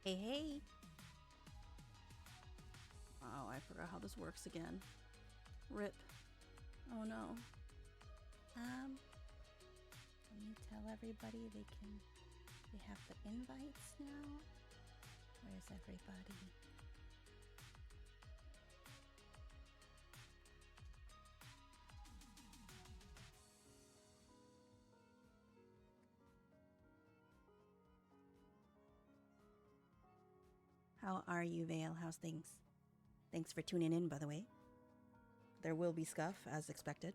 Hey, hey. Oh, I forgot how this works again. Rip. Oh no. Can you tell everybody they have the invites now? Where's everybody? How are you, Vale? How's things? Thanks for tuning in, by the way. There will be scuff, as expected.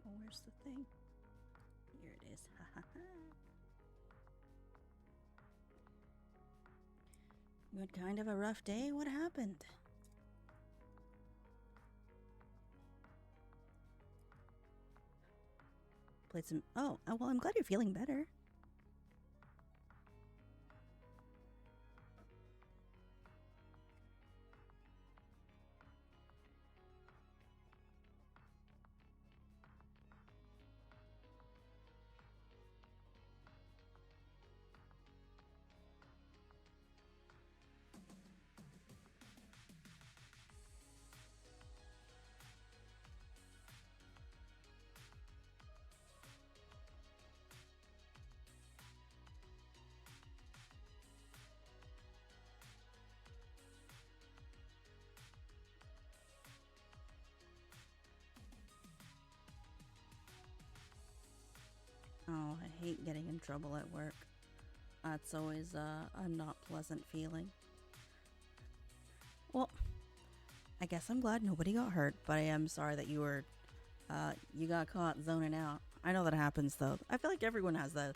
Oh, where's the thing? Here it is. Ha ha ha. You had kind of a rough day? What happened? Played some. Oh, well, I'm glad you're feeling better. Oh, I hate getting in trouble at work. That's always a not pleasant feeling. Well, I guess I'm glad nobody got hurt, but I am sorry that you got caught zoning out. I know that happens though. I feel like everyone has a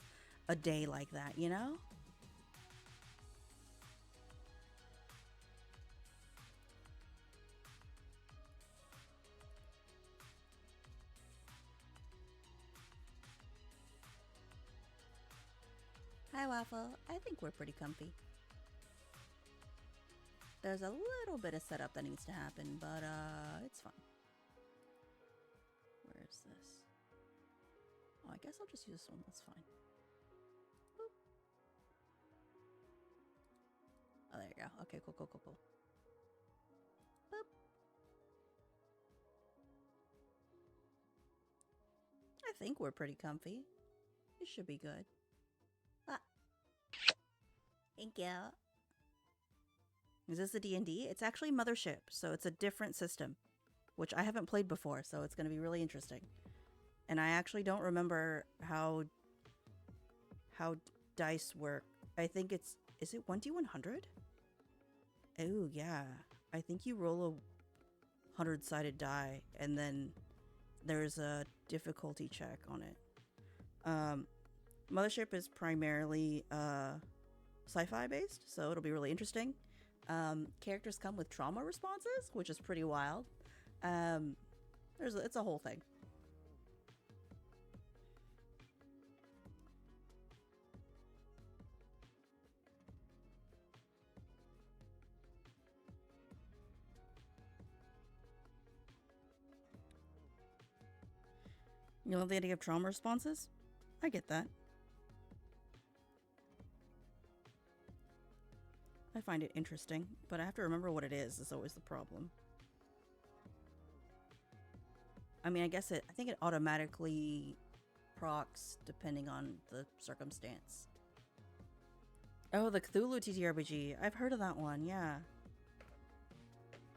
day like that, you know? Hi, Waffle. I think we're pretty comfy. There's a little bit of setup that needs to happen, but it's fine. Where is this? Oh, I guess I'll just use this one. That's fine. Boop. Oh, there you go. Okay, cool, cool, cool, cool. Boop. I think we're pretty comfy. It should be good. Ah, thank you. Is this a D&D? It's actually Mothership, so it's a different system, which I haven't played before, so it's going to be really interesting. And I actually don't remember how dice work. I think is it 1d100? Oh, yeah. I think you roll a 100-sided die, and then there's a difficulty check on it. Mothership is primarily sci-fi based, so it'll be really interesting. Characters come with trauma responses, which is pretty wild. It's a whole thing. You know the idea of trauma responses? I get that. I find it interesting, but I have to remember what it is always the problem. I mean, I think it automatically procs depending on the circumstance. Oh, the Cthulhu TTRPG. I've heard of that one, yeah.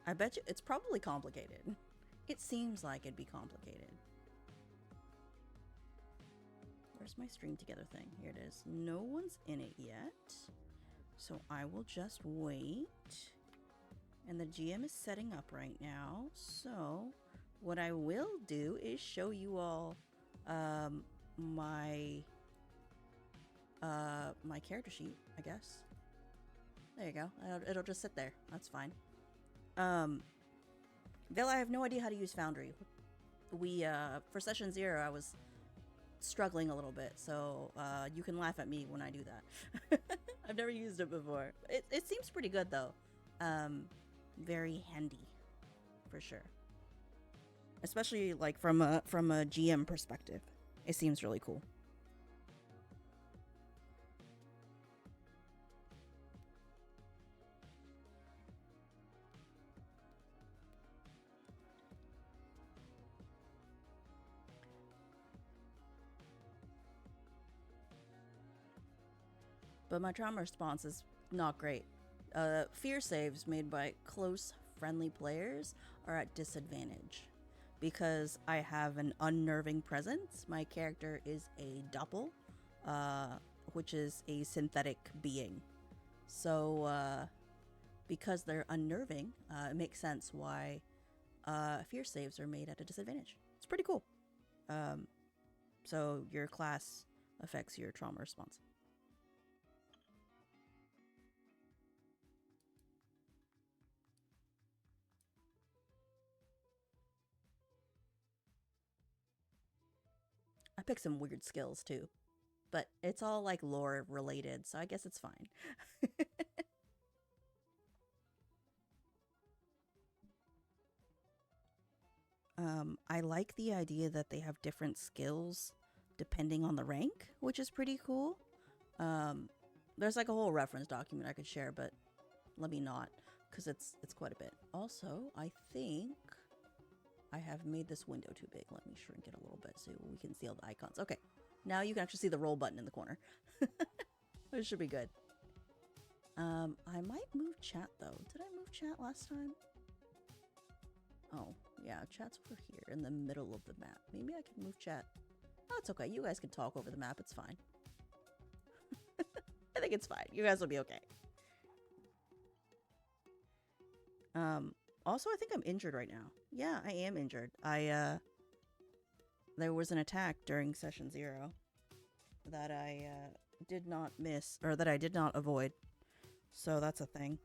I bet you it's probably complicated. It seems like it'd be complicated. Where's my stream together thing? Here it is. No one's in it yet. So I will just wait. And the GM is setting up right now. So what I will do is show you all my character sheet, I guess. There you go. It'll just sit there. That's fine. Villa, I have no idea how to use Foundry. We, for session 0, I was struggling a little bit, so you can laugh at me when I do that. I've never used it before. It seems pretty good, though. Very handy, for sure. Especially, like, from a GM perspective. It seems really cool. But my trauma response is not great. Fear saves made by close, friendly players are at disadvantage. Because I have an unnerving presence, my character is a doppel, which is a synthetic being. So, because they're unnerving, it makes sense why fear saves are made at a disadvantage. It's pretty cool. So your class affects your trauma response. I picked some weird skills too, but it's all like lore related, so I guess it's fine. I like the idea that they have different skills depending on the rank, which is pretty cool. There's like a whole reference document I could share, but let me not, because it's quite a bit. Also, I think I have made this window too big. Let me shrink it a little bit so we can see all the icons. Okay, now you can actually see the roll button in the corner. This should be good. I might move chat though. Did I move chat last time? Oh, yeah, chat's over here in the middle of the map. Maybe I can move chat. Oh, it's okay. You guys can talk over the map. It's fine. I think it's fine. You guys will be okay. Also, I think I'm injured right now. Yeah, I am injured. There was an attack during session 0 that I did not miss, or that I did not avoid. So that's a thing.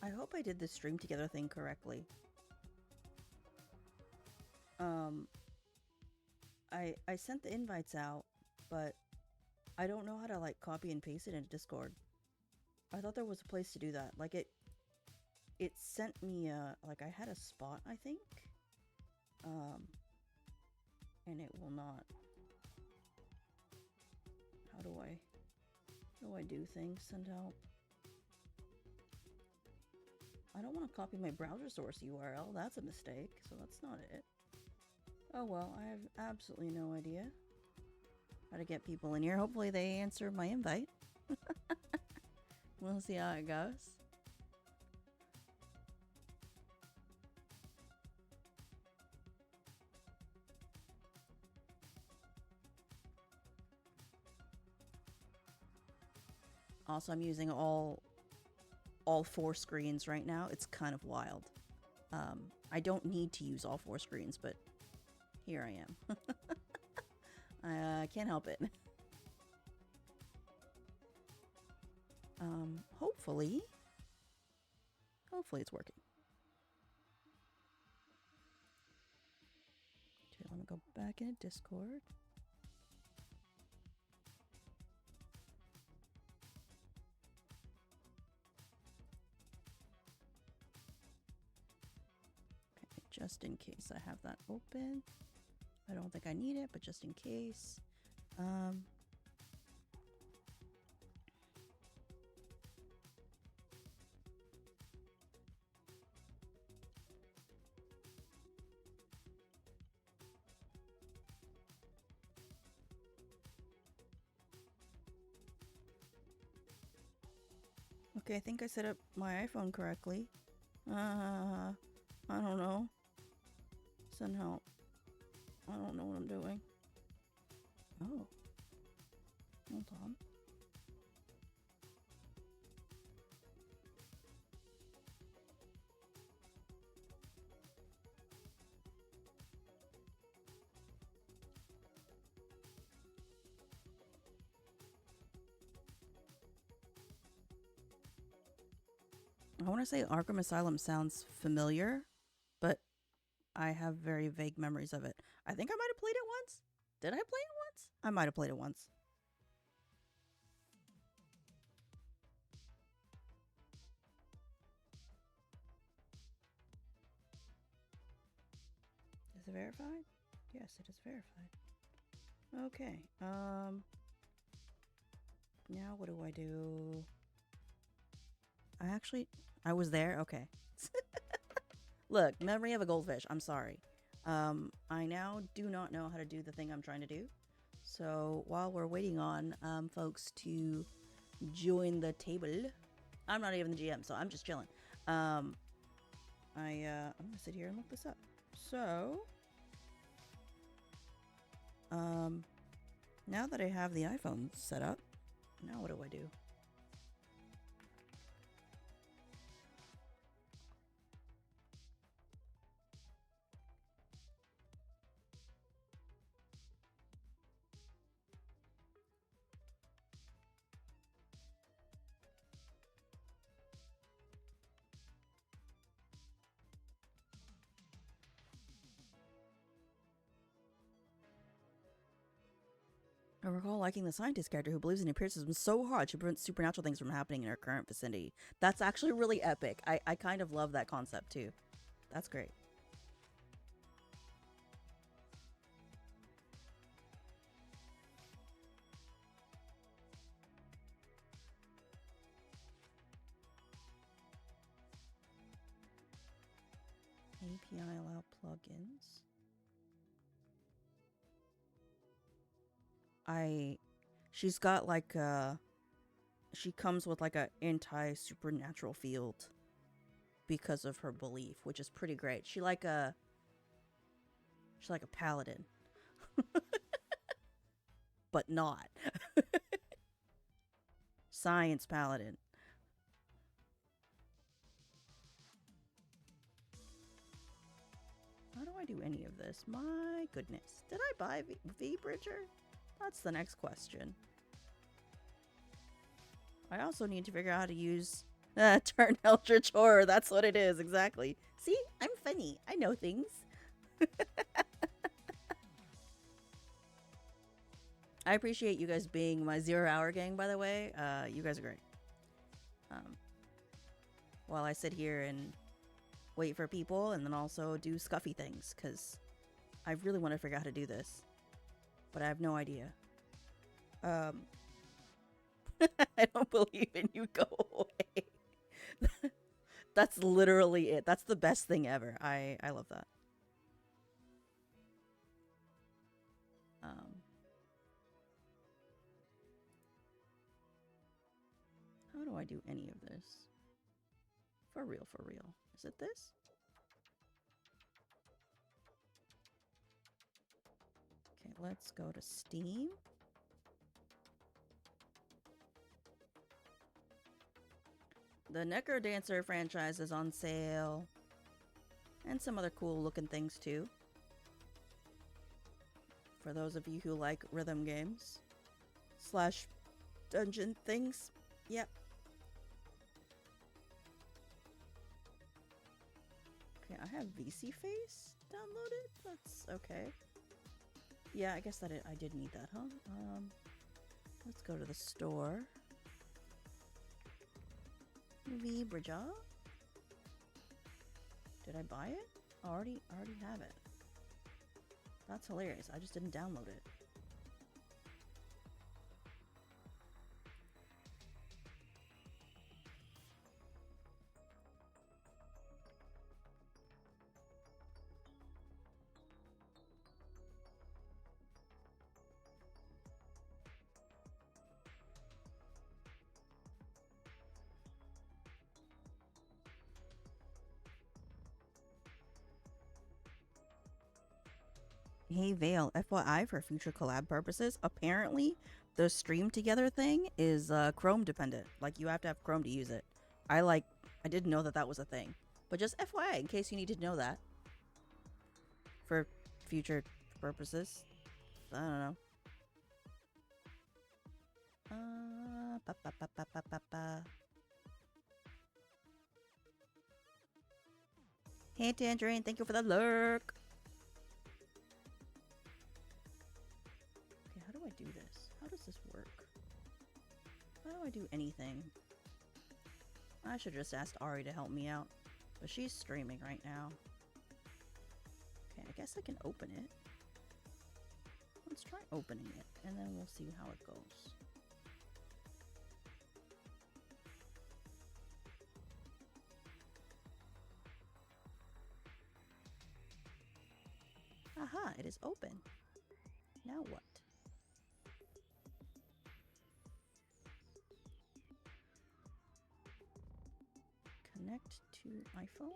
I hope I did the stream together thing correctly. I sent the invites out, but I don't know how to like copy and paste it into Discord. I thought there was a place to do that. Like it sent me like I had a spot, I think. And it will not. How do I do things? Send out. I don't want to copy my browser source URL. That's a mistake, so that's not it. Oh well, I have absolutely no idea how to get people in here. Hopefully they answer my invite. We'll see how it goes. Also, I'm using all 4 screens right now. It's kind of wild. I don't need to use all 4 screens, but here I am. I can't help it. Hopefully it's working. Okay, let me go back into Discord. Okay, just in case I have that open. I don't think I need it, but just in case. Okay, I think I set up my iPhone correctly. I don't know. Send help. I don't know what I'm doing. Oh. Hold on. I want to say Arkham Asylum sounds familiar, but I have very vague memories of it. I think I might have played it once. Did I play it once? I might have played it once. Is it verified? Yes, it is verified. Okay. Now what do I do? I was there? Okay. Look, memory of a goldfish. I'm sorry. I now do not know how to do the thing I'm trying to do. So while we're waiting on folks to join the table, I'm not even the GM, so I'm just chilling. I'm gonna sit here and look this up. So, now that I have the iPhone set up, now what do I do? I recall liking the scientist character who believes in empiricism so hard she prevents supernatural things from happening in her current vicinity. That's actually really epic. I kind of love that concept too. That's great. API allow plugins. She's got like she comes with like a anti-supernatural field because of her belief, which is pretty great. She's like a paladin. But not. Science paladin. How do I do any of this? My goodness. Did I buy V Bridger? That's the next question. I also need to figure out how to use turn Eldritch Horror. That's what it is, exactly. See? I'm funny. I know things. I appreciate you guys being my 0 hour gang, by the way. You guys are great. While I sit here and wait for people and then also do scuffy things, because I really want to figure out how to do this. But I have no idea. I don't believe in you. Go away. That's literally it. That's the best thing ever. I love that. How do I do any of this? For real, for real. Is it this? Okay, let's go to Steam. The Necrodancer franchise is on sale. And some other cool looking things too. For those of you who like rhythm games. Slash dungeon things. Yep. Okay, I have VC Face downloaded. That's okay. Yeah, I guess that I did need that, huh? Let's go to the store. V Bridger. Did I buy it? I already have it. That's hilarious. I just didn't download it. Hey Vale, FYI for future collab purposes, apparently the stream together thing is Chrome dependent. Like you have to have Chrome to use it. I didn't know that that was a thing. But just FYI, in case you needed to know that. For future purposes. I don't know. Ba, ba, ba, ba, ba, ba, ba. Hey Tangerine, thank you for the lurk. Okay, how do I do this? How does this work? How do I do anything? I should just ask Ari to help me out. But she's streaming right now. Okay, I guess I can open it. Let's try opening it, and then we'll see how it goes. Aha, it is open. Now what? Connect to iPhone?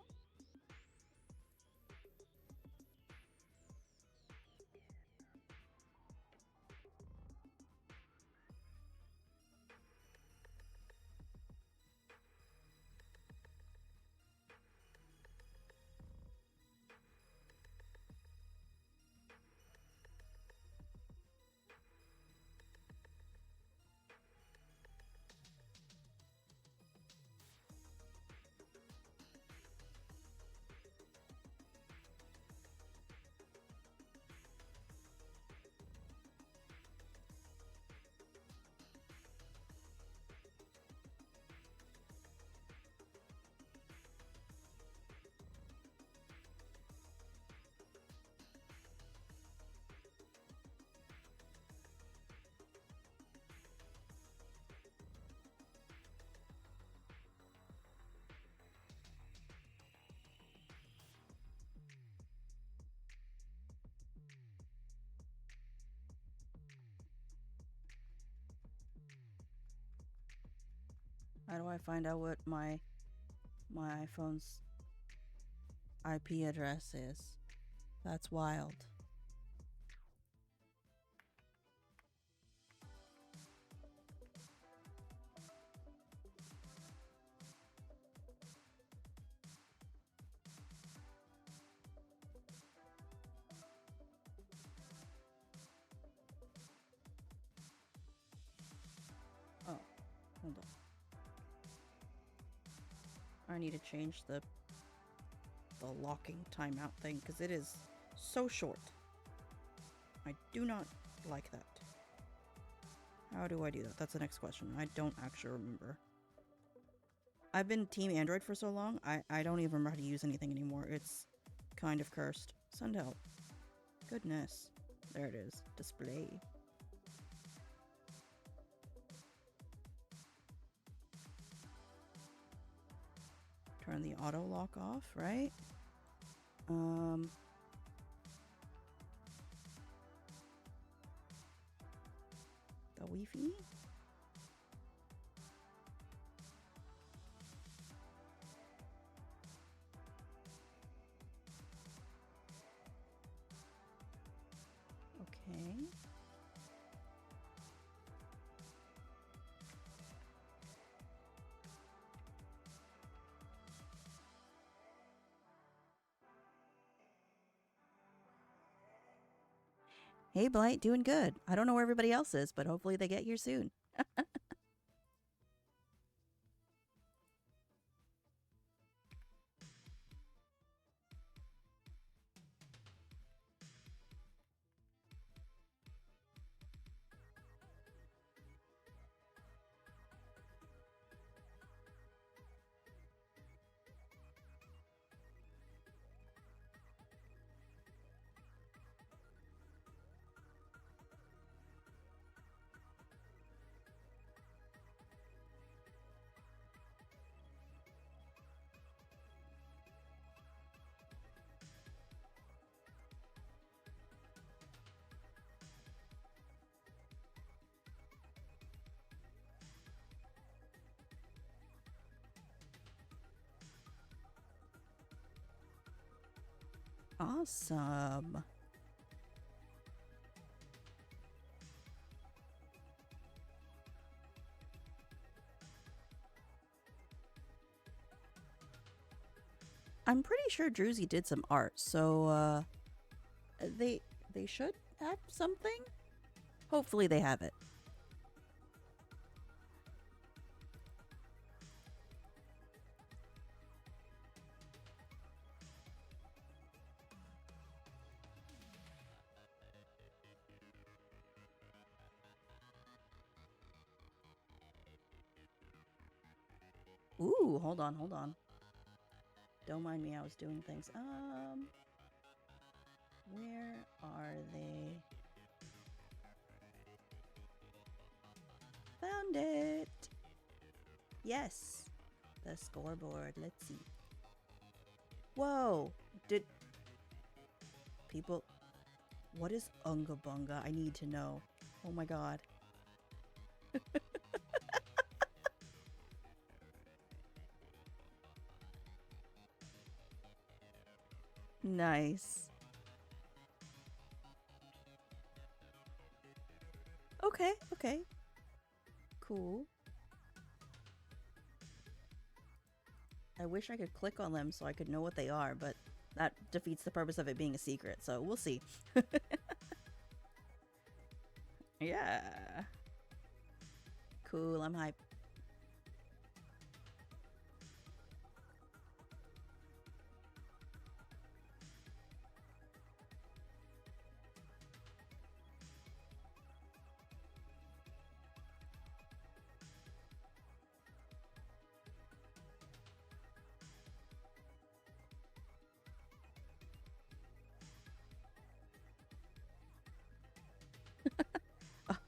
How do I find out what my iPhone's IP address is? That's wild. Oh, hold on. I need to change the locking timeout thing because it is so short. I do not like that. How do I do that? That's the next question. I don't actually remember. I've been Team Android for so long, I don't even remember how to use anything anymore. It's kind of cursed. Send out. Goodness. There it is. Display. Turn the auto lock off, right? The Wi-Fi? Okay. Hey Blight, doing good. I don't know where everybody else is, but hopefully they get here soon. Awesome. I'm pretty sure Druzy did some art, so they should have something. Hopefully they have it. Ooh, hold on, hold on. Don't mind me, I was doing things. Where are they? Found it! Yes! The scoreboard, let's see. Whoa! Did people... What is Unga Bunga? I need to know. Oh my god. Nice. Okay, okay. Cool. I wish I could click on them so I could know what they are, but that defeats the purpose of it being a secret, so we'll see. Yeah. Cool, I'm hyped.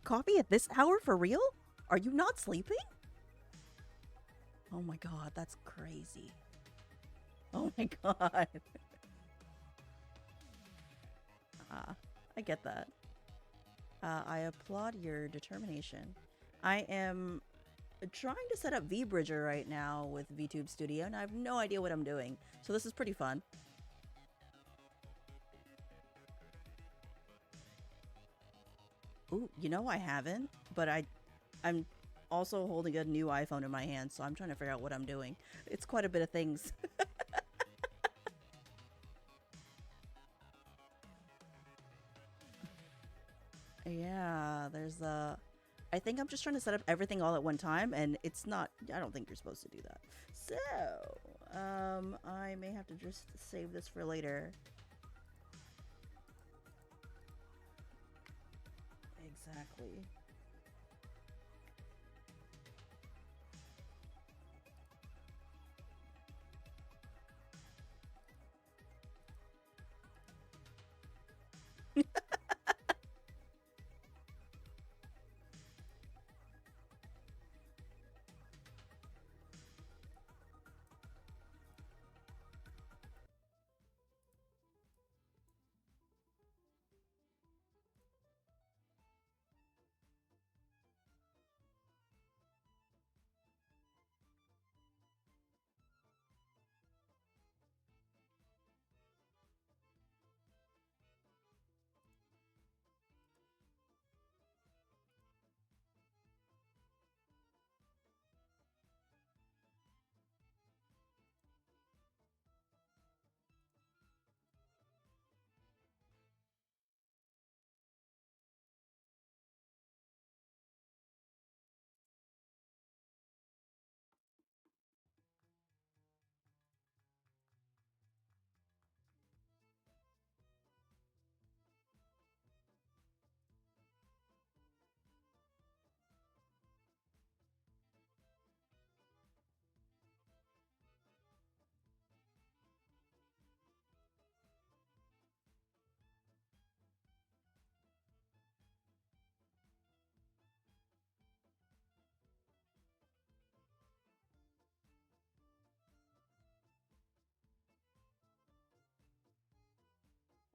Coffee at this hour for real? Are you not sleeping? Oh my god, that's crazy. Oh my god. I get that. I applaud your determination. I am trying to set up VBridger right now with VTube Studio, and I have no idea what I'm doing. So this is pretty fun. Ooh, you know I haven't, but I'm also holding a new iPhone in my hand, so I'm trying to figure out what I'm doing. It's quite a bit of things. Yeah, there's I think I'm just trying to set up everything all at one time, and it's not, I don't think you're supposed to do that. So, I may have to just save this for later. Exactly.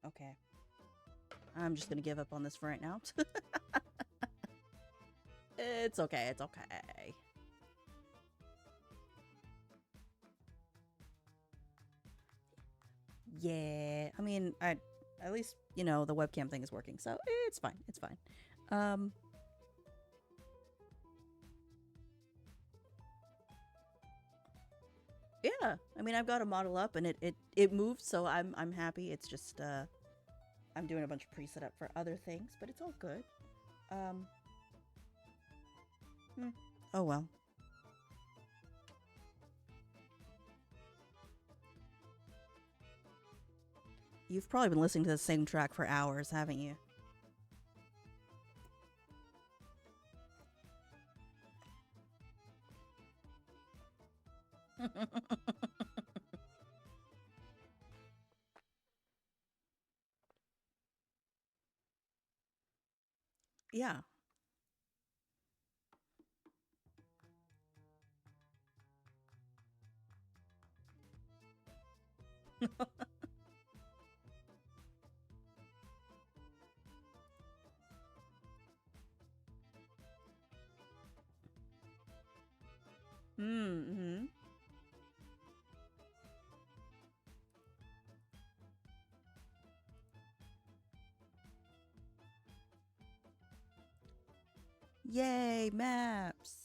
Okay. I'm just gonna give up on this for right now. It's okay, it's okay. Yeah, I mean, at least, you know, the webcam thing is working, so it's fine, it's fine. Yeah, Yeah, I mean, I've got a model up and it moved, so I'm happy. It's just I'm doing a bunch of preset up for other things, but it's all good. Um, oh well. You've probably been listening to the same track for hours, haven't you? Yeah. Mm-hmm. Yay, maps.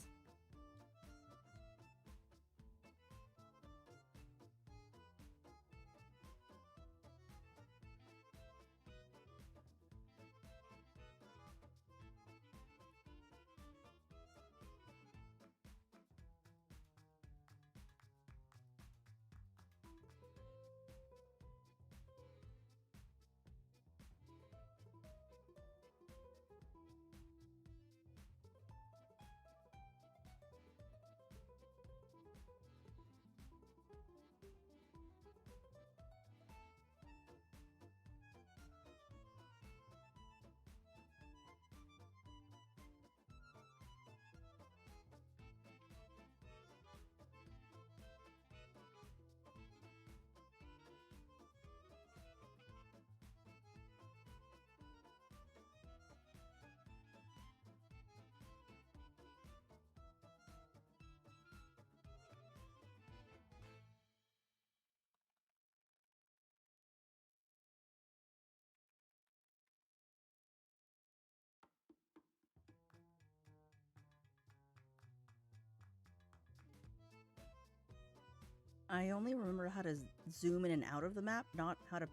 I only remember how to zoom in and out of the map, not how to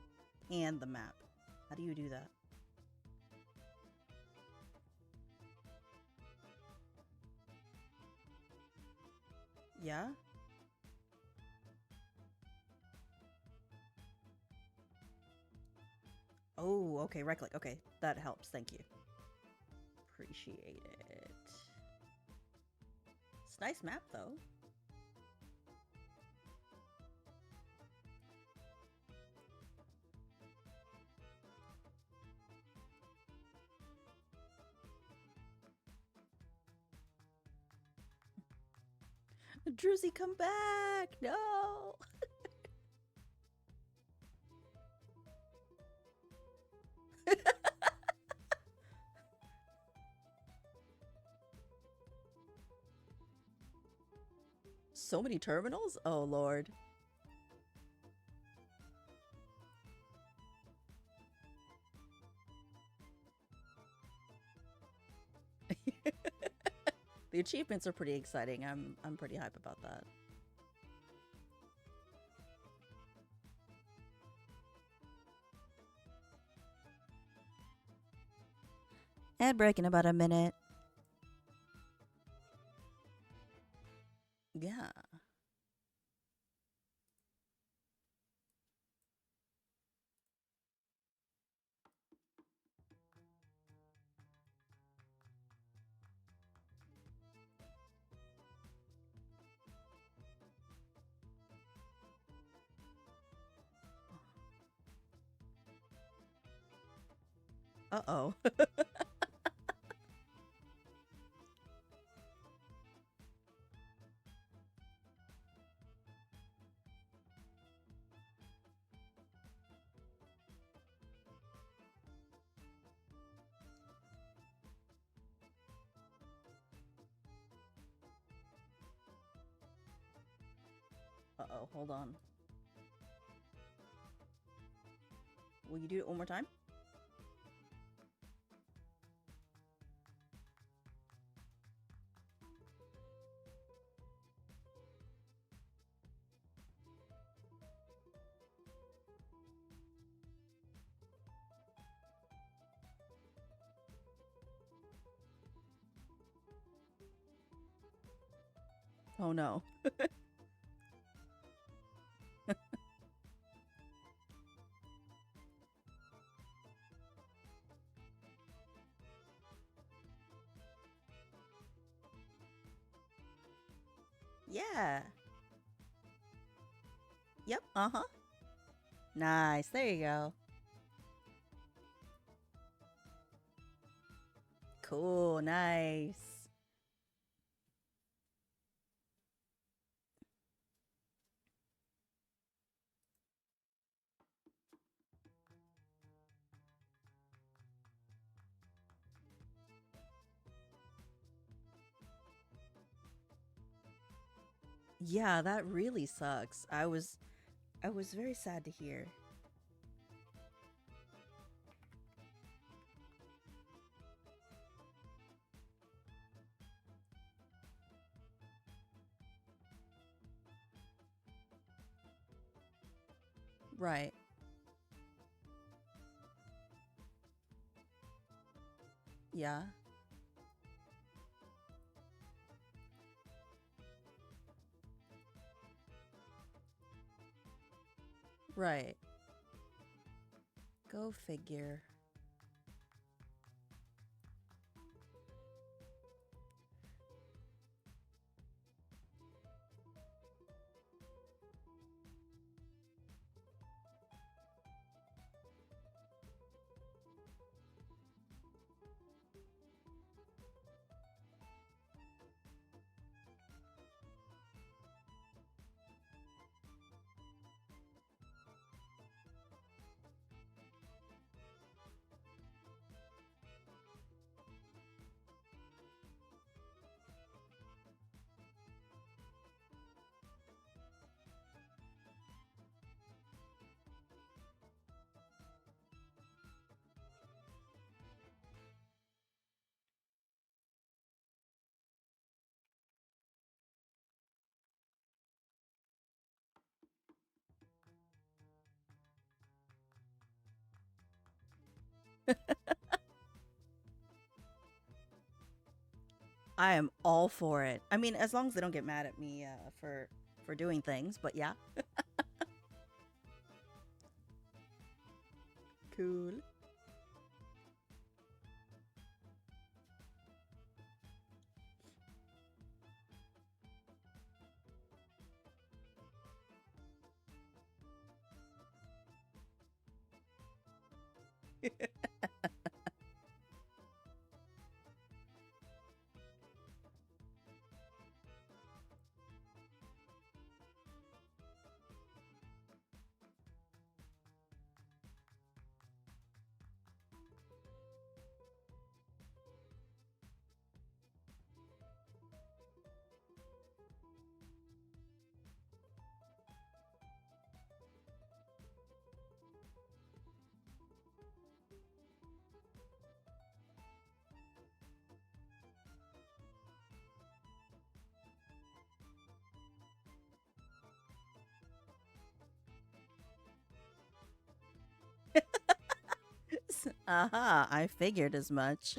pan the map. How do you do that? Yeah? Oh, okay, right click. Okay, that helps. Thank you. Appreciate it. It's a nice map, though. Druzy, come back! No! So many terminals? Oh, Lord. The achievements are pretty exciting. I'm pretty hype about that. Ad break in about a minute. Yeah. Uh-oh. Uh-oh, hold on. Will you do it one more time? Oh no. Yeah. Yep. Uh huh. Nice. There you go. Cool. Nice. Yeah, that really sucks. I was very sad to hear. Right. Yeah. Right. Go figure. I am all for it. I mean, as long as they don't get mad at me for doing things, but yeah. Cool. Aha, I figured as much.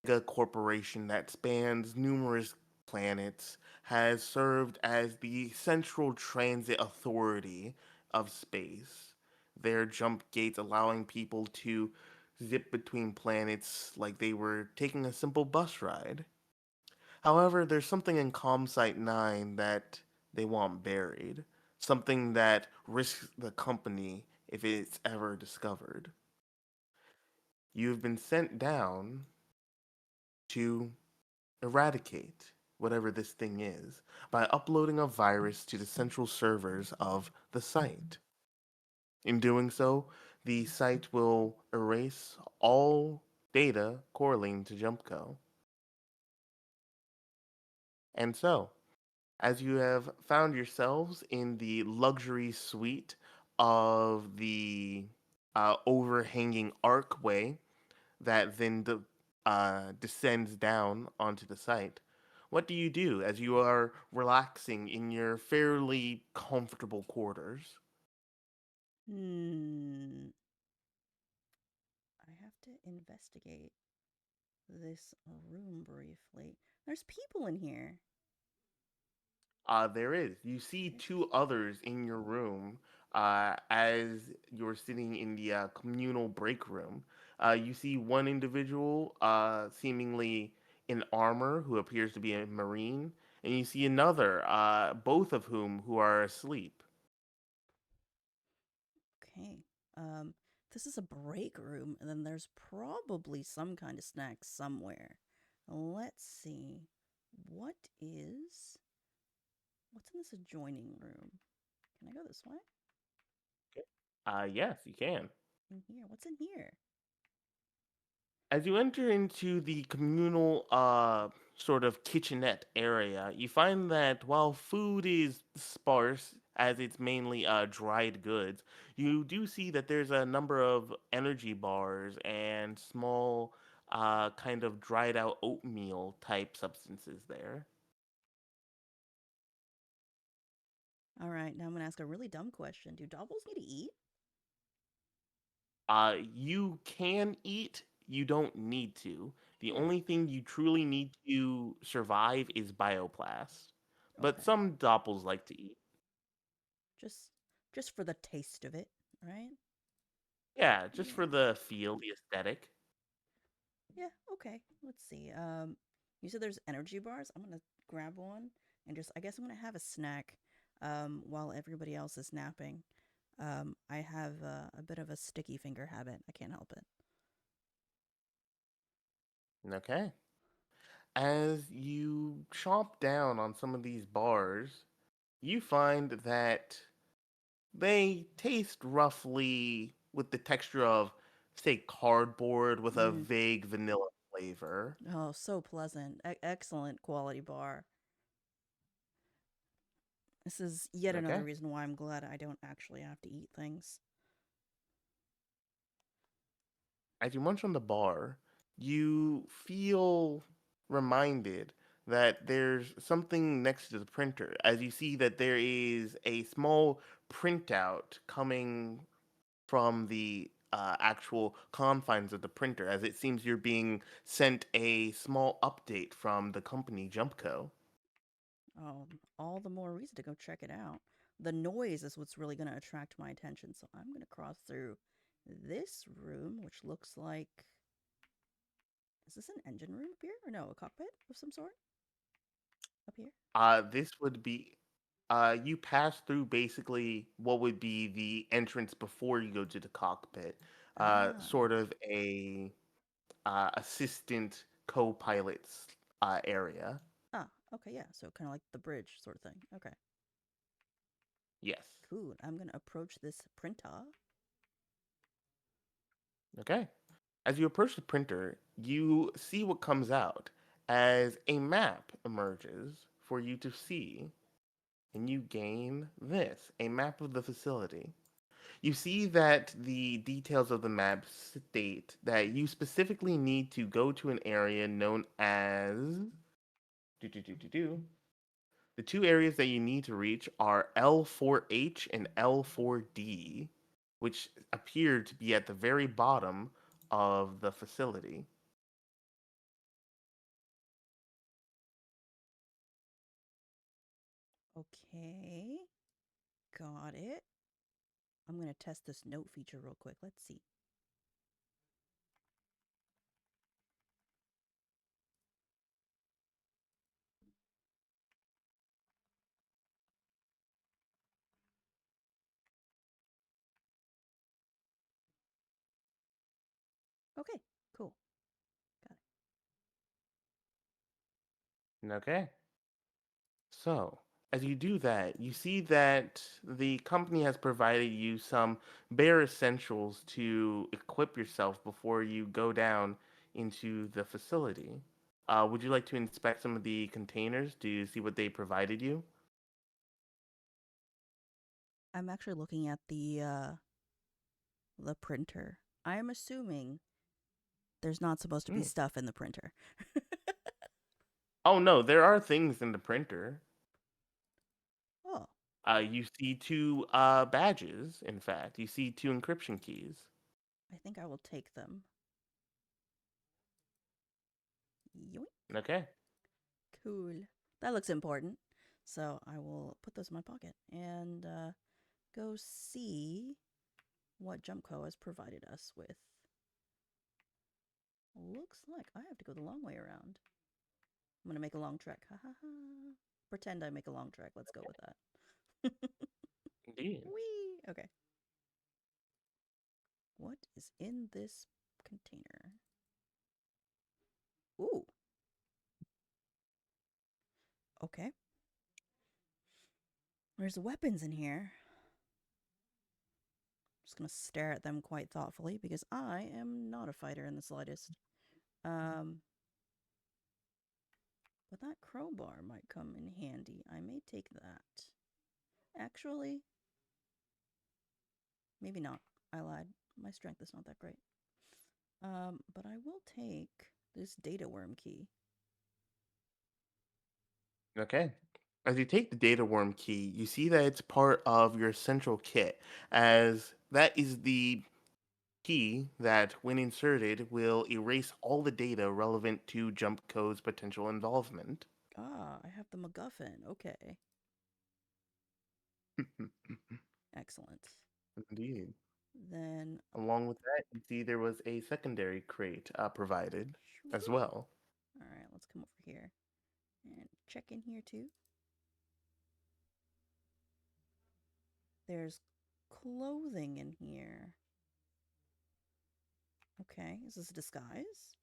A corporation that spans numerous planets, has served as the central transit authority of space. Their jump gates allowing people to zip between planets like they were taking a simple bus ride. However, there's something in ComSite 9 that they want buried, something that risks the company if it's ever discovered. You've been sent down to eradicate. whatever this thing is, by uploading a virus to the central servers of the site. In doing so, the site will erase all data correlating to JumpCo. And so, as you have found yourselves in the luxury suite of the overhanging archway that then descends down onto the site, what do you do as you are relaxing in your fairly comfortable quarters? Hmm. I have to investigate this room briefly. There's people in here. There is. You see This. two others in your room as you're sitting in the communal break room. You see one individual seemingly in armor who appears to be a marine, and you see another, both of whom who are asleep. Okay. Um, this is a break room, and then there's probably some kind of snack somewhere. Let's see. What is. What's in this adjoining room? Can I go this way? Yes, you can. In here? What's in here? As you enter into the communal sort of kitchenette area, you find that while food is sparse, as it's mainly dried goods, you do see that there's a number of energy bars and small kind of dried out oatmeal type substances there. All right, now I'm going to ask a really dumb question. Do doubles need to eat? You can eat, you don't need to. The Yeah. only thing you truly need to survive is bioplast. But Okay. some doppels like to eat. Just just for the taste of it, right? Yeah, just for Yeah. the feel, the aesthetic. Yeah, okay. Let's see. You said there's energy bars. I'm gonna grab one and just I guess I'm gonna have a snack while everybody else is napping. I have a bit of a sticky finger habit. I can't help it. Okay. As you chomp down on some of these bars, you find that they taste roughly with the texture of, say, cardboard with a Mm. vague vanilla flavor. Oh, so pleasant. Excellent quality bar. This is yet another Okay. reason why I'm glad I don't actually have to eat things. As you munch on the bar, you feel reminded that there's something next to the printer. As you see that there is a small printout coming from the actual confines of the printer, as it seems you're being sent a small update from the company Jumpco. Oh, all the more reason to go check it out. The noise is what's really going to attract my attention, so I'm going to cross through this room, which looks like. Is this an engine room up here? Or no, a cockpit of some sort? Up here? This would be you pass through basically what would be the entrance before you go to the cockpit, Ah. sort of a assistant co-pilot's area. Ah, okay, yeah. So kind of like the bridge sort of thing. Okay. Yes. Cool. I'm going to approach this printer. Okay. As you approach the printer, you see what comes out as a map emerges for you to see, and you gain this a map of the facility. You see that the details of the map state that you specifically need to go to an area known as. The two areas that you need to reach are L4H and L4D, which appear to be at the very bottom of the facility. Okay. Got it. I'm going to test this note feature real quick. Let's see. Okay, cool. Got it. Okay. So, as you do that, you see that the company has provided you some bare essentials to equip yourself before you go down into the facility. Would you like to inspect some of the containers to see what they provided you? I'm actually looking at the printer. I'm assuming there's not supposed to be Hmm. stuff in the printer. Oh no, there are things in the printer. Oh, You see two badges, in fact. You see two encryption keys. I think I will take them. Yoink. Okay. Cool. That looks important. So I will put those in my pocket and go see what Jumpco has provided us with. Looks like I have to go the long way around. I'm gonna make a long trek. Ha ha ha. Pretend I make a long trek. Let's go with that. Indeed. Whee! Okay. What is in this container? Ooh. Okay. There's weapons in here. I'm just gonna stare at them quite thoughtfully because I am not a fighter in the slightest. Um, but that crowbar might come in handy. I may take that. Actually, maybe not. I lied. My strength is not that great. But I will take this data worm key. Okay. As you take the data worm key, you see that it's part of your central kit, as that is the key that, when inserted, will erase all the data relevant to Jump Code's potential involvement. Ah, I have the MacGuffin. Okay. Excellent. Indeed. Then, Along with that, you see there was a secondary crate provided as sweet. well. All right, let's come over here and check in here too. There's clothing in here. Okay, is this a disguise?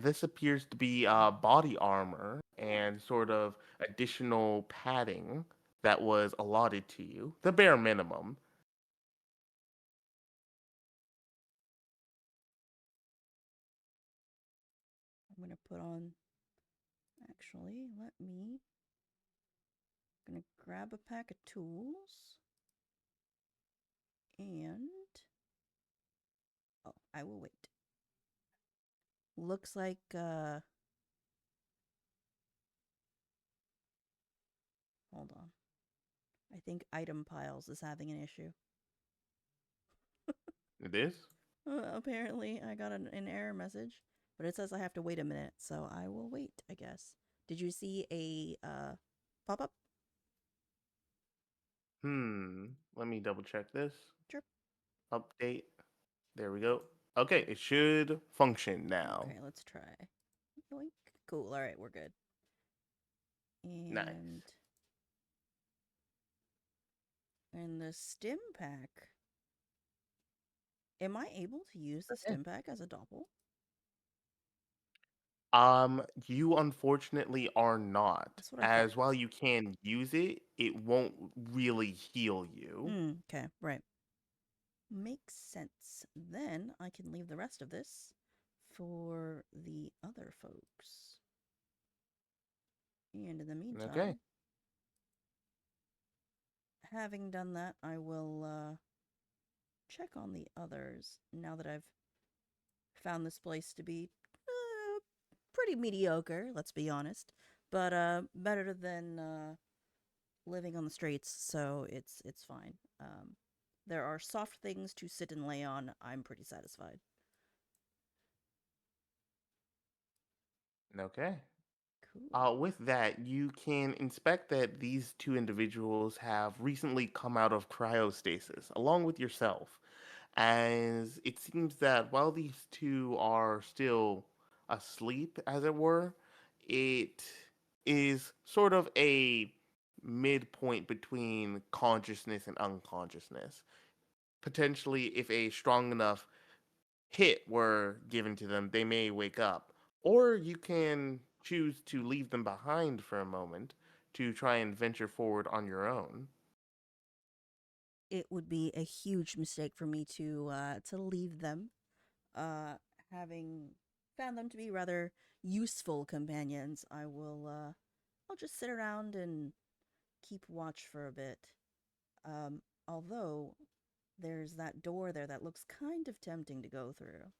This appears to be body armor Oh, and sort of additional padding that was allotted to you, the bare minimum. I'm gonna put on. Actually, let me. Gonna grab a pack of tools and. Oh, I will wait. Looks like hold on. I think item piles is having an issue. It is? Apparently, I got an error message, but it says I have to wait a minute, so I will wait, I guess. Did you see a pop up? Let me double check this. Sure. Update. There we go. Okay, it should function now. Okay, let's try. Yoink. Cool. All right, we're good. And Nice. the stim pack. Am I able to use the Okay. stim pack as a doppel? You unfortunately are not, That's what I thought. as while you can use it, it won't really heal you. Okay, right. Makes sense. Then I can leave the rest of this for the other folks. And in the Okay. meantime, having done that, I will check on the others now that I've found this place to be uh, pretty mediocre, let's be honest. But better than living on the streets, so it's fine. There are soft things to sit and lay on. I'm pretty satisfied. Okay. Cool. With that, you can inspect that these two individuals have recently come out of cryostasis, along with yourself, as it seems that while these two are still asleep, as it were, it is sort of a midpoint between consciousness and unconsciousness. Potentially, if a strong enough hit were given to them, they may wake up. Or you can choose to leave them behind for a moment to try and venture forward on your own. It would be a huge mistake for me to leave them, uh, having found them to be rather useful companions. I'll just sit around and keep watch for a bit. Although there's that door there that looks kind of tempting to go through.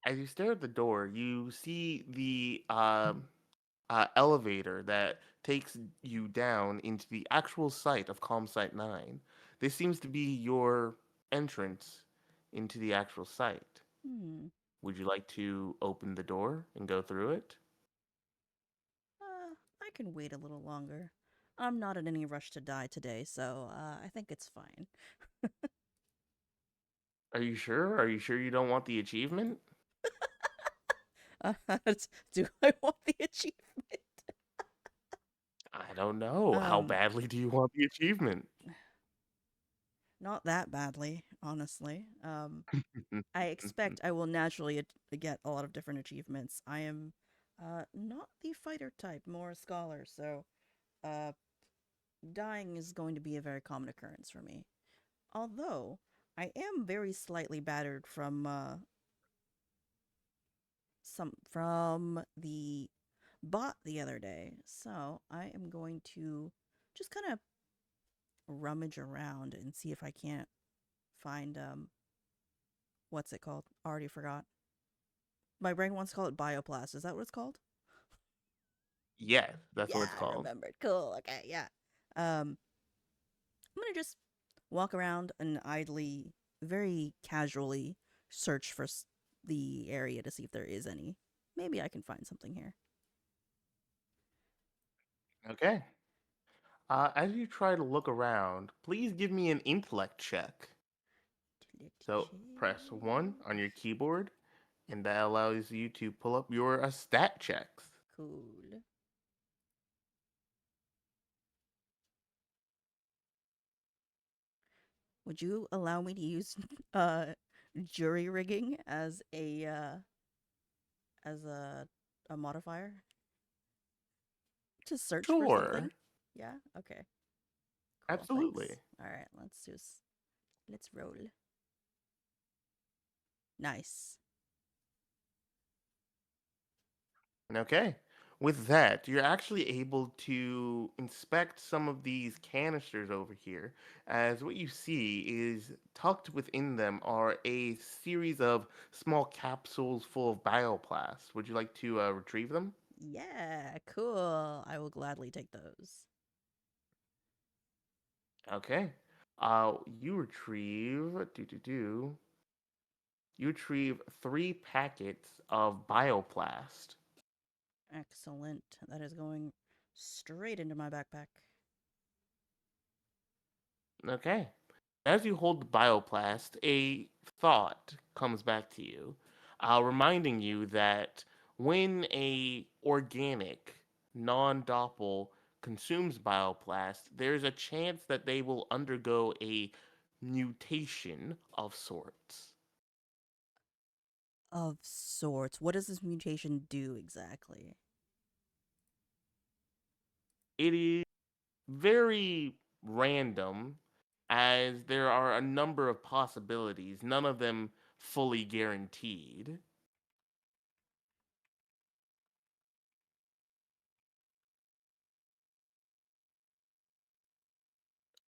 As you stare at the door, you see the elevator that takes you down into the actual site of Calm Site 9. This seems to be your entrance into the actual site. Hmm. Would you like to open the door and go through it? I can wait a little longer. I'm not in any rush to die today, so I think it's fine. Are you sure? Are you sure you don't want the achievement? Uh, do I want the achievement? I don't know. How Um, badly do you want the achievement? Not that badly, honestly. I expect I will naturally get a lot of different achievements. I am not the fighter type, more a scholar, so uh, dying is going to be a very common occurrence for me. Although I am very slightly battered from the bot the other day, so I am going to just kind of rummage around and see if I can't find what's it called? Already forgot. My brain wants to call it bioplast. Is that what it's called? Yes, that's Yeah, what it's I called. remembered. Cool. Okay, yeah. I'm gonna just walk around and idly, very casually search for the area to see if there is any. Maybe I can find something here. Okay. As you try to look around, please give me an intellect check. So press 1 on your keyboard, and that allows you to pull up your stat checks. Cool. Would you allow me to use uh jury rigging as a modifier to search for something? Sure, Yeah. Okay. Cool. Thanks. absolutely. All right. Let's roll. Nice. Okay. With that, you're actually able to inspect some of these canisters over here, as what you see is tucked within them are a series of small capsules full of bioplast. Would you like to retrieve them? Yeah. Cool. I will gladly take those. Okay. You retrieve you retrieve 3 packets of bioplast. Excellent. That is going straight into my backpack. Okay. As you hold the bioplast, a thought comes back to you, reminding you that when a organic non-doppel consumes bioplast, there's a chance that they will undergo a mutation of sorts. Of sorts. What does this mutation do exactly? It is very random, as there are a number of possibilities, none of them fully guaranteed.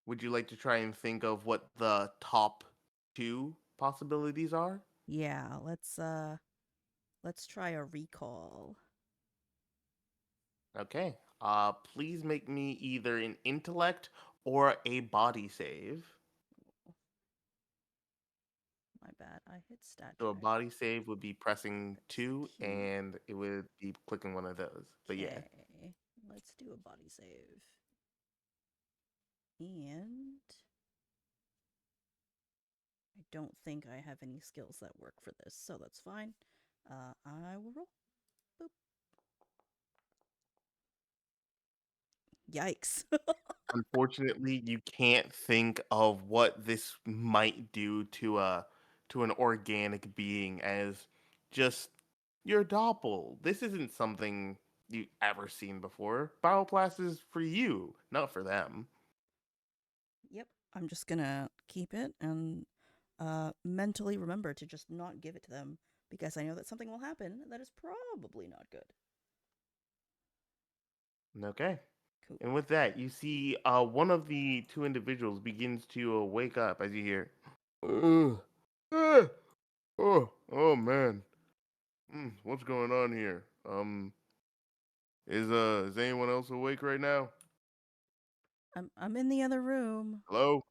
Would you like to try and think of what the top 2 possibilities are? Yeah, let's try a recall. Okay. Please make me either an intellect or a body save. My bad. I hit stat So a check. body save would be pressing That's 2, two. and it would be clicking one of those. But yeah. Okay. Let's do a body save. And I don't think I have any skills that work for this, so that's fine. I will roll. Boop. Yikes. Unfortunately, you can't think of what this might do to an organic being, as just Your doppel. This isn't something you've ever seen before. Bioplast is for you, not for them. Yep. I'm just gonna keep it and mentally remember to just not give it to them because I know that something will happen that is probably not good. Okay. Cool. And with that, you see one of the two individuals begins to wake up as you hear, "Ugh. Ah, oh man. What's going on here? Is anyone else awake right now? I'm in the other room. Hello?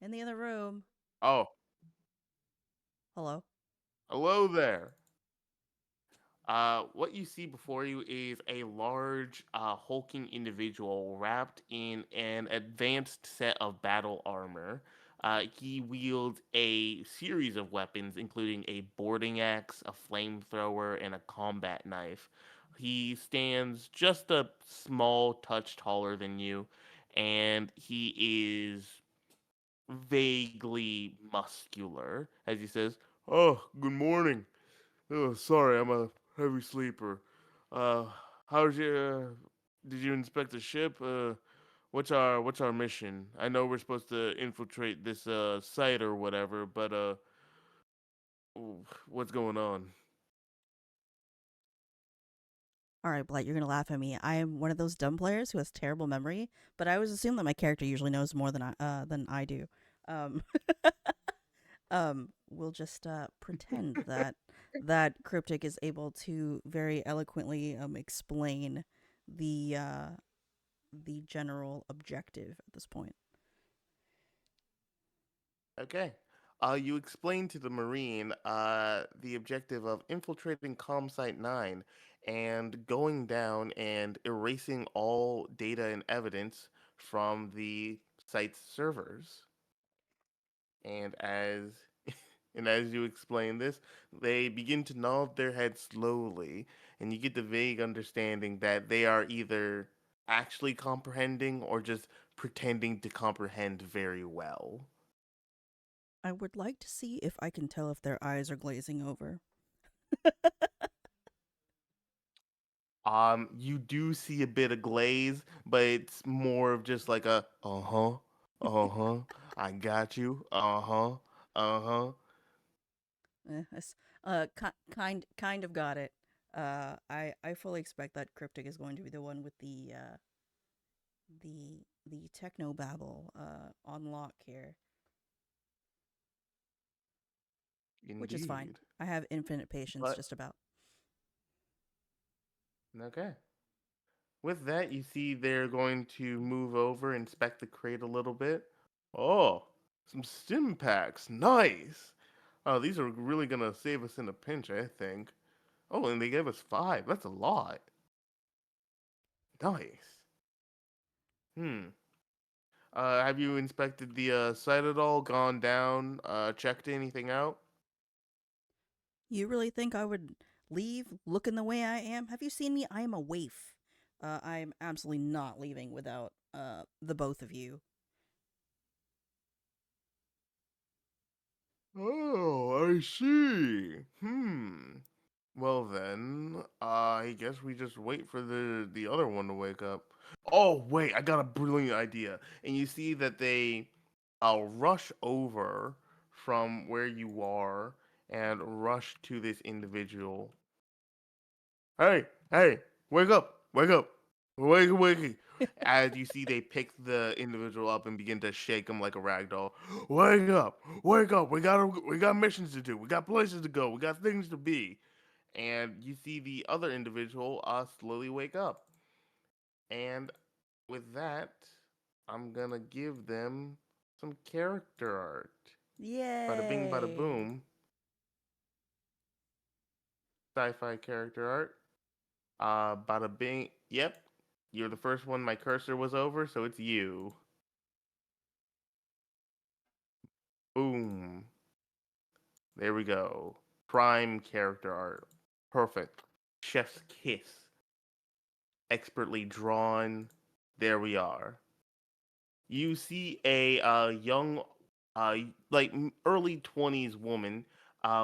In the other room. Oh, Hello. hello there. What you see before you is a large, hulking individual wrapped in an advanced set of battle armor. He wields a series of weapons, including a boarding axe, a flamethrower, and a combat knife. He stands just a small touch taller than you, and he is vaguely muscular as he says, "Oh, good morning. Oh, sorry, I'm a heavy sleeper. Uh, how's your? Did you inspect the ship? What's our mission? I know we're supposed to infiltrate this site or whatever, but what's going on?" All right, Blight, you're gonna laugh at me. I am one of those dumb players who has terrible memory, but I always assume that my character usually knows more than I do. Um, we'll just pretend that Cryptic is able to very eloquently explain the uh, the general objective at this point. Okay. You explained to the Marine the objective of infiltrating Comsite 9 and going down and erasing all data and evidence from the site's servers. And as you explain this, they begin to nod their heads slowly, and you get the vague understanding that they are either actually comprehending or just pretending to comprehend very well. I would like to see if I can tell if their eyes are glazing over. You do see a bit of glaze, but it's more of just like a uh-huh, I got you, uh-huh. Kind of got it. I fully expect that Cryptic is going to be the one with the techno babble on lock here, which is fine. Indeed. I have infinite patience, But just about. okay. With that, you see they're going to move over, inspect the crate a little bit. Oh, some stim packs. Nice. Oh, these are really gonna save us in a pinch, I think. Oh, and they gave us five. That's a lot. Nice. Hmm. Have you inspected the site at all? Gone down? Checked anything out? You really think I would leave looking the way I am? Have you seen me? I am a waif. I am absolutely not leaving without the both of you. Oh, I see. Well then, I guess we just wait for the other one to wake up. Oh wait, I got a brilliant idea. And you see that they rush over from where you are and rush to this individual. Hey, wake up, wake. As you see, they pick the individual up and begin to shake him like a rag doll. Wake up! We got missions to do. We got places to go. We got things to be. And you see the other individual slowly wake up. And with that, I'm gonna give them some character art. Bada bing, bada Yay! boom. Sci-fi character art. Bada bing. Yep, you're the first one. My cursor was over, so it's you. Boom. There we go. Prime character art. Perfect. Chef's kiss. Expertly drawn. There we are. You see a young, uh, like early 20s woman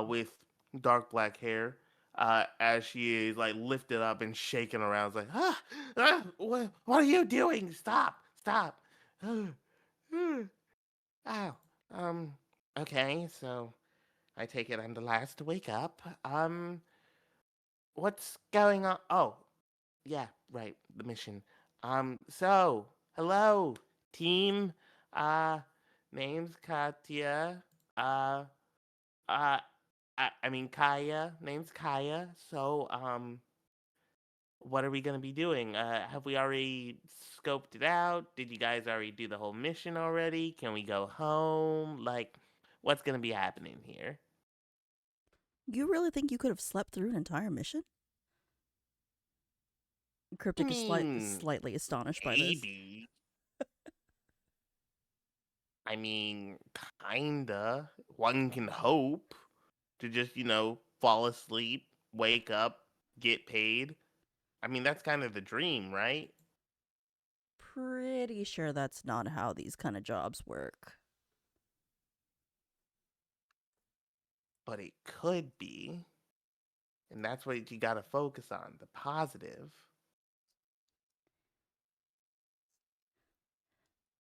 with dark black hair. as she is like lifted up and shaken around. It's like, what are you doing? Stop, stop. Oh, um, okay, so I take it I'm the last to wake up. What's going on? Oh, yeah, right, the mission. So, hello, team. Uh, name's Katya. Uh, I mean Kaya. Name's Kaya. So, what are we gonna be doing? Have we already scoped it out? Did you guys already do the whole mission already? Can we go home? Like, what's gonna be happening here? You really think you could have slept through an entire mission? I Cryptic is mean, slightly astonished by this. maybe. I mean, kinda. One can hope to just, fall asleep, wake up, get paid. I mean, that's kind of the dream, right? Pretty sure that's not how these kind of jobs work. But it could be. And that's what you gotta focus on, the positive.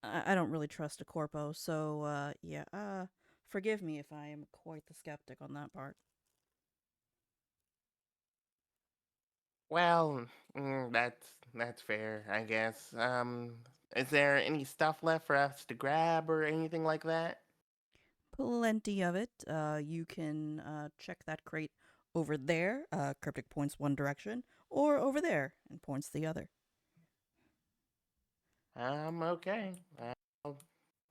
I don't really trust a corpo, so yeah. Forgive me if I am quite the skeptic on that part. Well, that's fair, I guess. Is there any stuff left for us to grab or anything like that? Plenty of it. You can check that crate over there. Cryptic points one direction, or over there and points the other. Okay. I'll,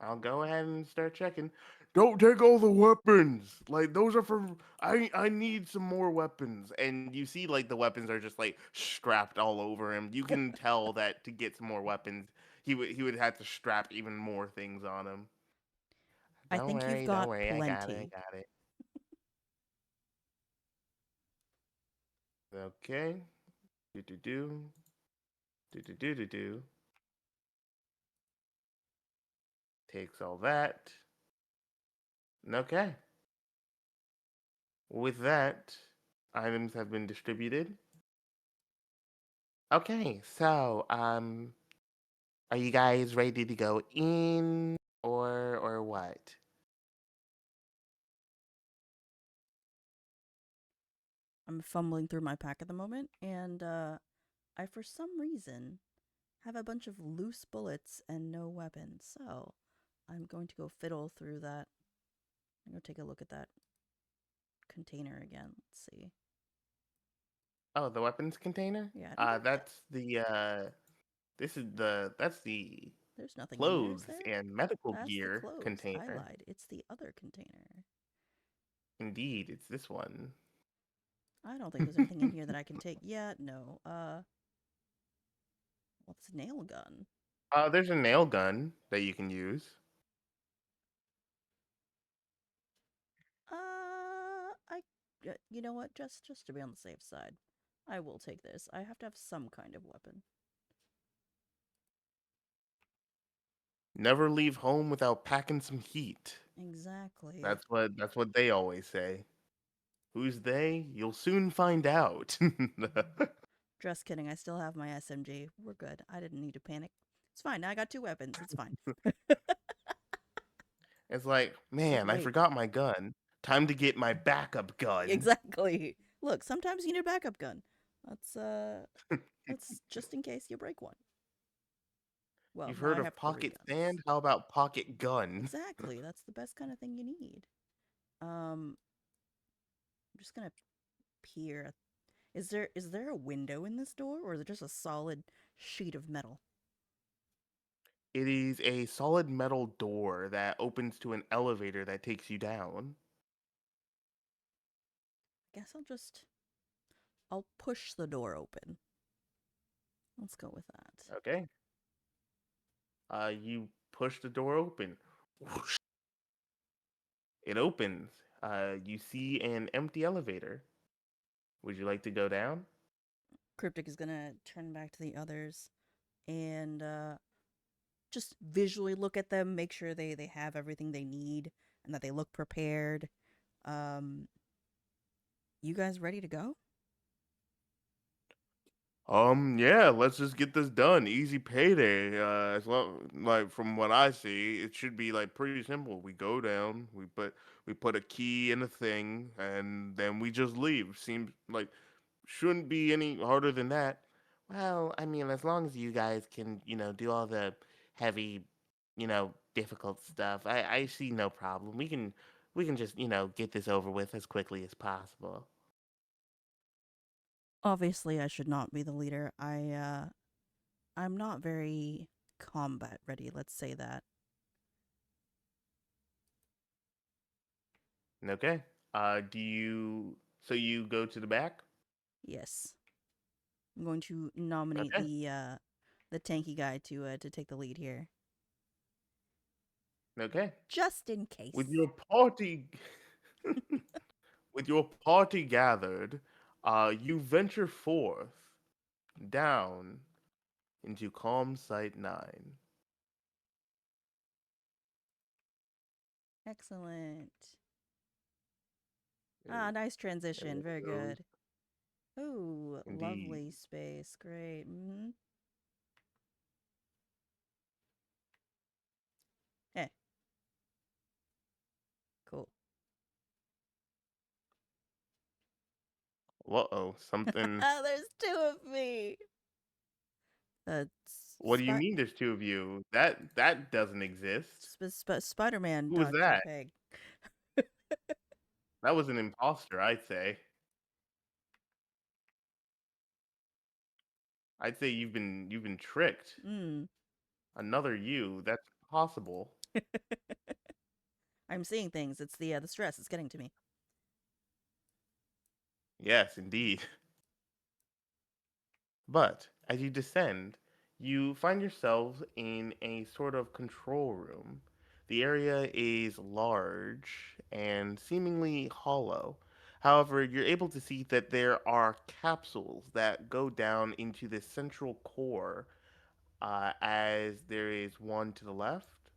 I'll go ahead and start checking. Don't take all the weapons. Like those are for I need some more weapons. And you see like the weapons are just like strapped all over him. You can tell that to get some more weapons, he would have to strap even more things on him. I think you've Don't got worry. I got it. I plenty. got it. Okay. Do do do do do do do do. Takes all that. Okay. With that, items have been distributed. Okay, so are you guys ready to go in or what? I'm fumbling through my pack at the moment, and I, for some reason, have a bunch of loose bullets and no weapons. So I'm going to go fiddle through that. I'm going to take a look at that container again. Let's see. Oh, the weapons container? Yeah, I don't think that That's the that's the there's nothing in there, is clothes there? and medical That's the gear clothes. I container. lied. It's the other container. Indeed, it's this one. I don't think there's anything in here that I can take. Yeah, no. What's a nail gun? There's a nail gun that you can use. You know what? Just to be on the safe side, I will take this. I have to have some kind of weapon. Never leave home without packing some heat. Exactly. That's what they always say. Who's they? You'll soon find out. Just kidding. I still have my SMG. We're good. I didn't need to panic. It's fine. Now I got two weapons. It's fine. It's like, It's like, man, I wait, forgot my gun. Time to get my backup gun. exactly. Look, sometimes you need a backup gun. That's that's just in case you break one. Well, You've now heard I of have three pocket guns. sand? How about pocket gun? Exactly. That's the best kind of thing you need. Um, I'm just gonna peer. Is there a window in this door, or is it just a solid sheet of metal? It is a solid metal door that opens to an elevator that takes you down. I guess I'll push the door open. Let's go with that. Okay. You push the door open. Whoosh. It opens. You see an empty elevator. Would you like to go down? Cryptic is gonna turn back to the others and just visually look at them, make sure they have everything they need and that they look prepared. Um, you guys ready to go? Yeah, let's just get this done. Easy payday. As well, like from what I see, it should be like pretty simple. We go down, we put a key in a thing, and then we just leave. Seems like shouldn't be any harder than that. Well, I mean, as long as you guys can, do all the heavy, difficult stuff, I see no problem. We can just, get this over with as quickly as possible. Obviously, I should not be the leader. I'm not very combat ready, let's say that. Okay. Do you? So you go to the back? Yes. I'm going to nominate Okay. the tanky guy to take the lead here. Okay. Just in With case. your party, with your party gathered, you venture forth down into Calm Site 9. Excellent. Ah, There nice there transition. it Very goes. good. Ooh, Indeed. lovely space. Great. Eh, cool. Uh-oh, something. There's two of me. Uh, What do you mean there's two of you? That doesn't exist. Spider-Man Who was Dr. that? Peg. That was an imposter, I'd say. I'd say you've been tricked. Mm. Another you, that's possible. I'm seeing things. It's the stress. It's getting to me. Yes, indeed. But as you descend, you find yourselves in a sort of control room. The area is large and seemingly hollow. However, you're able to see that there are capsules that go down into the central core, as there is one to the left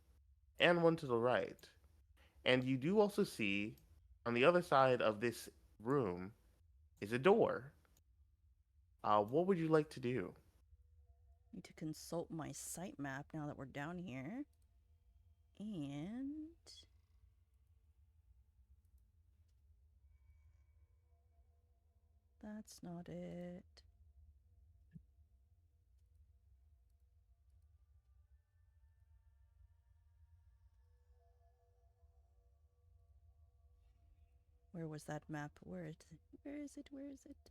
and one to the right. And you do also see on the other side of this room is a door. What would you like to do? Need to consult my site map now that we're down here. And that's not it. Where was that map? Where is it? Where is it? Where is it?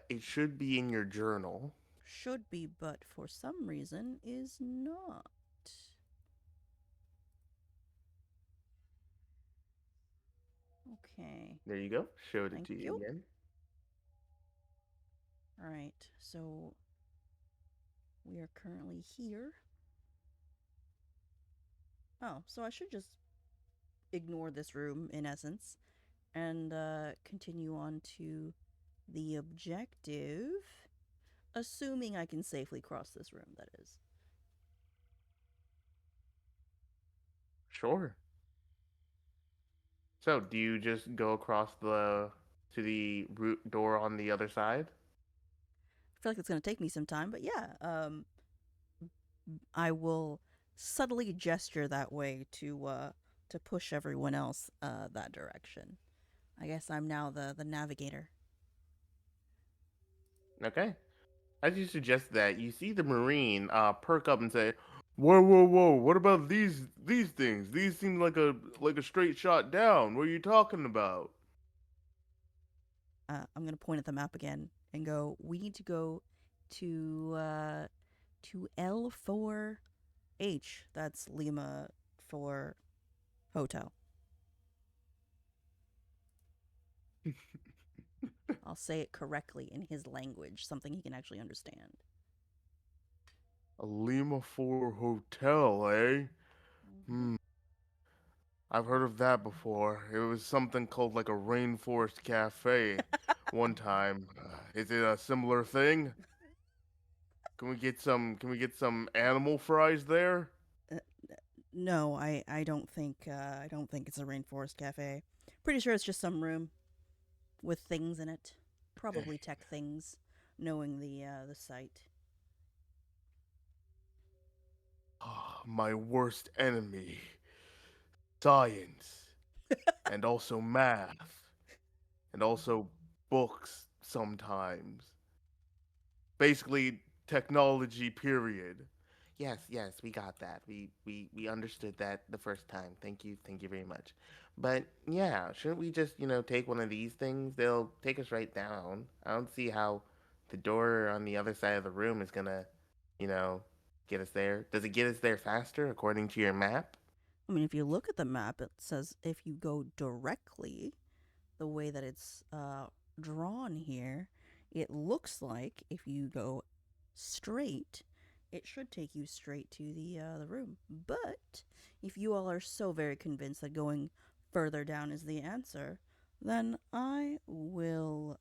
It should be in your journal. Should be, but for some reason is not. Okay. There you go. Showed it Thank to you you. again. All right. So we are currently here. Oh, so I should just ignore this room in essence and continue on to the objective, assuming I can safely cross this room, that is. Sure. So, do you just go across the to the root door on the other side? I feel like it's going to take me some time, but yeah, I will subtly gesture that way to push everyone else that direction. I guess I'm now the navigator. Okay. As you suggest that, you see the Marine perk up and say, "Whoa, whoa, whoa! What about these things? These seem like a straight shot down. What are you talking about?" I'm going to point at the map again and go, we need to go to L4H. That's Lima for hotel. I'll say it correctly in his language, something he can actually understand. A Lima 4 hotel, eh? Mm-hmm. Hmm. I've heard of that before. It was something called like a rainforest cafe one time. Is it a similar thing? Can we get some animal fries there? Uh, no, I don't think it's a rainforest cafe. Pretty sure it's just some room. with things in it. Probably tech things, knowing the site. My worst enemy, science, and also math, and also books sometimes. Basically, technology, period. Yes, yes, we got that. We understood that the first time. Thank you very much. But yeah, shouldn't we just, take one of these things? They'll take us right down. I don't see how the door on the other side of the room is gonna, you know, get us there. Does it get us there faster according to your map? I mean, if you look at the map, it says if you go directly, the way that it's drawn here, it looks like if you go straight, it should take you straight to the room. But if you all are so very convinced that going further down is the answer, then I will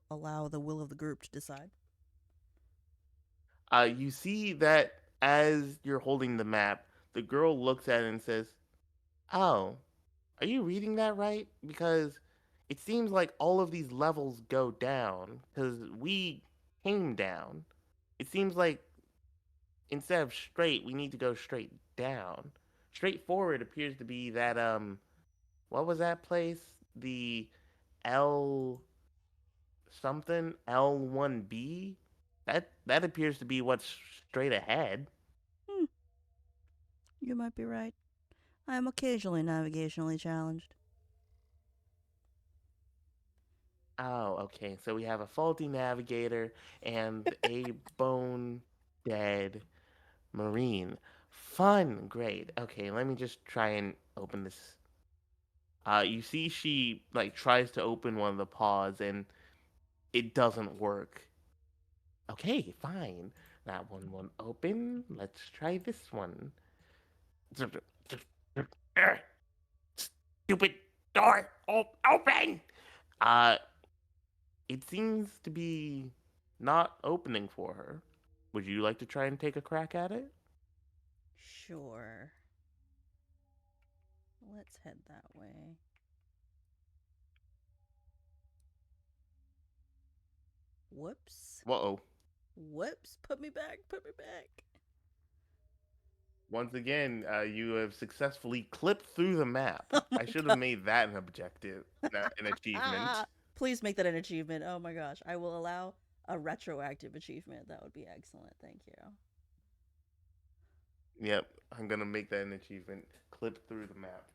allow the will of the group to decide. You see that as you're holding the map, the girl looks at it and says, "Oh, are you reading that right? Because it seems like all of these levels go down because we came down. It seems like instead of straight, we need to go straight down. Straight forward appears to be that what was that place? The L something L1B. That appears to be what's straight ahead. Hmm, you might be right. I am occasionally navigationally challenged. Oh, okay. So we have a faulty navigator and a bone dead marine. Fun, great. Okay, let me just try and open this. You see, she like tries to open one of the paws and it doesn't work. Okay, fine. That one won't open. Let's try this one. Stupid door, open! Uh, it seems to be not opening for her. Would you like to try and take a crack at it? Sure. Let's head that way. Whoops. Whoa. Whoops. Put me back. Put me back. Once again, you have successfully clipped through the map. Oh I my should have god. made that an objective, an achievement. Please make that an achievement. Oh my gosh. I will allow a retroactive achievement. That would be excellent. Thank you. Yep, I'm gonna make that an achievement. Clip through the map.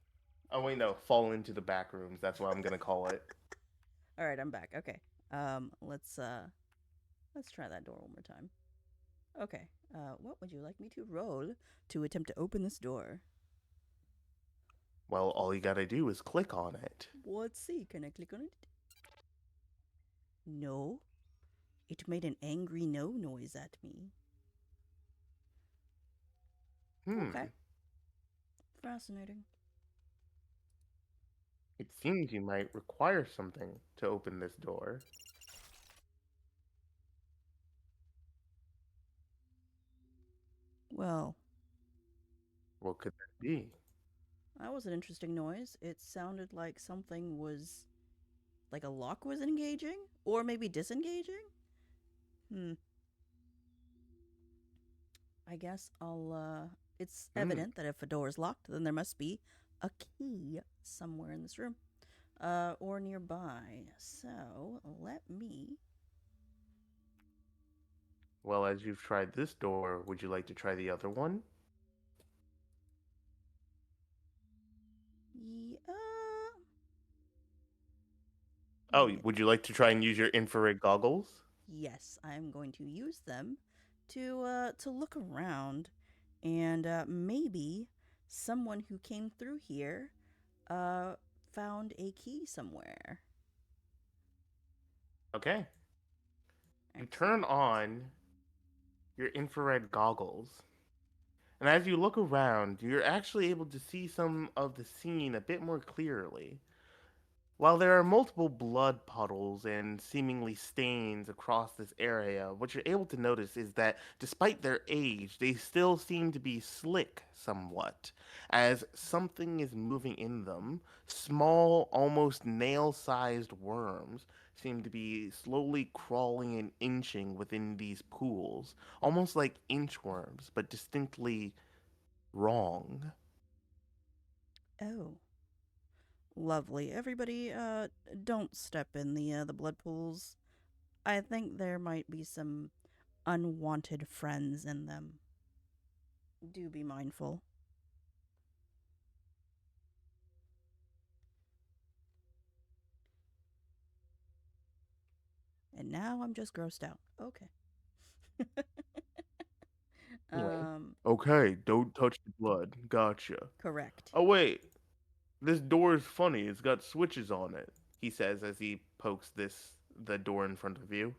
Oh wait, no, fall into the back rooms. That's what I'm gonna call it. All right, I'm back. Okay. Let's try that door one more time. Okay. What would you like me to roll to attempt to open this door? Well, all you gotta do is click on it. Let's see. Can I click on it? No. It made an angry no noise at me. Okay. Hmm. Fascinating. It seems you might require something to open this door. Well, What could that be? that was an interesting noise. It sounded like something was like a lock was engaging or maybe disengaging. Hmm. I guess it's Hmm. evident that if a door is locked, then there must be a key somewhere in this room. Or nearby. So let me. Well, as you've tried this door, would you like to try the other one? Oh, Yeah, would you like to try and use your infrared goggles? yes, I'm going to use them to look around, and maybe someone who came through here uh found a key somewhere. Okay. You turn Excellent. on your infrared goggles, and as you look around, you're actually able to see some of the scene a bit more clearly. While there are multiple blood puddles and seemingly stains across this area, what you're able to notice is that despite their age, they still seem to be slick somewhat, as something is moving in them. Small, almost nail sized worms seem to be slowly crawling and inching within these pools, almost like inchworms, but distinctly wrong. Oh, lovely. Everybody, don't step in the blood pools. I think there might be some unwanted friends in them. Do be mindful. And now I'm just grossed out. Okay. Anyway. um, Okay, don't touch the blood. Gotcha. correct. Oh, wait. This door is funny. It's got switches on it, he says as he pokes the door in front of you.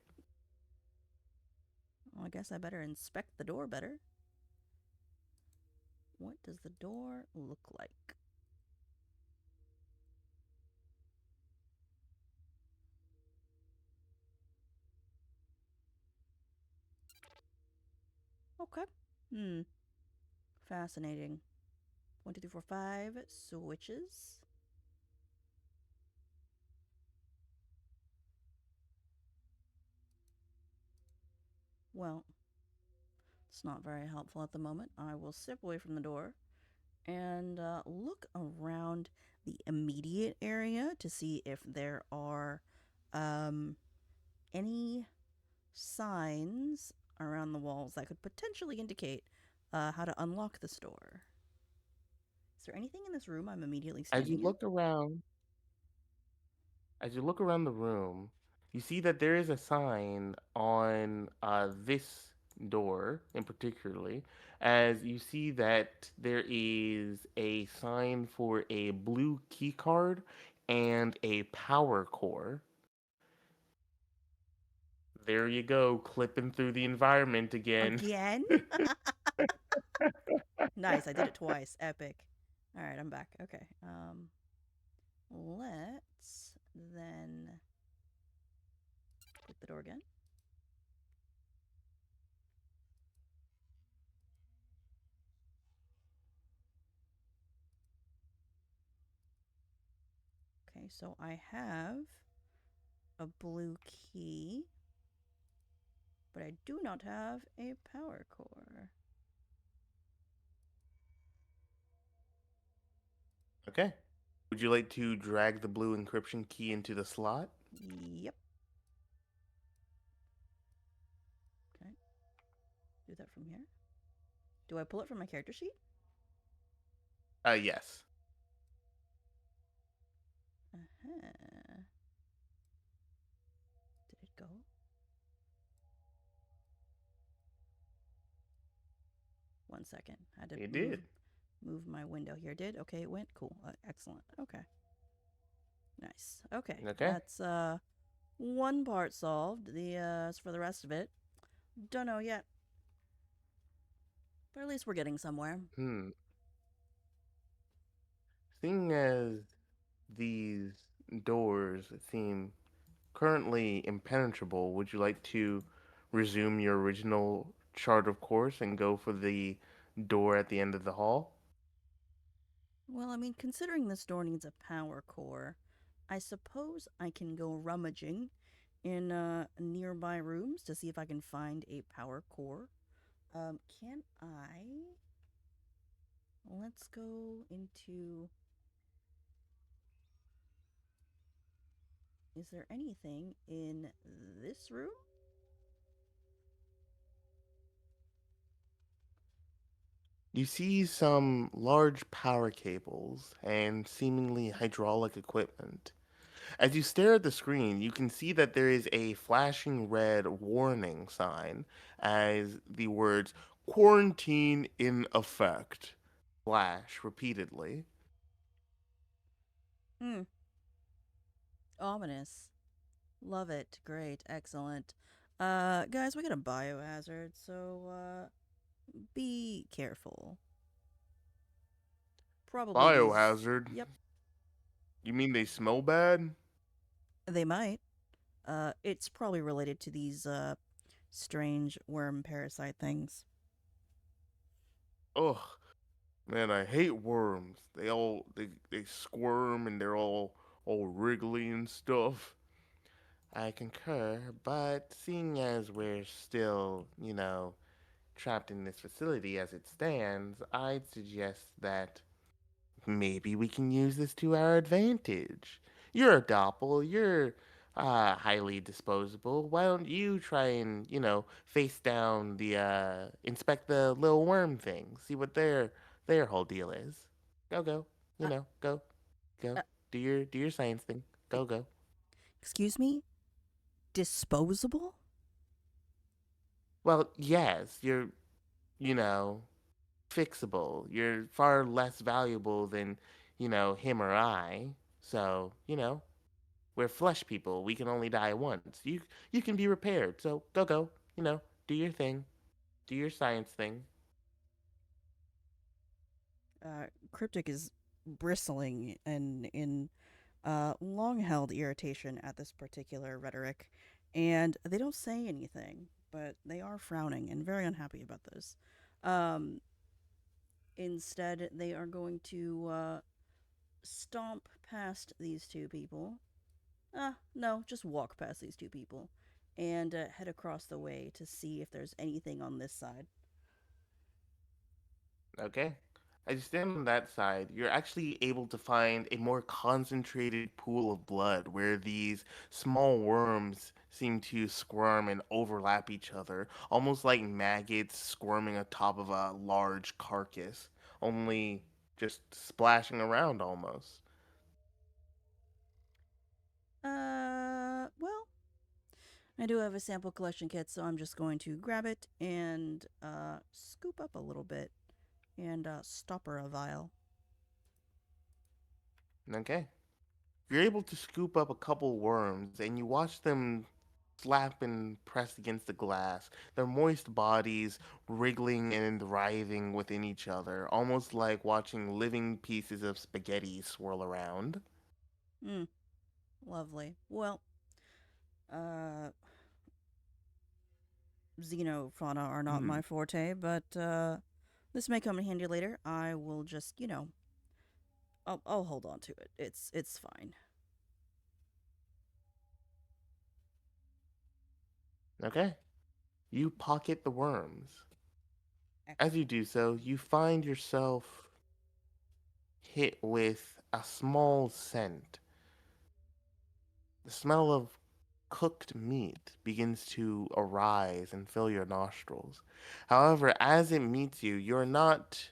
Well, I guess I better inspect the door better. What does the door look like? Okay. Hmm. Fascinating. 1, 2, 3, 4, 5 switches. Well, it's not very helpful at the moment. I will step away from the door and look around the immediate area to see if there are um, any signs around the walls that could potentially indicate how to unlock this door. Is there anything in this room I'm immediately As you standing in? look around, as you look around the room, you see that there is a sign on this door in particularly, as you see that there is a sign for a blue key card and a power core. There you go, clipping through the environment again. Again? Nice, I did it twice. Epic. All right, I'm back. Okay. Let's then click the door again. Okay, so I have a blue key, but I do not have a power core. Okay. Would you like to drag the blue encryption key into the slot? Yep. Okay, do that from here. Do I pull it from my character sheet? Yes. Uh-huh. Did it go? One second. I had to It move did. move my window here. Did? Okay, it went. Cool. Excellent. Okay. Nice. Okay. Okay. That's one part solved. The as for the rest of it, don't know yet. But at least we're getting somewhere. Hmm. Seeing as these doors seem currently impenetrable, would you like to resume your original chart of course and go for the door at the end of the hall? Well, I mean, considering this door needs a power core, I suppose I can go rummaging in nearby rooms to see if I can find a power core. Can I? Let's go into. Is there anything in this room? You see some large power cables and seemingly hydraulic equipment. As you stare at the screen, you can see that there is a flashing red warning sign as the words quarantine in effect flash repeatedly. Hmm. Ominous. Love it. Great. Excellent. Guys, we got a biohazard, so be careful. Probably these. Biohazard. Yep. You mean they smell bad? They might. It's probably related to these strange worm parasite things. Ugh, man, I hate worms. They squirm and they're all wriggly and stuff. I concur, but seeing as we're still, trapped in this facility as it stands, I'd suggest that maybe we can use this to our advantage. You're a doppel, you're highly disposable. Why don't you try and, face down inspect the little worm thing, see what their whole deal is. Go, Uh, go, go. uh, Do your science thing. e- Go. excuse me? Disposable? Well, yes, you're, you know, fixable. You're far less valuable than, him or I. So, we're flesh people. We can only die once. You can be repaired. So go. Do your thing. Do your science thing. Cryptic is bristling and in long held irritation at this particular rhetoric, and they don't say anything, but they are frowning and very unhappy about this. Um, Instead, they are going to stomp past these two people. No, just walk past these two people and head across the way to see if there's anything on this side. Okay. As you stand on that side, you're actually able to find a more concentrated pool of blood where these small worms seem to squirm and overlap each other, almost like maggots squirming atop of a large carcass, only just splashing around almost. Well, I do have a sample collection kit, so I'm just going to grab it and scoop up a little bit and stopper a vial. Okay. You're able to scoop up a couple worms and you watch them slap and press against the glass, their moist bodies wriggling and writhing within each other, almost like watching living pieces of spaghetti swirl around. Hmm, lovely. Well, uh, xenofauna are not Hmm. my forte, but this may come in handy later. I will just, I'll hold on to it. It's fine. Okay. You pocket the worms. As you Excellent. do so, you find yourself hit with a small scent. The smell of cooked meat begins to arise and fill your nostrils. However, as it meets you, you're not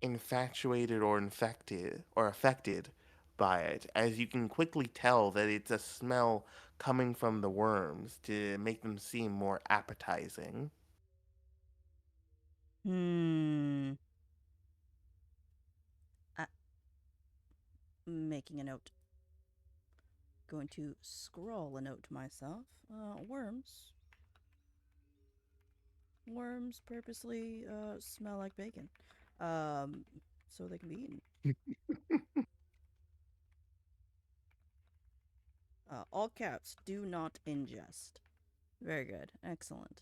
infatuated or infected or affected by it, as you can quickly tell that it's a smell coming from the worms to make them seem more appetizing. Hmm. Uh, Making a note. Going to scroll a note to myself. Worms. Worms purposely smell like bacon. Um, so they can be eaten. All caps, do not ingest. Very good. Excellent.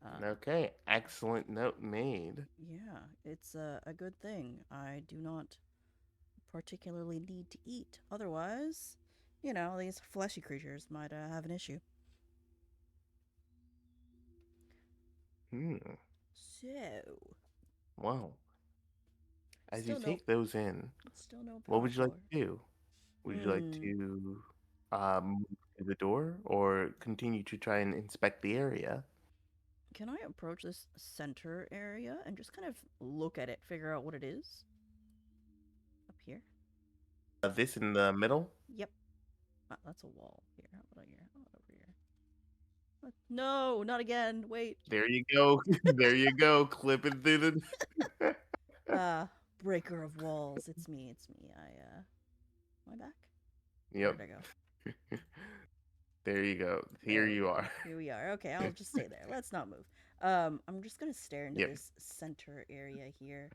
Uh, Okay, excellent note made. yeah, it's a good thing. I do not particularly need to eat. Otherwise, these fleshy creatures might have an issue. Hmm. So, Wow. As you still no, take those in, still no what power would you like core. to do? Would you like Hmm. to move to the door or continue to try and inspect the area? Can I approach this center area and just kind of look at it, figure out what it is? Up here? This in the middle? Yep. That's a wall. Here. How about here? How about over here? What? No, not again. Wait. There you go. There you go. Clip it through the. Uh, Breaker of walls. It's me. It's me. Am I back? Where Yep. did I go? There you go. Here There we you go. are. Here we are. Okay, I'll just stay there. Let's not move. I'm just gonna stare into Yep. this center area here.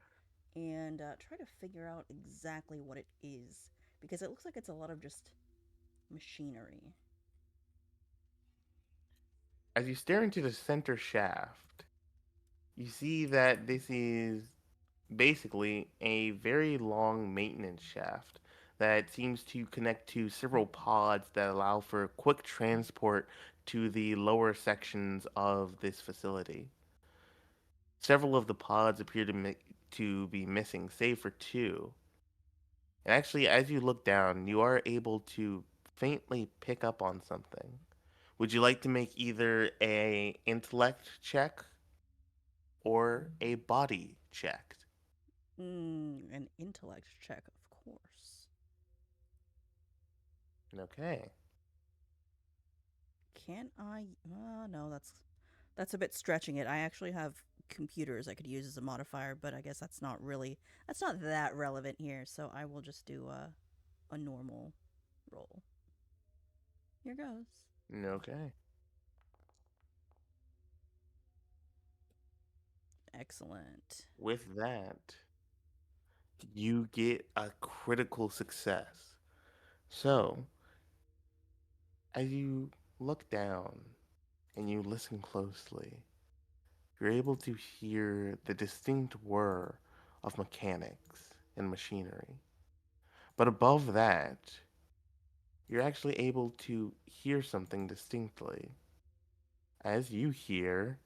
and try to figure out exactly what it is because it looks like it's a lot of just machinery. As you stare into the center shaft, you see that this is basically a very long maintenance shaft that seems to connect to several pods that allow for quick transport to the lower sections of this facility. Several of the pods appear to be missing, save for two. And actually, as you look down, you are able to faintly pick up on something. Would you like to make either a intellect check or a body check? An intellect check, of course. Okay. Can I? No, that's a bit stretching it. I actually have computers I could use as a modifier, but I guess that's not that relevant here. So I will just do a normal roll. Here goes. Okay. Excellent. With that, you get a critical success. So, as you look down and you listen closely, you're able to hear the distinct whir of mechanics and machinery. But above that, you're actually able to hear something distinctly. As you hear,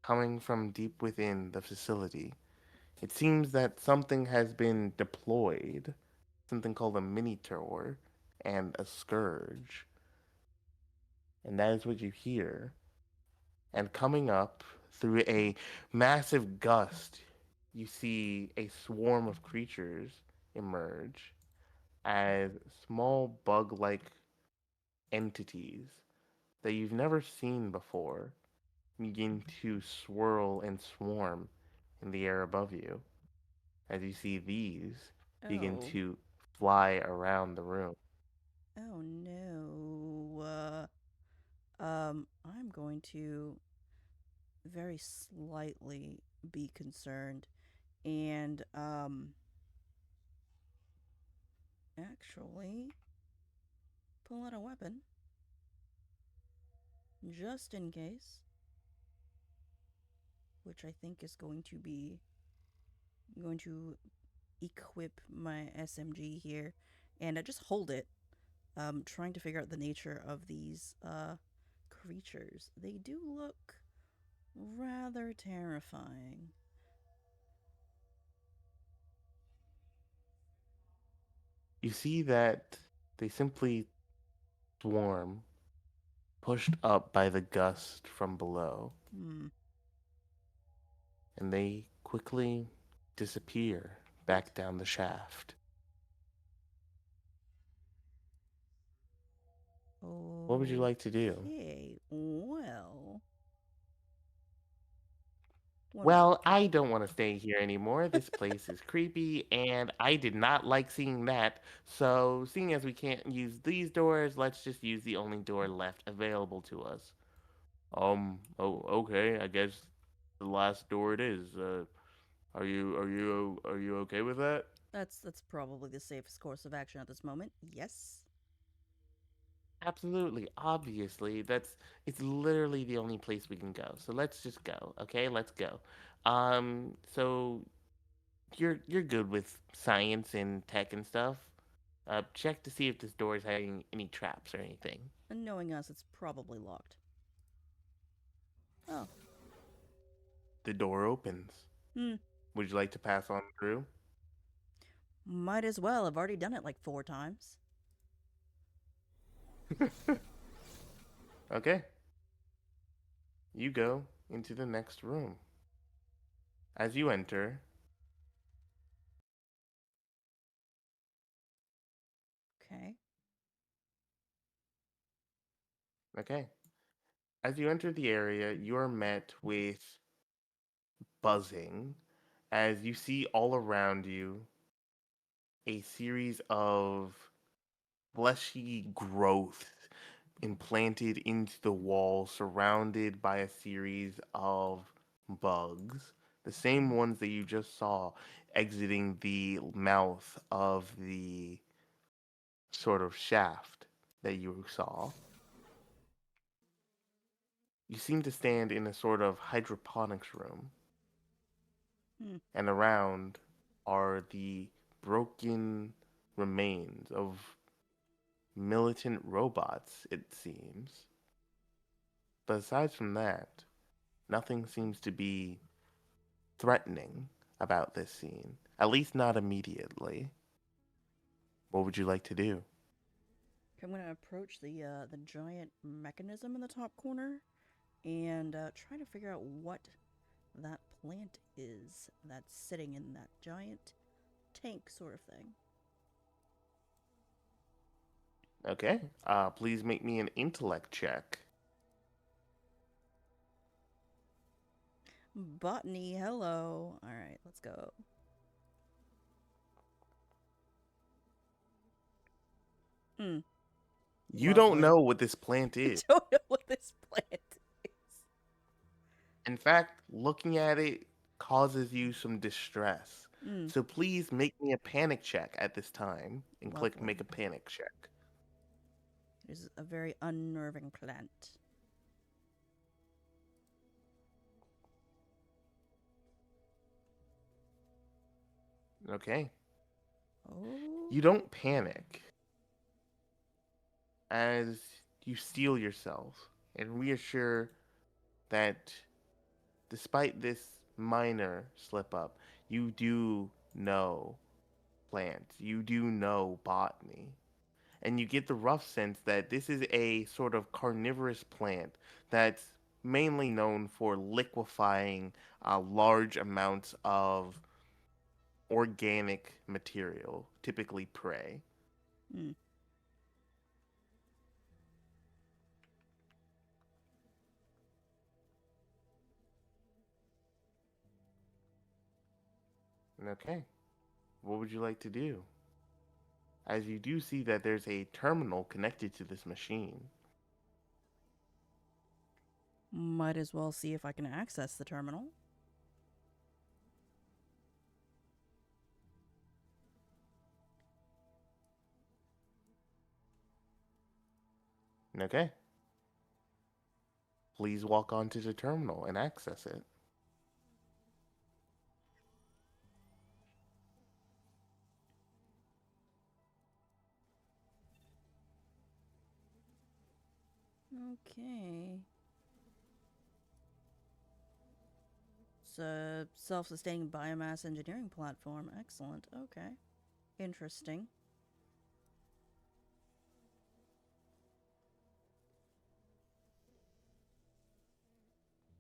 coming from deep within the facility, it seems that something has been deployed, something called a minotaur and a scourge. And that is what you hear. And coming up through a massive gust, you see a swarm of creatures emerge as small bug like entities that you've never seen before begin to swirl and swarm in the air above you as you see these begin Oh, to fly around the room. oh no. I'm going to very slightly be concerned and actually pull out a weapon just in case, which I think is going to equip my SMG here, and I just hold it, trying to figure out the nature of these creatures. They do look rather terrifying. You see that they simply swarm, pushed up by the gust from below, Hmm. and they quickly disappear What? back down the shaft. What would you like to do? Okay. Well, one Well, moment. I don't want to stay here anymore. This place is creepy, and I did not like seeing that. So, seeing as we can't use these doors, let's just use the only door left available to us. Oh, okay. I guess the last door it is. Are you okay with that? That's probably the safest course of action at this moment. Yes. Absolutely. Obviously, it's literally the only place we can go. So let's just go. Okay, let's go. So you're good with science and tech and stuff. Check to see if this door is having any traps or anything. And knowing us, it's probably locked. Oh. The door opens. Hmm. Would you like to pass on through? Might as well. I've already done it like 4 times. Okay. You go into the next room. As you enter, Okay. okay. As you enter the area, you are met with buzzing as you see all around you a series of fleshy growth implanted into the wall, surrounded by a series of bugs, the same ones that you just saw exiting the mouth of the sort of shaft that you saw. You seem to stand in a sort of hydroponics room, Hmm. and around are the broken remains of militant robots, it seems. But aside from that, nothing seems to be threatening about this scene, at least not immediately. What would you like to do? I'm gonna approach the giant mechanism in the top corner and try to figure out what that plant is that's sitting in that giant tank sort of thing. Okay, please make me an intellect check. Botany, hello. All right, let's go. Hmm. You don't Lovely. know what this plant I is. don't know what this plant is. In fact, looking at it causes you some distress. Hmm. So please make me a panic check at this time and click make Lovely. a panic check. It is a very unnerving plant. Okay. Oh. You don't panic as you steel yourself and reassure that despite this minor slip up, you do know plants, you do know botany. And you get the rough sense that this is a sort of carnivorous plant that's mainly known for liquefying large amounts of organic material, typically prey. Hmm. Okay, what would you like to do? As you do see that there's a terminal connected to this machine. Might as well see if I can access the terminal. Okay, please walk onto the terminal and access it. Okay. It's a self sustaining biomass engineering platform. Excellent. Okay. Interesting.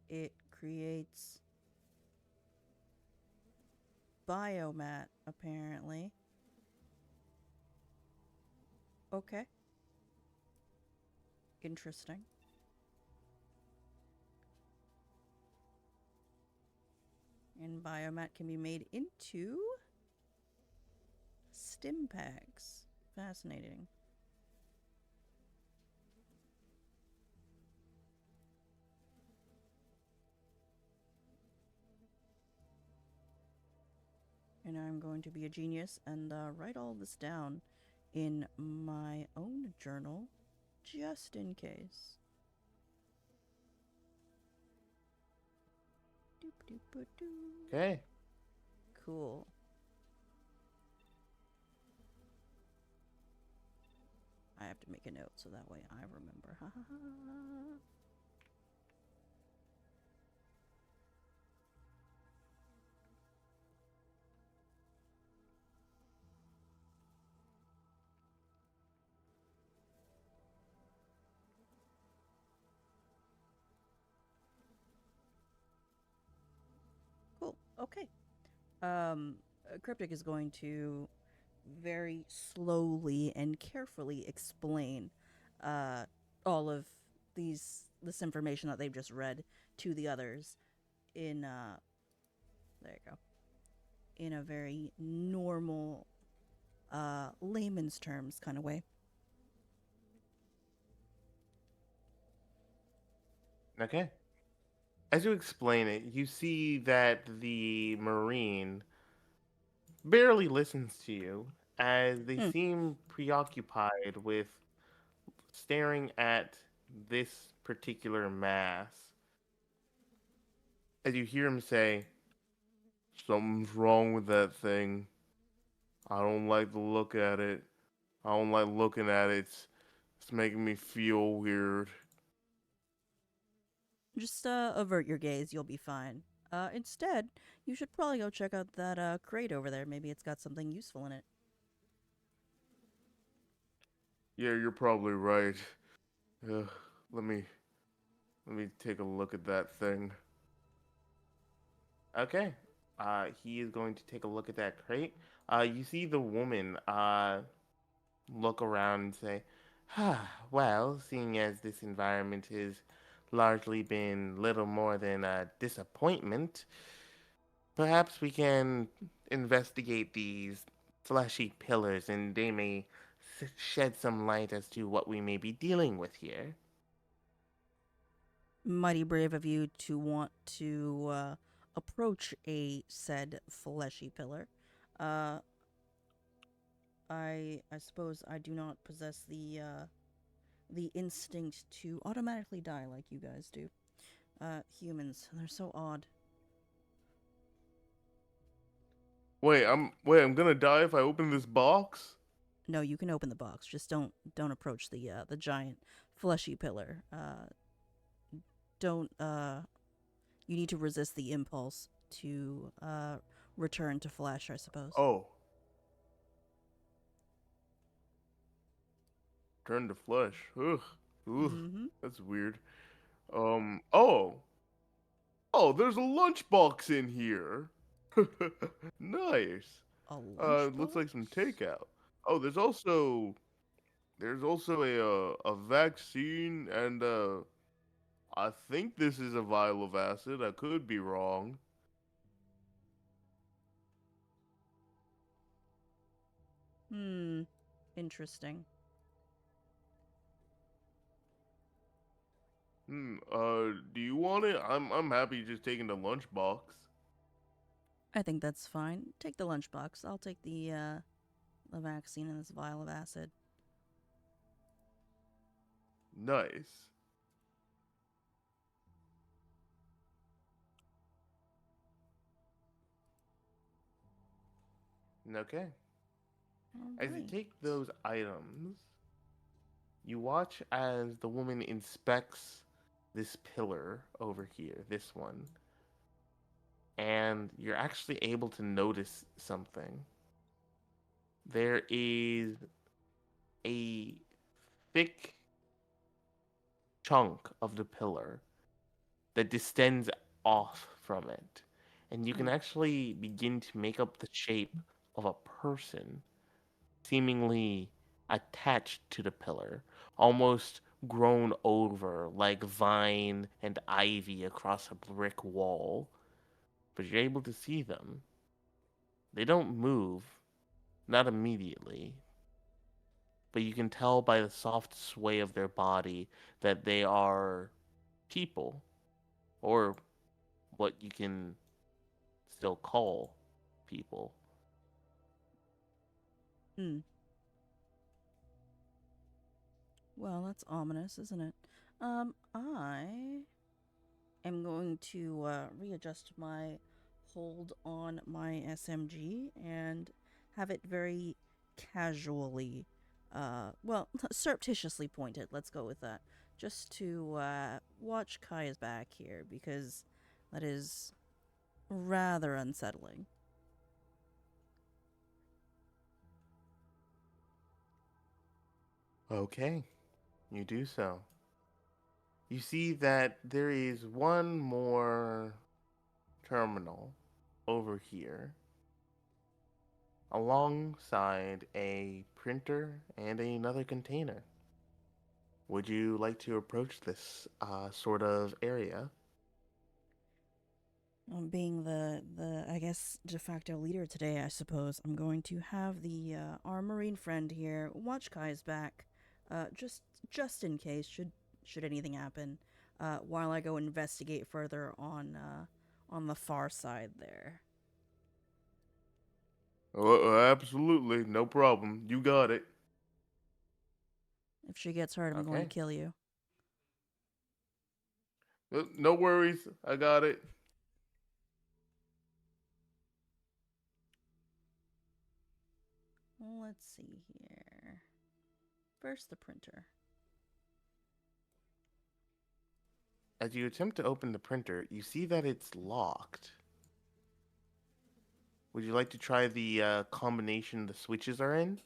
It creates biomat, apparently. Okay. Interesting. And biomat can be made into stim packs. Fascinating. And I'm going to be a genius and write all this down in my own journal just in case. Doop doop doo. Okay, Cool. I have to make a note so that way I remember. Ha ha ha. Cool. Okay. Um, Cryptic is going to very slowly and carefully explain uh, all of this information that they've just read to the others in there you go, in a very normal layman's terms kind of way. Okay. As you explain it, you see that the Marine barely listens to you as they Hmm. seem preoccupied with staring at this particular mass. As you hear him say, "Something's wrong with that thing. I don't like the look at it. I don't like looking at it. It's making me feel weird." Just avert your gaze, you'll be fine. Instead, you should probably go check out that crate over there. Maybe it's got something useful in it. Yeah, you're probably right. Ugh, let me let me take a look at that thing. Okay. He is going to take a look at that crate. You see the woman look around and say, well, seeing as this environment has largely been little more than a disappointment, perhaps we can investigate these fleshy pillars and they may shed some light as to what we may be dealing with here. Mighty brave of you to want to approach a said fleshy pillar. Uh, I suppose I do not possess the instinct to automatically die like you guys do. Humans, they're so odd. I'm gonna die if I open this box? No, you can open the box. Just don't approach the giant fleshy pillar. Don't You need to resist the impulse to return to flesh, I suppose. Oh, turn to flesh. Ugh. Ugh. Mm-hmm. That's weird. Oh. Oh, there's a lunchbox in here. Nice. A Looks like some lunchbox? takeout. Oh, there's also a vaccine and I think this is a vial of acid. I could be wrong. Hmm. Interesting. Do you want it? I'm happy just taking the lunchbox. I think that's fine. Take the lunchbox. I'll take the vaccine and this vial of acid. Nice. Okay. All As you right. take those items, you watch as the woman inspects this pillar over here, this one, and you're actually able to notice something. There is a thick chunk of the pillar that distends off from it, and you can Hmm. actually begin to make up the shape of a person seemingly attached to the pillar, almost grown over like vine and ivy across a brick wall. But you're able to see them. They don't move, not immediately, but you can tell by the soft sway of their body that they are people, or what you can still call people. Hmm. Well, that's ominous, isn't it? I am going to readjust my hold on my SMG and have it very casually, well, surreptitiously pointed. Let's go with that. Just to watch Kaya's back here because that is rather unsettling. Okay, you do so. You see that there is one more terminal over here alongside a printer and another container. Would you like to approach this sort of area? Being the I guess de facto leader today, I suppose I'm going to have the our marine friend here watch Kai's back, just in case should anything happen. while I go investigate further on the far side there. Absolutely, no problem. You got it. If she gets hurt, I'm going to Okay. kill you. No worries. I got it. Let's see here. First, the printer. As you attempt to open the printer, you see that it's locked. Would you like to try the combination the switches are in?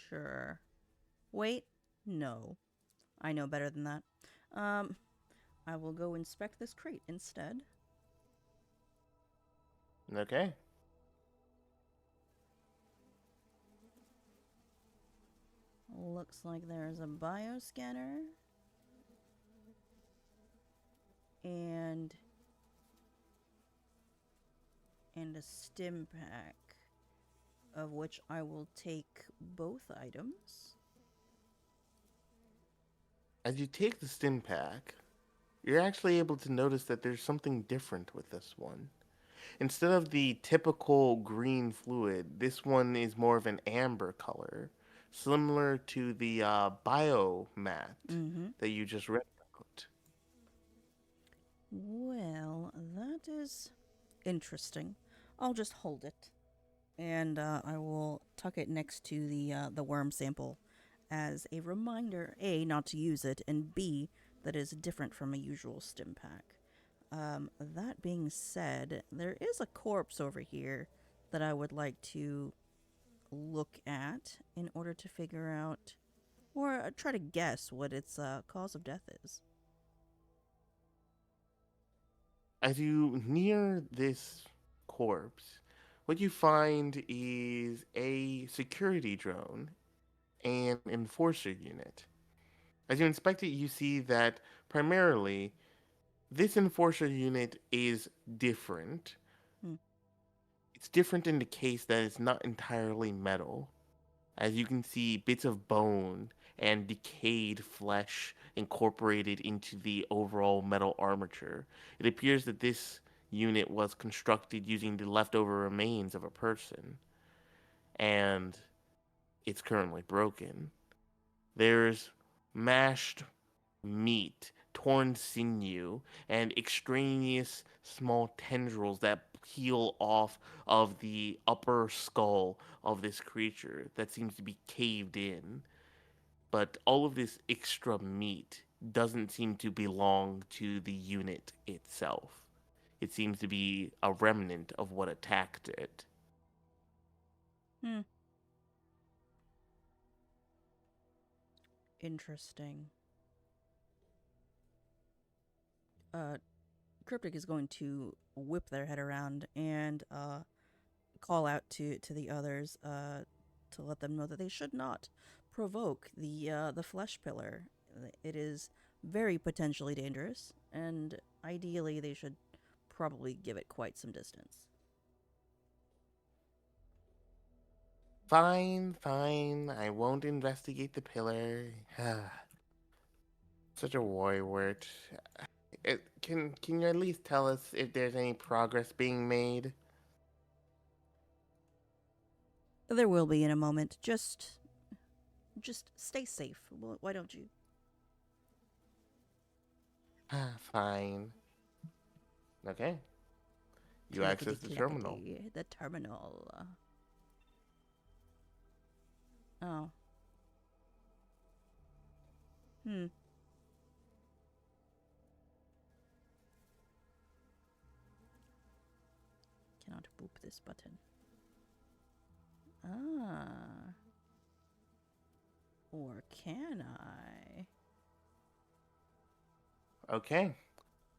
Sure. Wait, no. I know better than that. Um, I will go inspect this crate instead. Okay. Looks like there's a bioscanner and a stim pack, of which I will take both items. As you take the stim pack, you're actually able to notice that there's something different with this one. Instead of the typical green fluid, this one is more of an amber color, similar to the biomat Mm-hmm. that you just read about. Well, that is interesting. I'll just hold it, and I will tuck it next to the worm sample, as a reminder: A, not to use it, and B, that is different from a usual stim pack. That being said, there is a corpse over here that I would like to look at in order to figure out or try to guess what its cause of death is. As you near this corpse, what you find is a security drone and enforcer unit. As you inspect it, you see that primarily this enforcer unit is different. Hmm. It's different in the case that it's not entirely metal. As you can see, bits of bone and decayed flesh incorporated into the overall metal armature. It appears that this unit was constructed using the leftover remains of a person, and it's currently broken. There's mashed meat, torn sinew, and extraneous small tendrils that peel off of the upper skull of this creature that seems to be caved in. But all of this extra meat doesn't seem to belong to the unit itself. It seems to be a remnant of what attacked it. Hmm. Interesting. Uh, Cryptic is going to whip their head around and call out to the others to let them know that they should not provoke the flesh pillar. It is very potentially dangerous, and ideally they should probably give it quite some distance. Fine, fine. I won't investigate the pillar. Such a worrywart. Can you at least tell us if there's any progress being made? There will be in a moment. Just stay safe. Why don't you Fine. Okay. You clickety access the terminal. clackety the terminal? Oh, hmm. Cannot boop this button. Ah, or can I? Okay.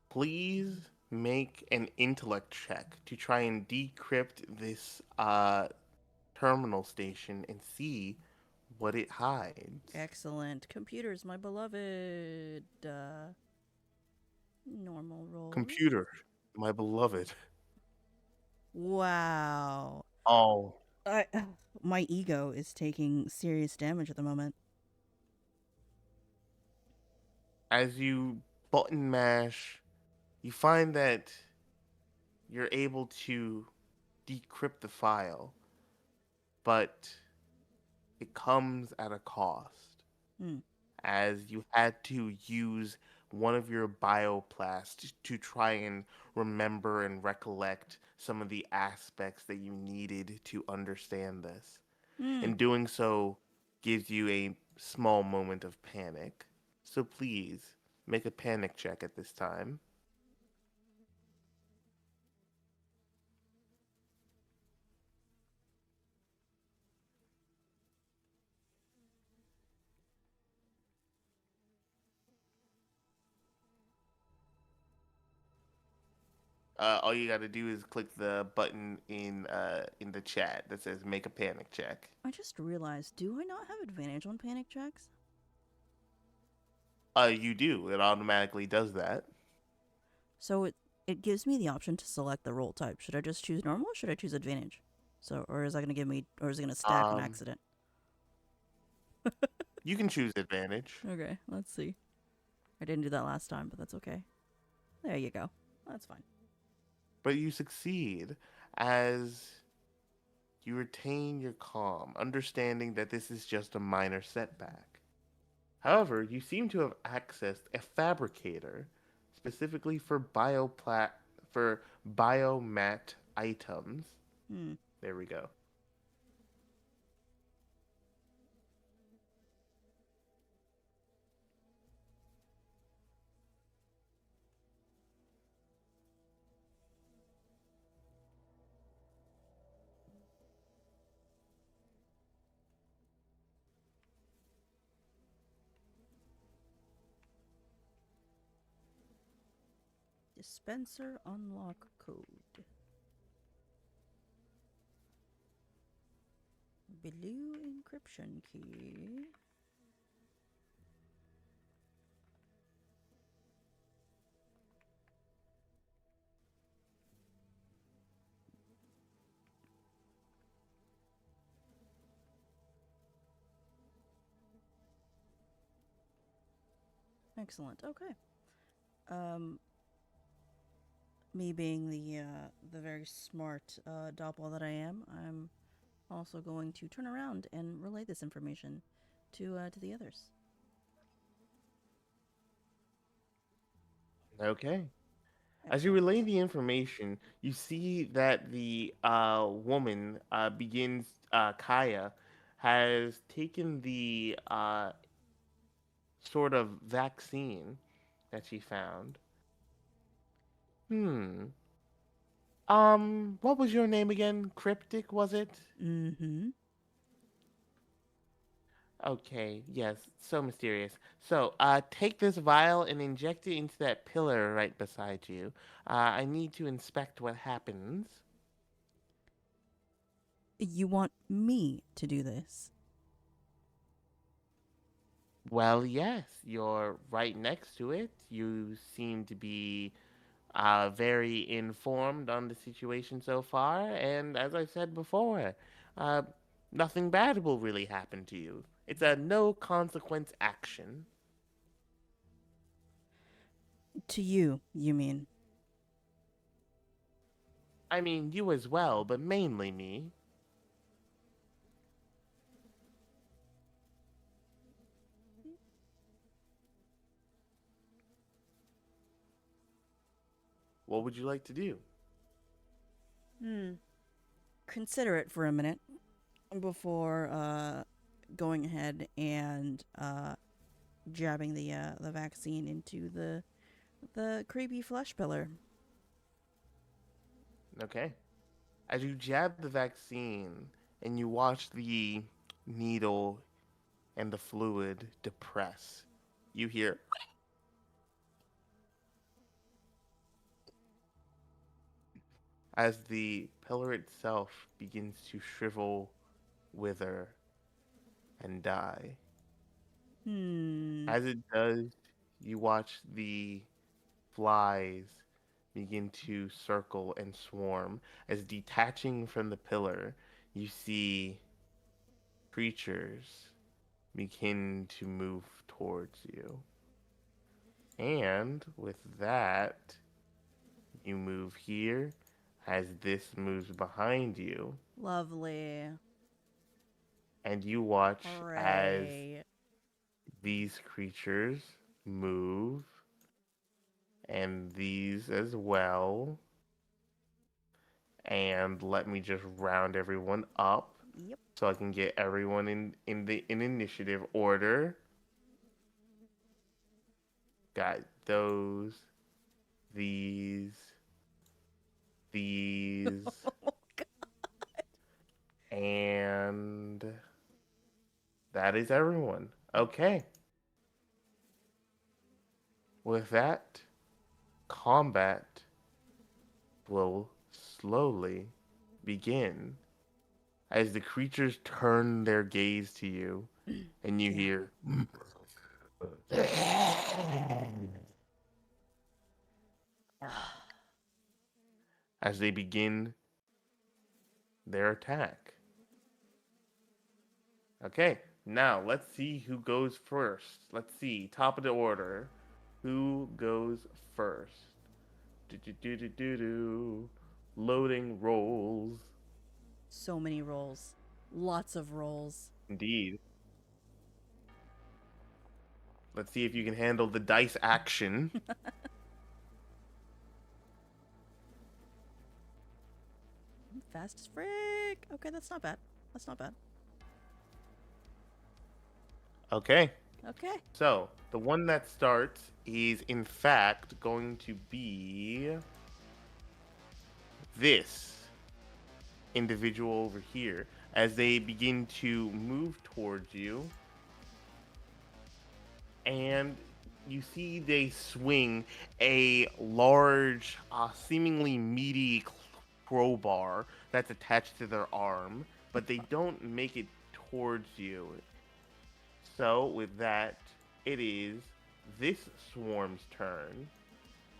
Please make an intellect check to try and decrypt this terminal station and see what it hides. Excellent. Computers, my beloved. Normal roll. Computer, my beloved. Wow. Oh, I, my ego is taking serious damage at the moment. As you button mash, you find that you're able to decrypt the file, but it comes at a cost, Hmm. as you had to use one of your bioplasts to try and remember and recollect some of the aspects that you needed to understand this. Hmm. And doing so gives you a small moment of panic. So please make a panic check at this time. All you got to do is click the button in the chat that says "Make a panic check." I just realized, do I not have advantage on panic checks? You do. It automatically does that. So it gives me the option to select the roll type. Should I just choose normal or should I choose advantage? So, or is that going to give me, or is it going to stack on Um, accident? you can choose advantage, Okay, let's see. I didn't do that last time, but that's okay. There you go. That's fine. but you succeed as you retain your calm, understanding that this is just a minor setback. However, you seem to have accessed a fabricator specifically for biomat items. Hmm. There we go. Dispenser unlock code. Blue encryption key. Excellent. Okay. Um, Me being the very smart doppel that I am, I'm also going to turn around and relay this information to the others. Okay. As you Excellent. relay the information, you see that the woman Kaya, has taken the sort of vaccine that she found. Hmm. What was your name again? Cryptic, was it? Mm-hmm. Okay, yes, so mysterious. So, take this vial and inject it into that pillar right beside you. I need to inspect what happens. You want me to do this? Well, yes, you're right next to it. You seem to be very informed on the situation so far, and as I said before, uh, nothing bad will really happen to you. It's a no consequence action. To you, you mean? I mean, you as well, but mainly me. What would you like to do? Hmm. Consider it for a minute before going ahead and jabbing the vaccine into the creepy flesh pillar. Okay. As you jab the vaccine and you watch the needle and the fluid depress, you hear as the pillar itself begins to shrivel, wither, and die. Hmm. As it does, you watch the flies begin to circle and swarm. As detaching from the pillar, you see creatures begin to move towards you. And with that, you move here as this moves behind you, Lovely. and you watch as Hooray. these creatures move, and these as well. And let me just round everyone up Yep. so I can get everyone in initiative order. Got those, these, these, Oh, God. and that is everyone. Okay. With that, combat will slowly begin as the creatures turn their gaze to you and you Yeah. hear as they begin their attack. Okay, now let's see who goes first. Let's see, top of the order. Who goes first? Do do do do do do. Loading rolls. So many rolls. Lots of rolls. Indeed. Let's see if you can handle the dice action. I'm fast as frick. Okay, that's not bad. That's not bad. Okay, Okay. so the one that starts is in fact going to be this individual over here as they begin to move towards you, and you see they swing a large, seemingly meaty crowbar that's attached to their arm, but they don't make it towards you. So, with that, it is this swarm's turn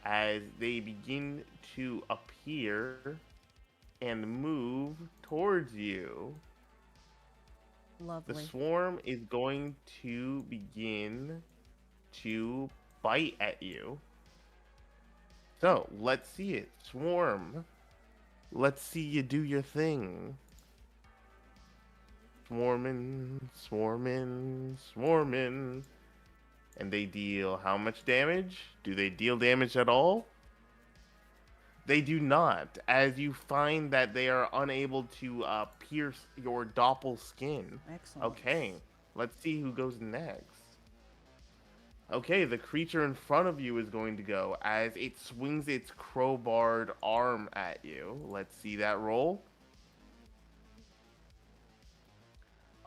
as they begin to appear and move towards you. The Lovely. swarm is going to begin to bite at you. So, let's see it. Swarm. Let's see you do your thing. Swarming, swarming, swarming. And they deal how much damage? Do they deal damage at all? They do not, as you find that they are unable to pierce your doppel skin. Excellent. Okay, let's see who goes next. Okay, the creature in front of you is going to go as it swings its crowbarred arm at you. Let's see that roll.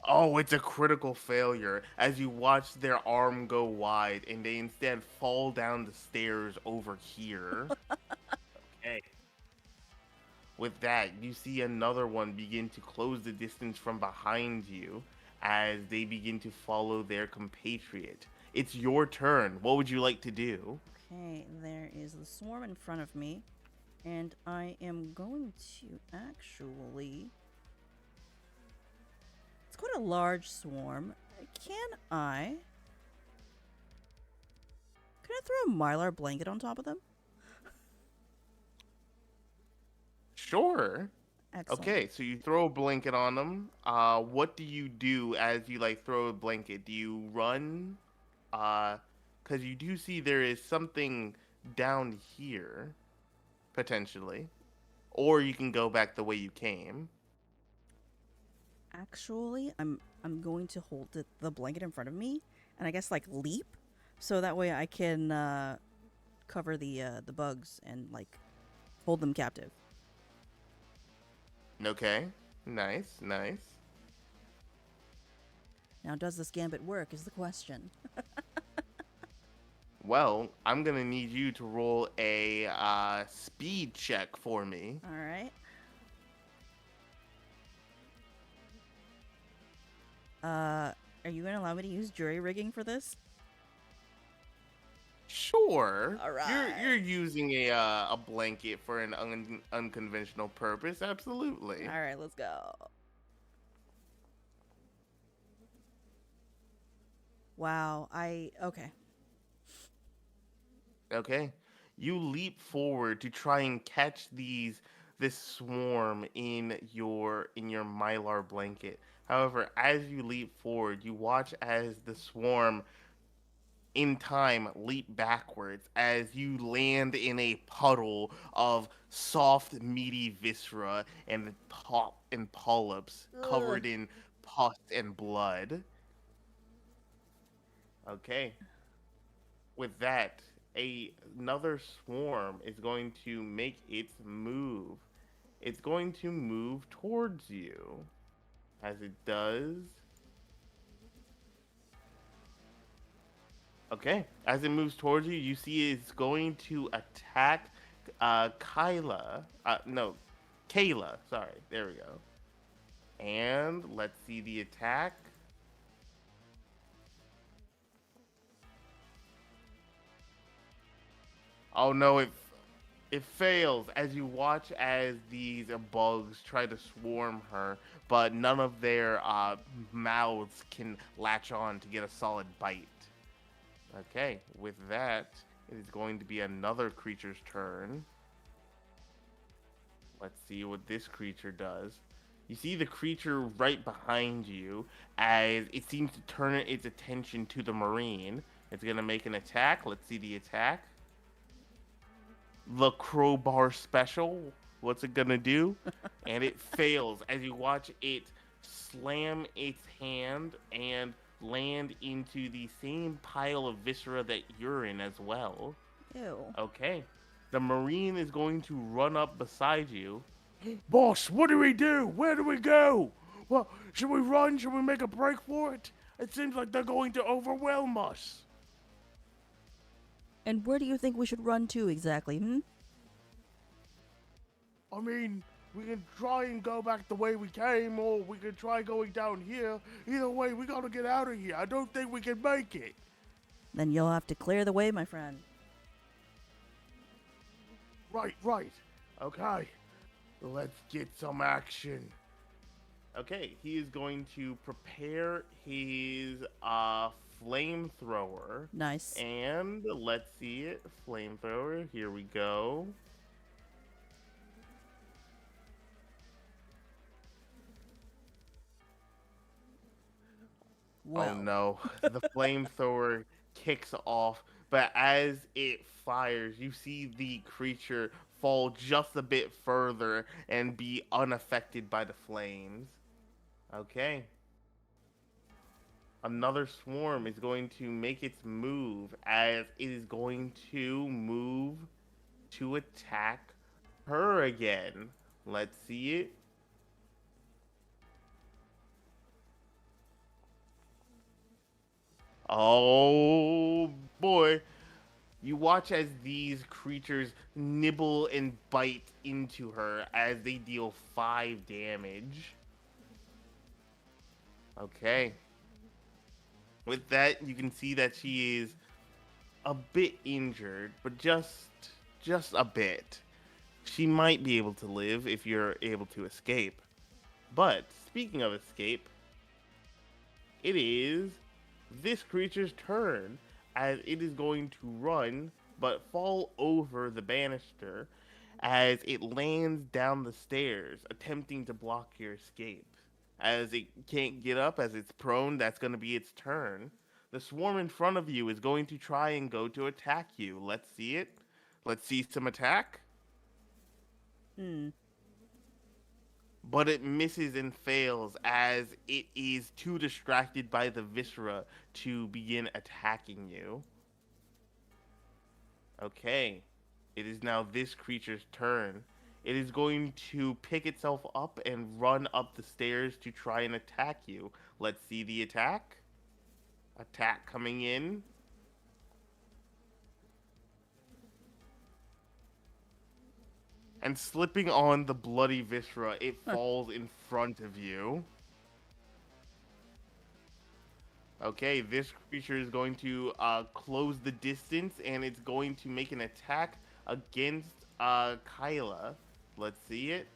Oh, it's a critical failure as you watch their arm go wide and they instead fall down the stairs over here. Okay. With that, you see another one begin to close the distance from behind you as they begin to follow their compatriot. It's your turn. What would you like to do? Okay, there is the swarm in front of me. And I am going to actually. It's quite a large swarm. Can I. Can I throw a mylar blanket on top of them? Sure. Excellent. Okay, so you throw a blanket on them. What do you do as you like throw a blanket? Do you run? Because you do see there is something down here potentially, or you can go back the way you came. Actually, I'm going to hold the blanket in front of me, and I guess like leap, so that way I can cover the bugs and like hold them captive. Okay, nice, nice. Now, does this gambit work? Is the question. Well, I'm gonna need you to roll a speed check for me. All right. Are you gonna allow me to use jury rigging for this? Sure, All you're right. using a blanket for an unconventional purpose. Absolutely. All right. Let's go. Wow. Okay. Okay. You leap forward to try and catch this swarm in your mylar blanket. However, as you leap forward, you watch as the swarm in time leap backwards as you land in a puddle of soft meaty viscera and polyps Ugh. covered in pus and blood. Okay. With that, another swarm is going to make its move. It's going to move towards you. As it does, okay. As it moves towards you, you see it's going to attack Kyla. No, Kayla. Sorry. There we go. And let's see the attack. Oh no, it fails as you watch as these bugs try to swarm her, but none of their mouths can latch on to get a solid bite. Okay, with that, it is going to be another creature's turn. Let's see what this creature does. You see the creature right behind you as it seems to turn its attention to the marine. It's going to make an attack. Let's see the attack. The crowbar special. What's it going to do? And it fails as you watch it slam its hand and land into the same pile of viscera that you're in as well. Ew. Okay. The marine is going to run up beside you. Boss, what do we do? Where do we go? Well, should we run? Should we make a break for it? It seems like they're going to overwhelm us. And where do you think we should run to exactly, hmm? I mean, we can try and go back the way we came, or we can try going down here. Either way, we gotta get out of here. I don't think we can make it. Then you'll have to clear the way, my friend. Right, right. Okay. Let's get some action. Okay, he is going to prepare his flamethrower. Nice. And let's see it. Flamethrower. Here we go. Oh Well. no. The flamethrower kicks off, but as it fires, you see the creature fall just a bit further and be unaffected by the flames. Okay. Another swarm is going to make its move as it is going to move to attack her again. Let's see it. Oh boy. You watch as these creatures nibble and bite into her as they deal 5 damage. Okay. With that, you can see that she is a bit injured, but just a bit. She might be able to live if you're able to escape. But speaking of escape, it is this creature's turn as it is going to run but fall over the banister as it lands down the stairs, attempting to block your escape. As it can't get up, as it's prone, that's going to be its turn. The swarm in front of you is going to try and go to attack you. Let's see it. Let's see some attack. Hmm. But it misses and fails as it is too distracted by the viscera to begin attacking you. Okay, it is now this creature's turn. It is going to pick itself up and run up the stairs to try and attack you. Let's see the attack. Attack coming in. And slipping on the bloody viscera, it falls in front of you. Okay, this creature is going to close the distance, and it's going to make an attack against Kyla. Let's see it.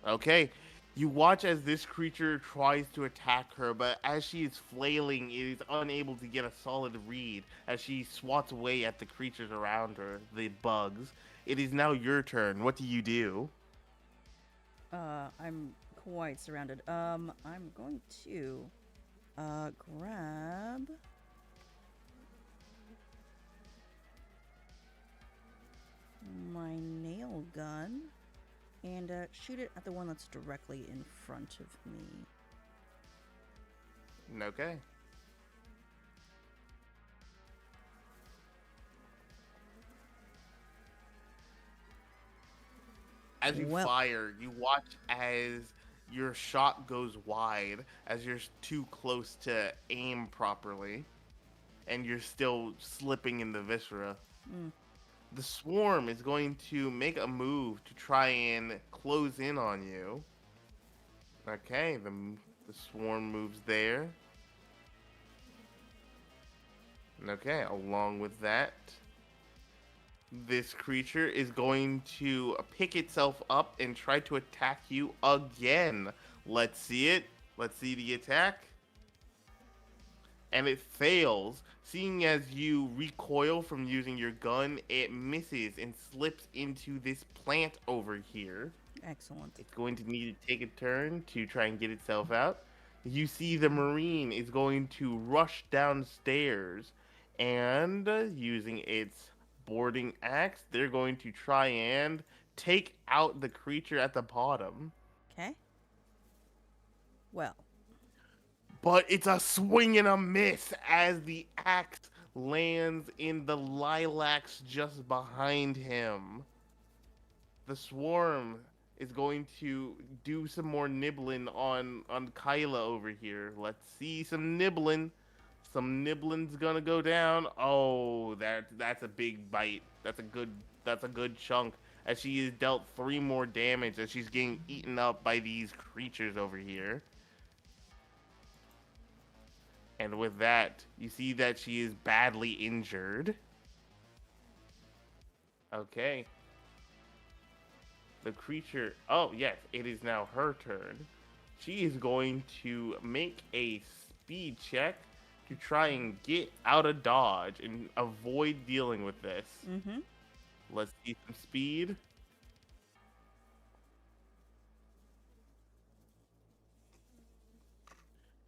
Okay, You watch as this creature tries to attack her, but as she is flailing, it is unable to get a solid read as she swats away at the creatures around her, the bugs. It is now your turn. What do you do? I'm quite surrounded. I'm going to grab my nail gun and shoot it at the one that's directly in front of me. Okay. As you Well, fire, you watch as your shot goes wide, as you're too close to aim properly, and you're still slipping in the viscera. mm, The swarm is going to make a move to try and close in on you. Okay, the swarm moves there. Okay, along with that, this creature is going to pick itself up and try to attack you again. Let's see it. Let's see the attack. And it fails. Seeing as you recoil from using your gun, it misses and slips into this plant over here. excellent. It's going to need to take a turn to try and get itself out. You see the Marine is going to rush downstairs and using its boarding axe, they're going to try and take out the creature at the bottom. Okay. Well, But it's a swing and a miss as the axe lands in the lilacs just behind him. The swarm is going to do some more nibbling on Kyla over here. Let's see some nibbling. Some nibbling's gonna go down. Oh, that's a big bite. That's a good chunk. As she is dealt 3 more damage as she's getting eaten up by these creatures over here. And with that, you see that she is badly injured. Okay. The creature. Oh, yes, it is now her turn. She is going to make a speed check to try and get out of dodge and avoid dealing with this. mm-hmm. Let's see some speed.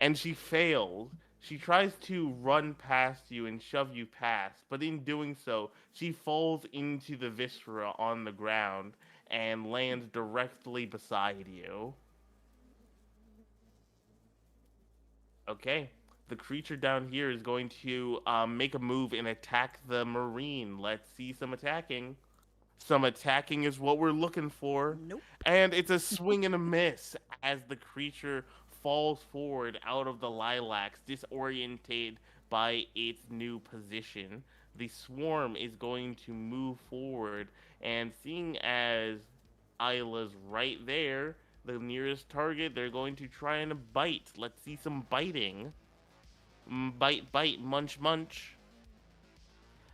And she fails. She tries to run past you and shove you past, but in doing so, she falls into the viscera on the ground and lands directly beside you. Okay. The creature down here is going to make a move and attack the marine. Let's see some attacking. Some attacking is what we're looking for. Nope. And it's a swing and a miss as the creature falls forward out of the lilacs, disoriented by its new position. The swarm is going to move forward, and seeing as Isla's right there, the nearest target, they're going to try and bite. Let's see some biting. Bite, bite, munch, munch.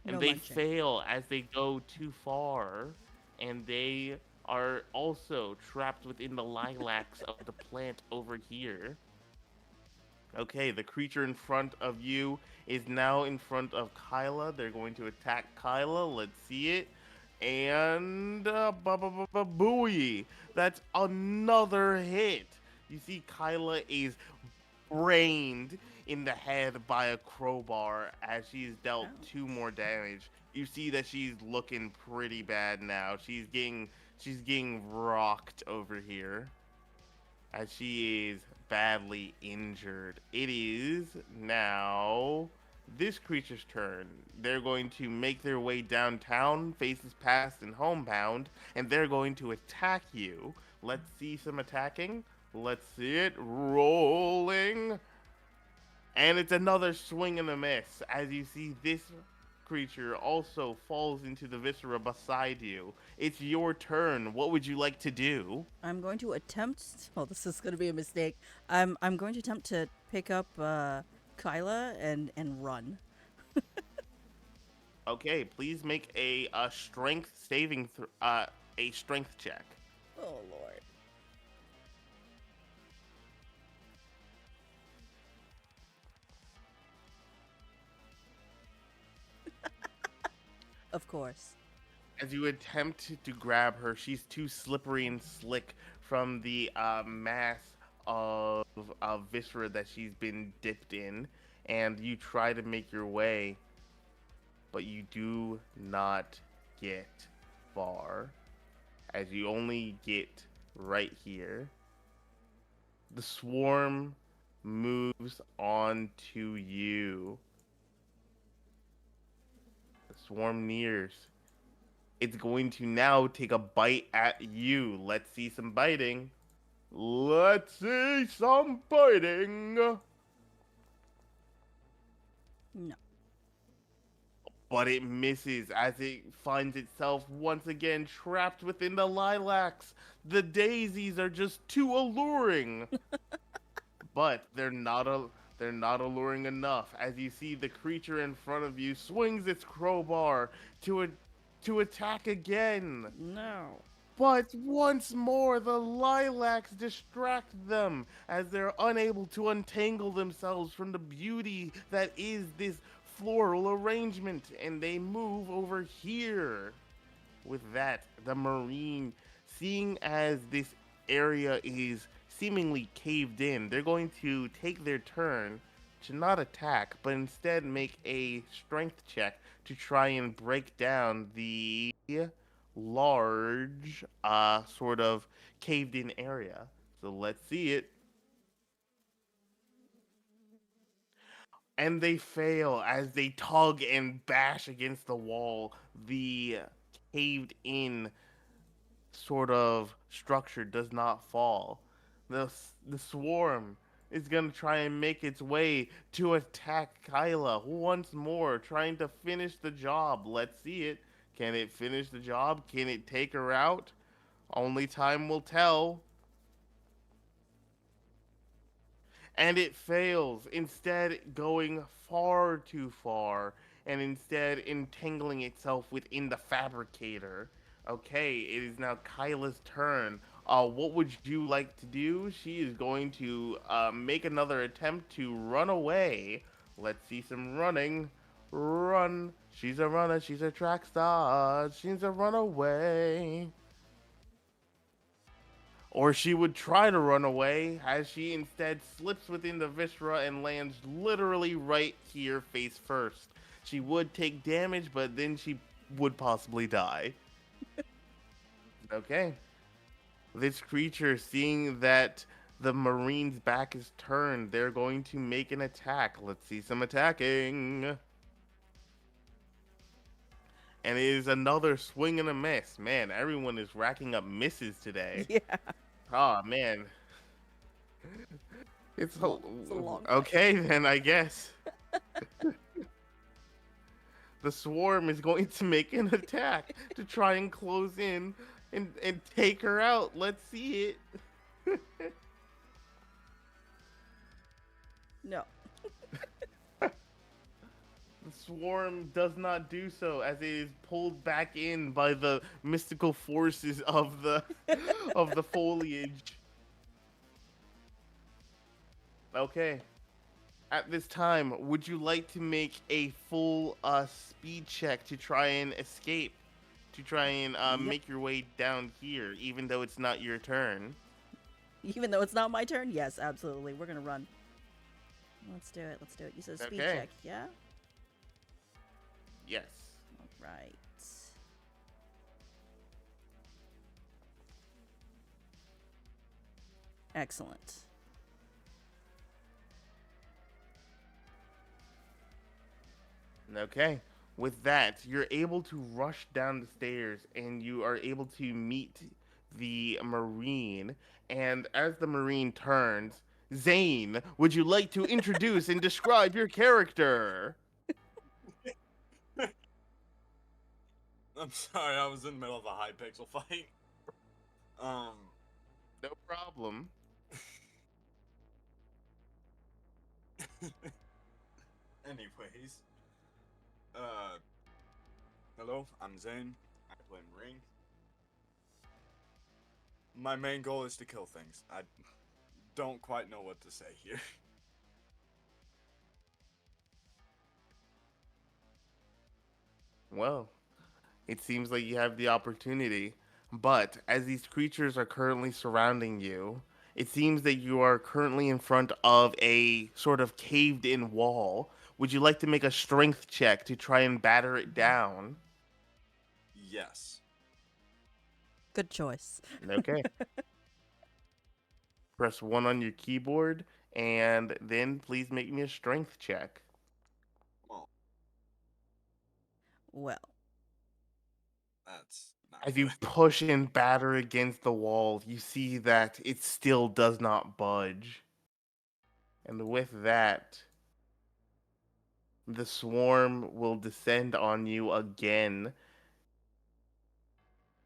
And No they munching. fail as they go too far, and they are also trapped within the lilacs of the plant over here. Okay, the creature in front of you is now in front of Kyla. They're going to attack Kyla. Let's see it. And booey. That's another hit. You see, Kyla is brained in the head by a crowbar as she's dealt Ouch. 2 more damage. You see that she's looking pretty bad now. She's getting rocked over here as she is badly injured. It is now this creature's turn. They're going to make their way downtown, faces past and homebound, and they're going to attack you. Let's see some attacking. Let's see it rolling. And it's another swing and a miss as you see this creature also falls into the viscera beside you. It's your turn. What would you like to do? I'm going to attempt. Oh, this is going to be a mistake. I'm going to attempt to pick up Kyla and run. Okay, please make a strength saving a strength check. Oh lord. Of course. As you attempt to grab her, she's too slippery and slick from the mass of viscera that she's been dipped in, and you try to make your way, but you do not get far, as you only get right here. The swarm moves on to you. The swarm nears. It's going to now take a bite at you. Let's see some biting. Let's see some biting. No. But it misses as it finds itself once again trapped within the lilacs. The daisies are just too alluring. But they're not alluring enough as you see the creature in front of you swings its crowbar to attack again. No. But once more, the lilacs distract them as they're unable to untangle themselves from the beauty that is this floral arrangement, and they move over here. With that, the marine, seeing as this area is seemingly caved in, they're going to take their turn to not attack, but instead make a strength check to try and break down the large, sort of caved in area. So let's see it. And they fail as they tug and bash against the wall. The caved in sort of structure does not fall. The swarm is gonna try and make its way to attack Kyla once more, trying to finish the job. Let's see it. Can it finish the job? Can it take her out? Only time will tell. And it fails, instead going far too far, and instead entangling itself within the fabricator. Okay, it is now Kyla's turn. What would you like to do? She is going to make another attempt to run away. Let's see some running. Run. She's a runner. She's a track star. She's a runaway. Or she would try to run away, as she instead slips within the viscera and lands literally right here face first. She would take damage, but then she would possibly die. Okay. This creature, seeing that the marine's back is turned, they're going to make an attack. Let's see some attacking. And it is another swing and a miss. Man, everyone is racking up misses today. Yeah. Oh, man. It's It's a long okay then, I guess. The swarm is going to make an attack to try and close in and take her out. Let's see it. No. The swarm does not do so as it is pulled back in by the mystical forces of the of the foliage. Okay. At this time, would you like to make a full speed check to try and escape? To try and Yep. make your way down here, even though it's not your turn? Even though it's not my turn? Yes, absolutely. We're gonna run. Let's do it. Let's do it. You said speed Okay. check, yeah? Yes. Alright. Excellent. Okay. With that, you're able to rush down the stairs and you are able to meet the Marine. And as the Marine turns, Zane, would you like to introduce and describe your character? I'm sorry, I was in the middle of a Hypixel fight. No problem. Anyways, hello, I'm Zane. I play Marine. My main goal is to kill things. I don't quite know what to say here. Well, It seems like you have the opportunity. But as these creatures are currently surrounding you, it seems that you are currently in front of a sort of caved in wall. Would you like to make a strength check to try and batter it down? Yes. Good choice. Okay. Press 1 on your keyboard, and then please make me a strength check. Well, Well, that's not As good. you push and batter against the wall, you see that it still does not budge. And with that, the swarm will descend on you again,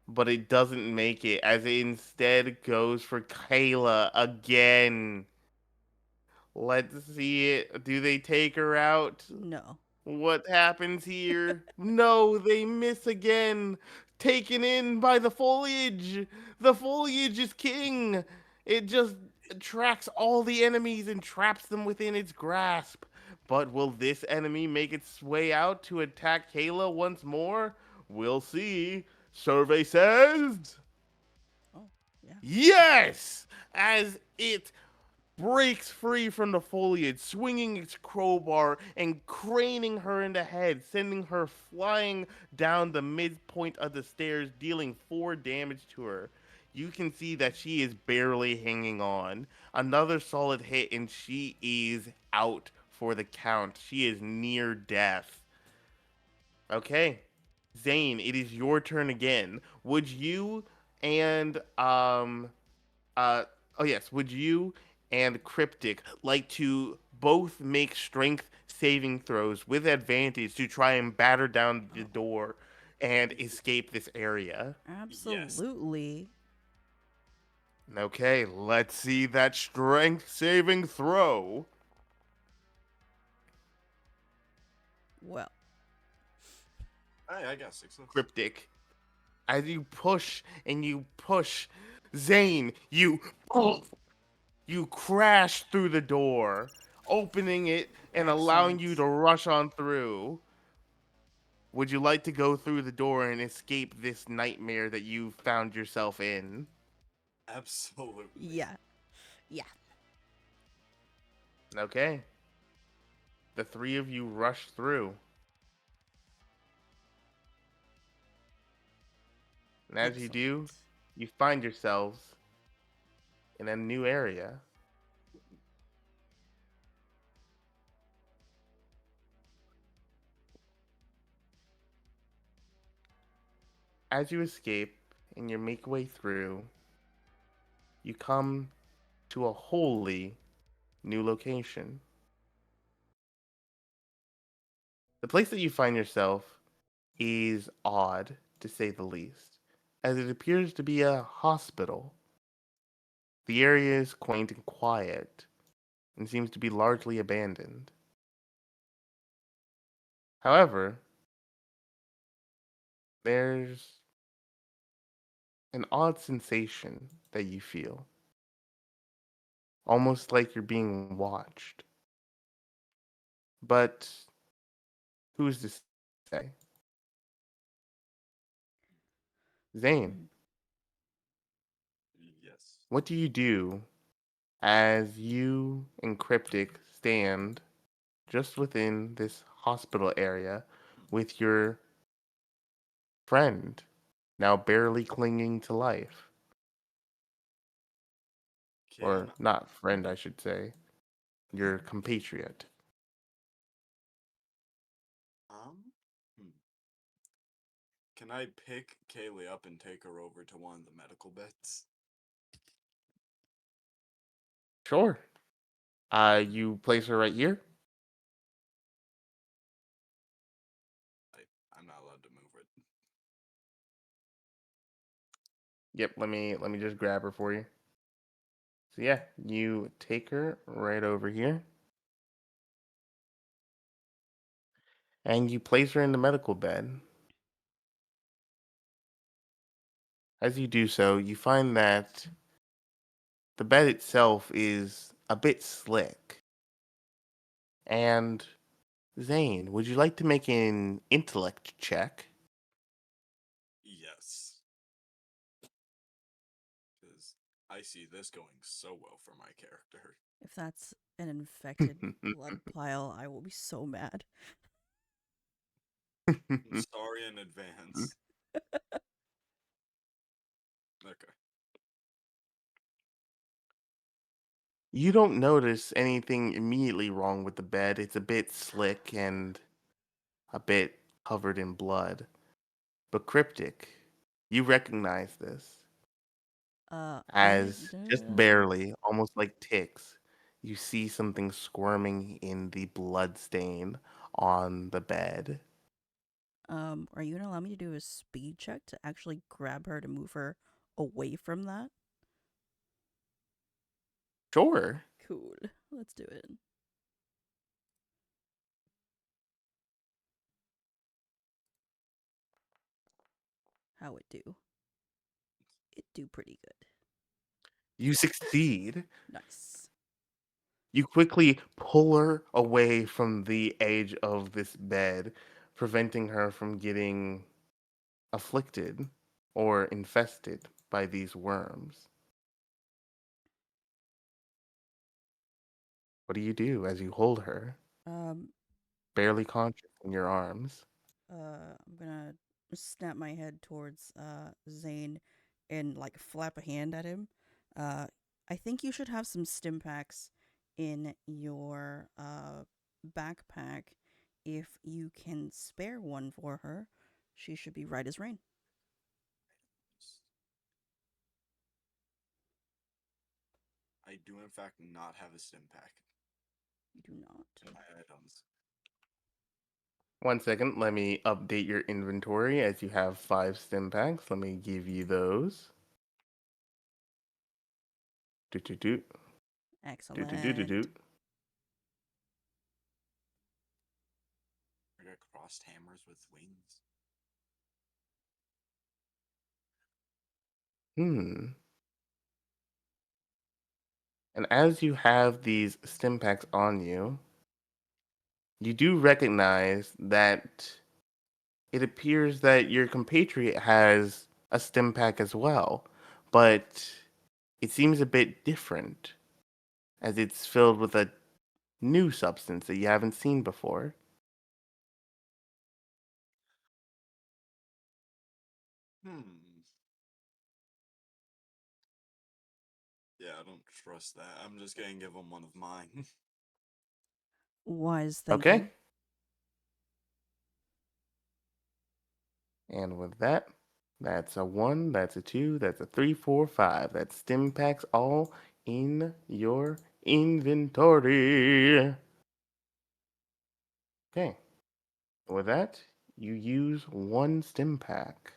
but it doesn't make it, as it instead goes for Kayla again. Let's see it. Do they take her out? no. What happens here? No, they miss again. Taken in by the foliage. The foliage is king. It just attracts all the enemies and traps them within its grasp. But will this enemy make its way out to attack Kayla once more? We'll see. Survey says Oh, yeah. yes! As it breaks free from the foliage, swinging its crowbar and craning her in the head, sending her flying down the midpoint of the stairs, dealing 4 damage to her. You can see that she is barely hanging on. Another solid hit, and she is out for the count. She is near death. Okay, Zane, it is your turn again. Would you and uh, oh yes, would you and Cryptic like to both make strength saving throws with advantage to try and batter down the Oh, door and escape this area? Yes. absolutely. Okay, let's see that strength saving throw. Well, Hey, I got success. Cryptic, as you push and you push, Zane, you crash through the door, opening it and allowing you excellent. to rush on through. Would you like to go through the door and escape this nightmare that you found yourself in? Absolutely. Yeah. Yeah. Okay. The 3 of you rush through. And as you do, Excellent. you find yourselves in a new area. As you escape and you make way through, you come to a wholly new location. The place that you find yourself is odd, to say the least, as it appears to be a hospital. The area is quaint and quiet, and seems to be largely abandoned. However, there's an odd sensation that you feel, almost like you're being watched. But who's to say? Zane, Mm, Yes. what do you do as you and Cryptic stand just within this hospital area with your friend, now barely clinging to life? Or Can not friend, I should say, your compatriot. um hmm. Can I pick Kaylee up and take her over to one of the medical beds? Sure. You place her right here. I I'm not allowed to move it. Yep. Let me just grab her for you. So yeah, you take her right over here, and you place her in the medical bed. As you do so, you find that the bed itself is a bit slick. And Zane, would you like to make an intellect check? I see this going so well for my character. If that's an infected blood pile, I will be so mad. I'm sorry in advance. Okay. You don't notice anything immediately wrong with the bed. It's a bit slick and a bit covered in blood. But Cryptic, you recognize this Yeah, as just barely, almost like ticks, you see something squirming in the blood stain on the bed. are you gonna allow me to do a speed check to actually grab her to move her away from that? Sure. Cool. Let's do it. How it do? It do pretty good. You succeed. Nice. You quickly pull her away from the edge of this bed, preventing her from getting afflicted or infested by these worms. What do you do as you hold her, Um, barely conscious in your arms? I'm gonna snap my head towards Zane and like flap a hand at him. Uh, I think you should have some stim packs in your backpack. If you can spare one for her, she should be right as rain. I do, in fact, not have a stim pack You do not. in my items. 1 second, let me update your inventory as you have 5 stim packs. Let me give you those. Do do do do do do do Excellent. do. I got crossed hammers with wings. Hmm. And as you have these stim packs on you, you do recognize that it appears that your compatriot has a stim pack as well, but it seems a bit different as it's filled with a new substance that you haven't seen before. Hmm. Yeah, I don't trust that. I'm just gonna give him one of mine. Wise Okay? thinking. And with that, that's a 1, that's a 2, that's a 3, 4, 5. That's stim packs all in your inventory. Okay. With that, you use 1 stim pack.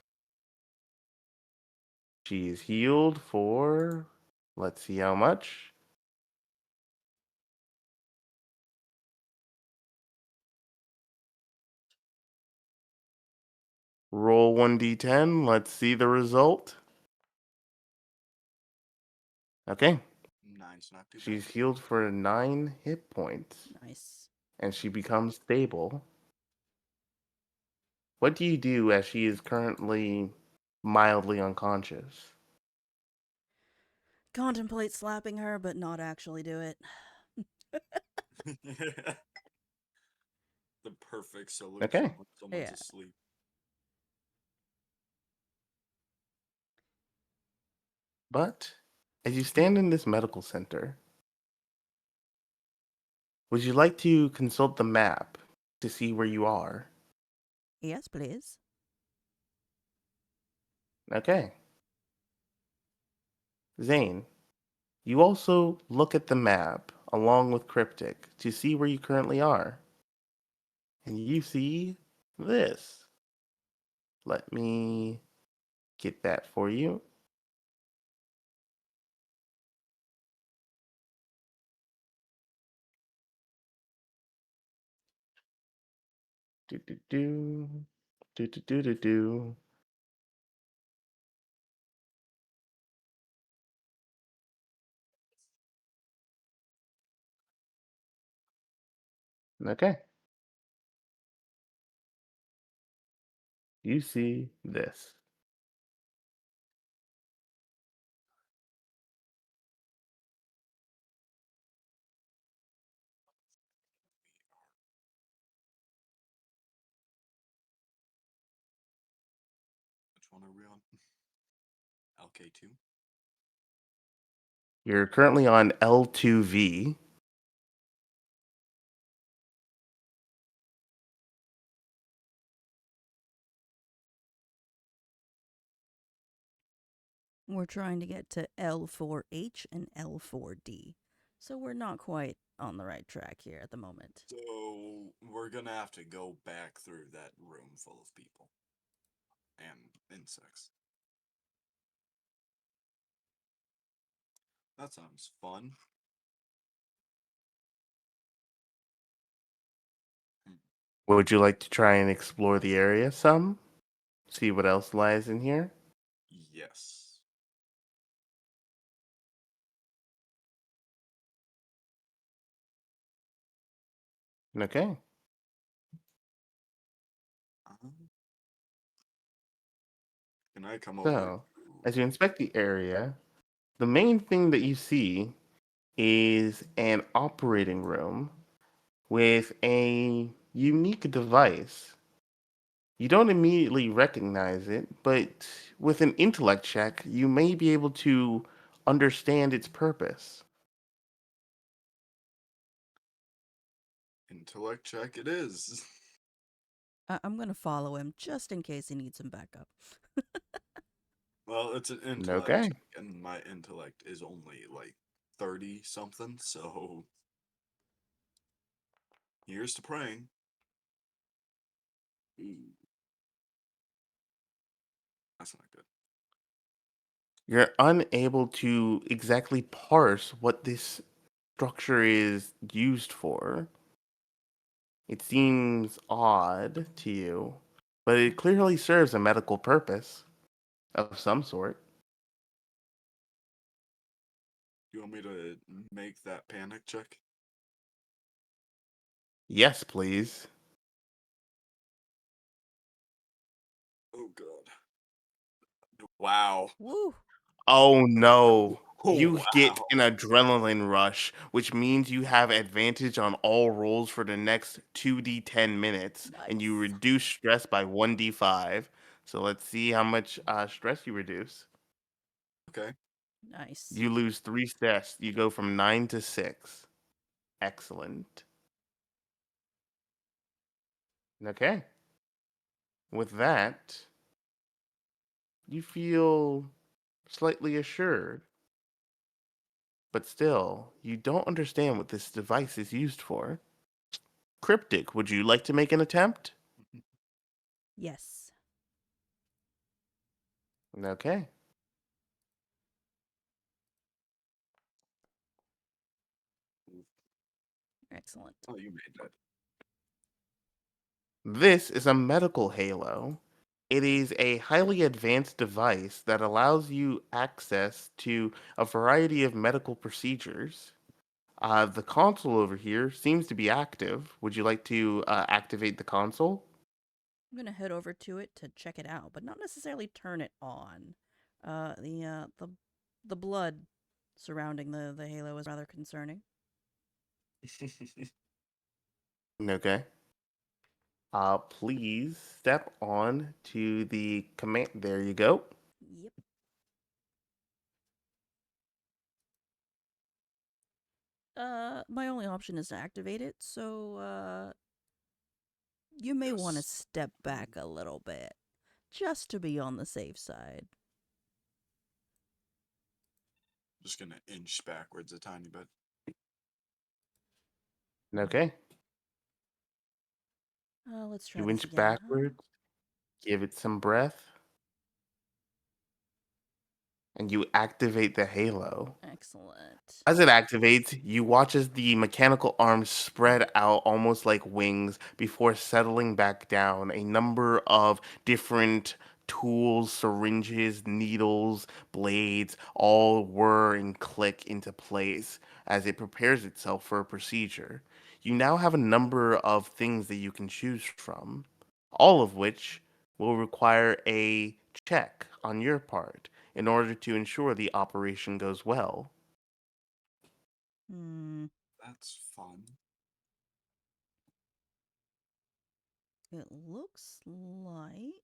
She is healed for, let's see how much. Roll 1d10. Let's see the result. Okay. Nine's not too bad. She's healed for 9 hit points Nice. and she becomes stable. What do you do as she is currently mildly unconscious? Contemplate slapping her, but not actually do it. The perfect Okay. solution when someone's Yeah. asleep. But as you stand in this medical center, would you like to consult the map to see where you are? Yes, please. Okay. Zane, you also look at the map along with Cryptic to see where you currently are. And you see this. Let me get that for you. Do do do do do do do do. Okay. You see this. one are we on? LK2? You're currently on L2V. We're trying to get to L4H and L4D. So we're not quite on the right track here at the moment. So we're gonna have to go back through that room full of people and insects. That sounds fun. Would you like to try and explore the area some? See what else lies in here? Yes. Okay. Um, can I come over? So, as you inspect the area, the main thing that you see is an operating room with a unique device. You don't immediately recognize it, but with an intellect check, you may be able to understand its purpose. Intellect check it is. I'm going to follow him just in case he needs some backup. Well, it's an intellect Okay. check, and my intellect is only like 30 something, so here's to praying. Ooh, that's not good. You're unable to exactly parse what this structure is used for. It seems odd to you, but it clearly serves a medical purpose of some sort. You want me to make that panic check? Yes, please. Oh god. Wow. Woo! Oh no. Oh You get wow. an adrenaline rush, which means you have advantage on all rolls for the next 2d10 minutes, and you Nice. reduce stress by 1d5. So let's see how much stress you reduce. Okay. Nice. You lose 3 stress. You go from 9 to 6. Excellent. Okay. With that, you feel slightly assured, but still, you don't understand what this device is used for. Cryptic, would you like to make an attempt? Yes. Okay. Excellent. Oh, you made that. This is a medical halo. It is a highly advanced device that allows you access to a variety of medical procedures. The console over here seems to be active. Would you like to activate the console? I'm going to head over to it to check it out, but not necessarily turn it on. The blood surrounding the halo is rather concerning. Okay. Please step on to the command. There you go. Yep. My only option is to activate it, so you may want to Yes. step back a little bit just to be on the safe side. Just gonna inch backwards a tiny bit. Okay. Let's try You this inch again. backwards, give it some breath, and you activate the halo. Excellent. As it activates, you watch as the mechanical arms spread out almost like wings before settling back down. A number of different tools, syringes, needles, blades all whir and click into place as it prepares itself for a procedure. You now have a number of things that you can choose from, all of which will require a check on your part in order to ensure the operation goes well. Hmm. That's fun. It looks like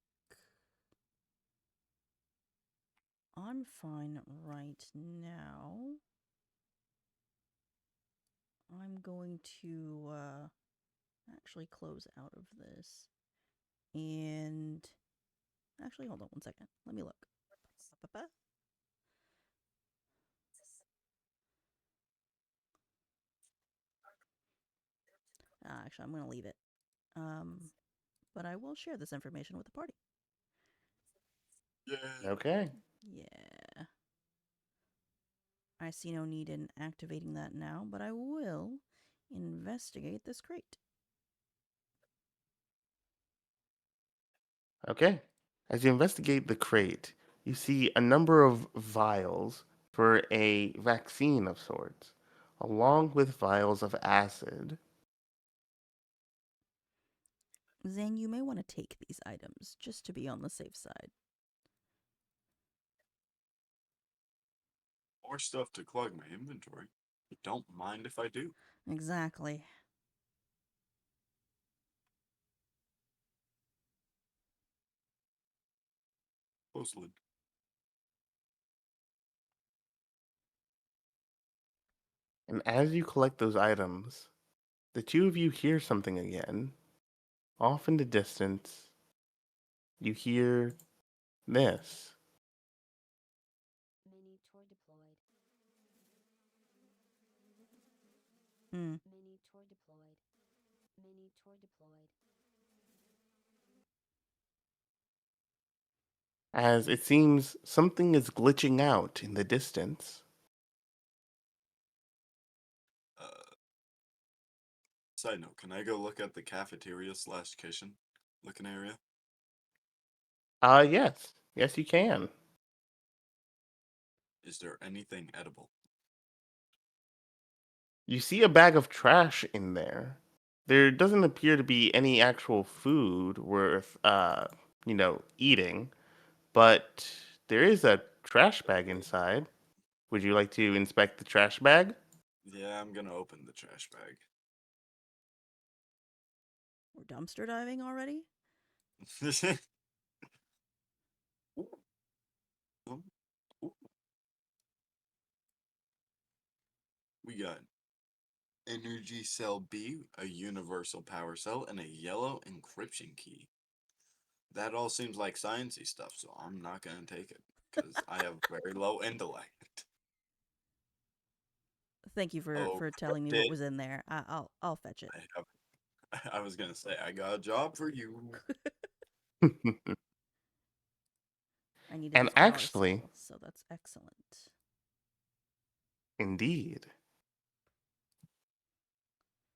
I'm fine right now. I'm going to actually close out of this. And actually, hold on one second. Let me look. Ba-ba-ba. Actually, I'm going to leave it. But I will share this information with the party. Yeah. Okay. Yeah. I see no need in activating that now, but I will investigate this crate. Okay. As you investigate the crate, you see a number of vials for a vaccine of sorts, along with vials of acid. Zane, you may want to take these items just to be on the safe side. More stuff to clog my inventory. Don't mind if I do. Exactly. Close lid. And as you collect those items, the two of you hear something again. Off in the distance, you hear this. Mini toy deployed. Hmm. Mini toy deployed. Mini toy deployed. As it seems something is glitching out in the distance. Side note, can I go look at the cafeteria slash kitchen looking area? Yes. Yes, you can. Is there anything edible? You see a bag of trash in there. There doesn't appear to be any actual food worth, eating, but there is a trash bag inside. Would you like to inspect the trash bag? Yeah, I'm gonna open the trash bag. We're dumpster diving already? Ooh, ooh, ooh. We got Energy Cell B, a universal power cell, and a yellow encryption key. That all seems like sciencey stuff, so I'm not gonna take it because I have very low intellect. Thank you for, Oh, for telling me what cryptic. was in there. I'll fetch it. I have. I was gonna say I got a job for you. I needed And this power actually, cell, so that's excellent. indeed.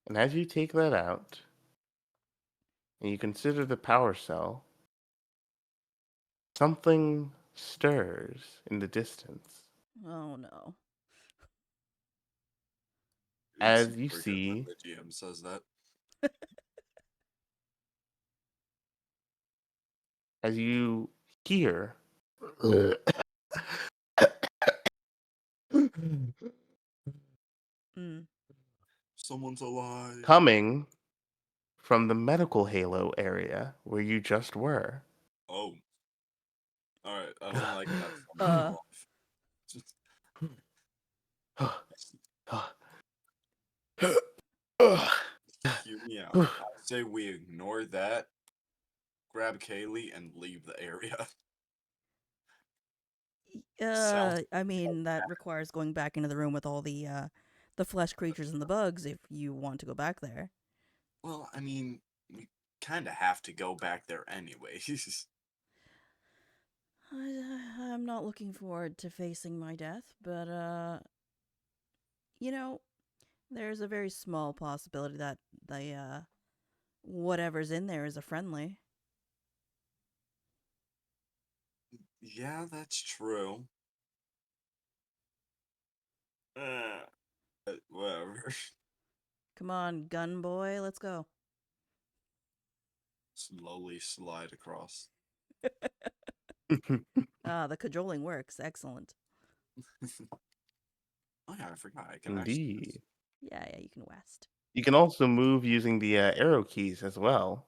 And as you take that out and you consider the power cell, something stirs in the distance. Oh no. It's As you super good when see, the GM says that. as you hear, Mm. Someone's alive. coming from the medical halo area where you just were. Oh, all right. I don't like that. Someone's Uh, alive. Just hear me out. I say we ignore that, grab Kaylee, and leave the area. Sounds I mean, that requires going back into the room with all the flesh creatures and the bugs if you want to go back there. well. I mean, we kind of have to go back there anyways. I'm not looking forward to facing my death, but, you know, there's a very small possibility that whatever's in there is a friendly. Yeah, that's true. Whatever. Come on, gun boy, let's go. Slowly slide across. The cajoling works. Excellent. Oh yeah, I forgot. I can actually. Indeed. Yeah, yeah, you can west. You can also move using the arrow keys as well.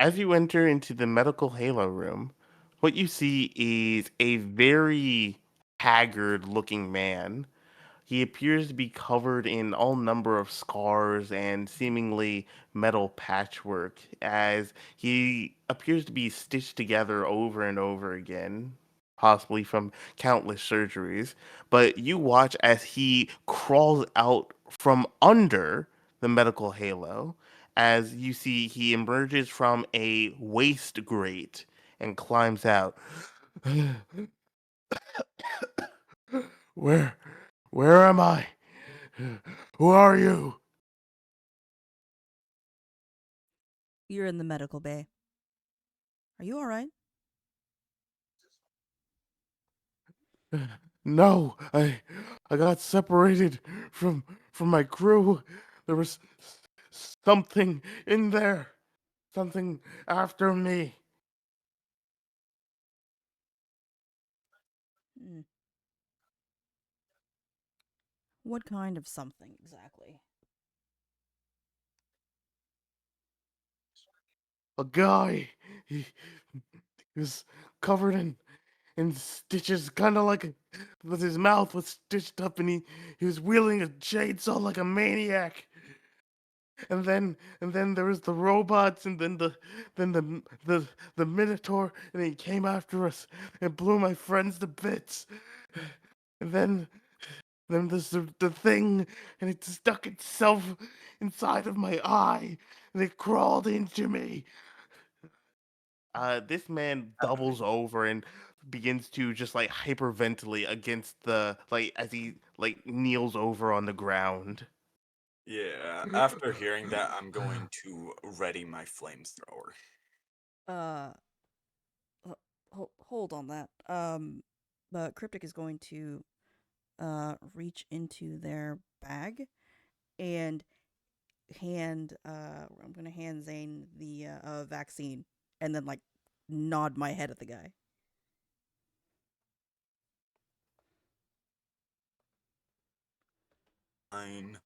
As you enter into the medical halo room, what you see is a very haggard looking man. He appears to be covered in all number of scars and seemingly metal patchwork, as he appears to be stitched together over and over again, possibly from countless surgeries. But you watch as he crawls out from under the medical halo, as you see he emerges from a waste grate and climbs out. Where, where am I? Who are you? You're in the medical bay. Are you all right? No, I got separated from my crew. There was something in there. Something after me. Hmm. What kind of something exactly? A guy. He was covered in stitches, kind of like with his mouth was stitched up, and he was wielding a chainsaw like a maniac. And then there was the robots, and then the Minotaur, and he came after us and blew my friends to bits. And then there's the thing, and it stuck itself inside of my eye, and it crawled into me. This man doubles over and begins to just like hyperventilate against the like as he like kneels over on the ground. Yeah, after hearing that, I'm going to ready my flamethrower. Uh, hold on that. But Cryptic is going to reach into their bag and I'm gonna hand Zane the vaccine and then like nod my head at the guy. Fine.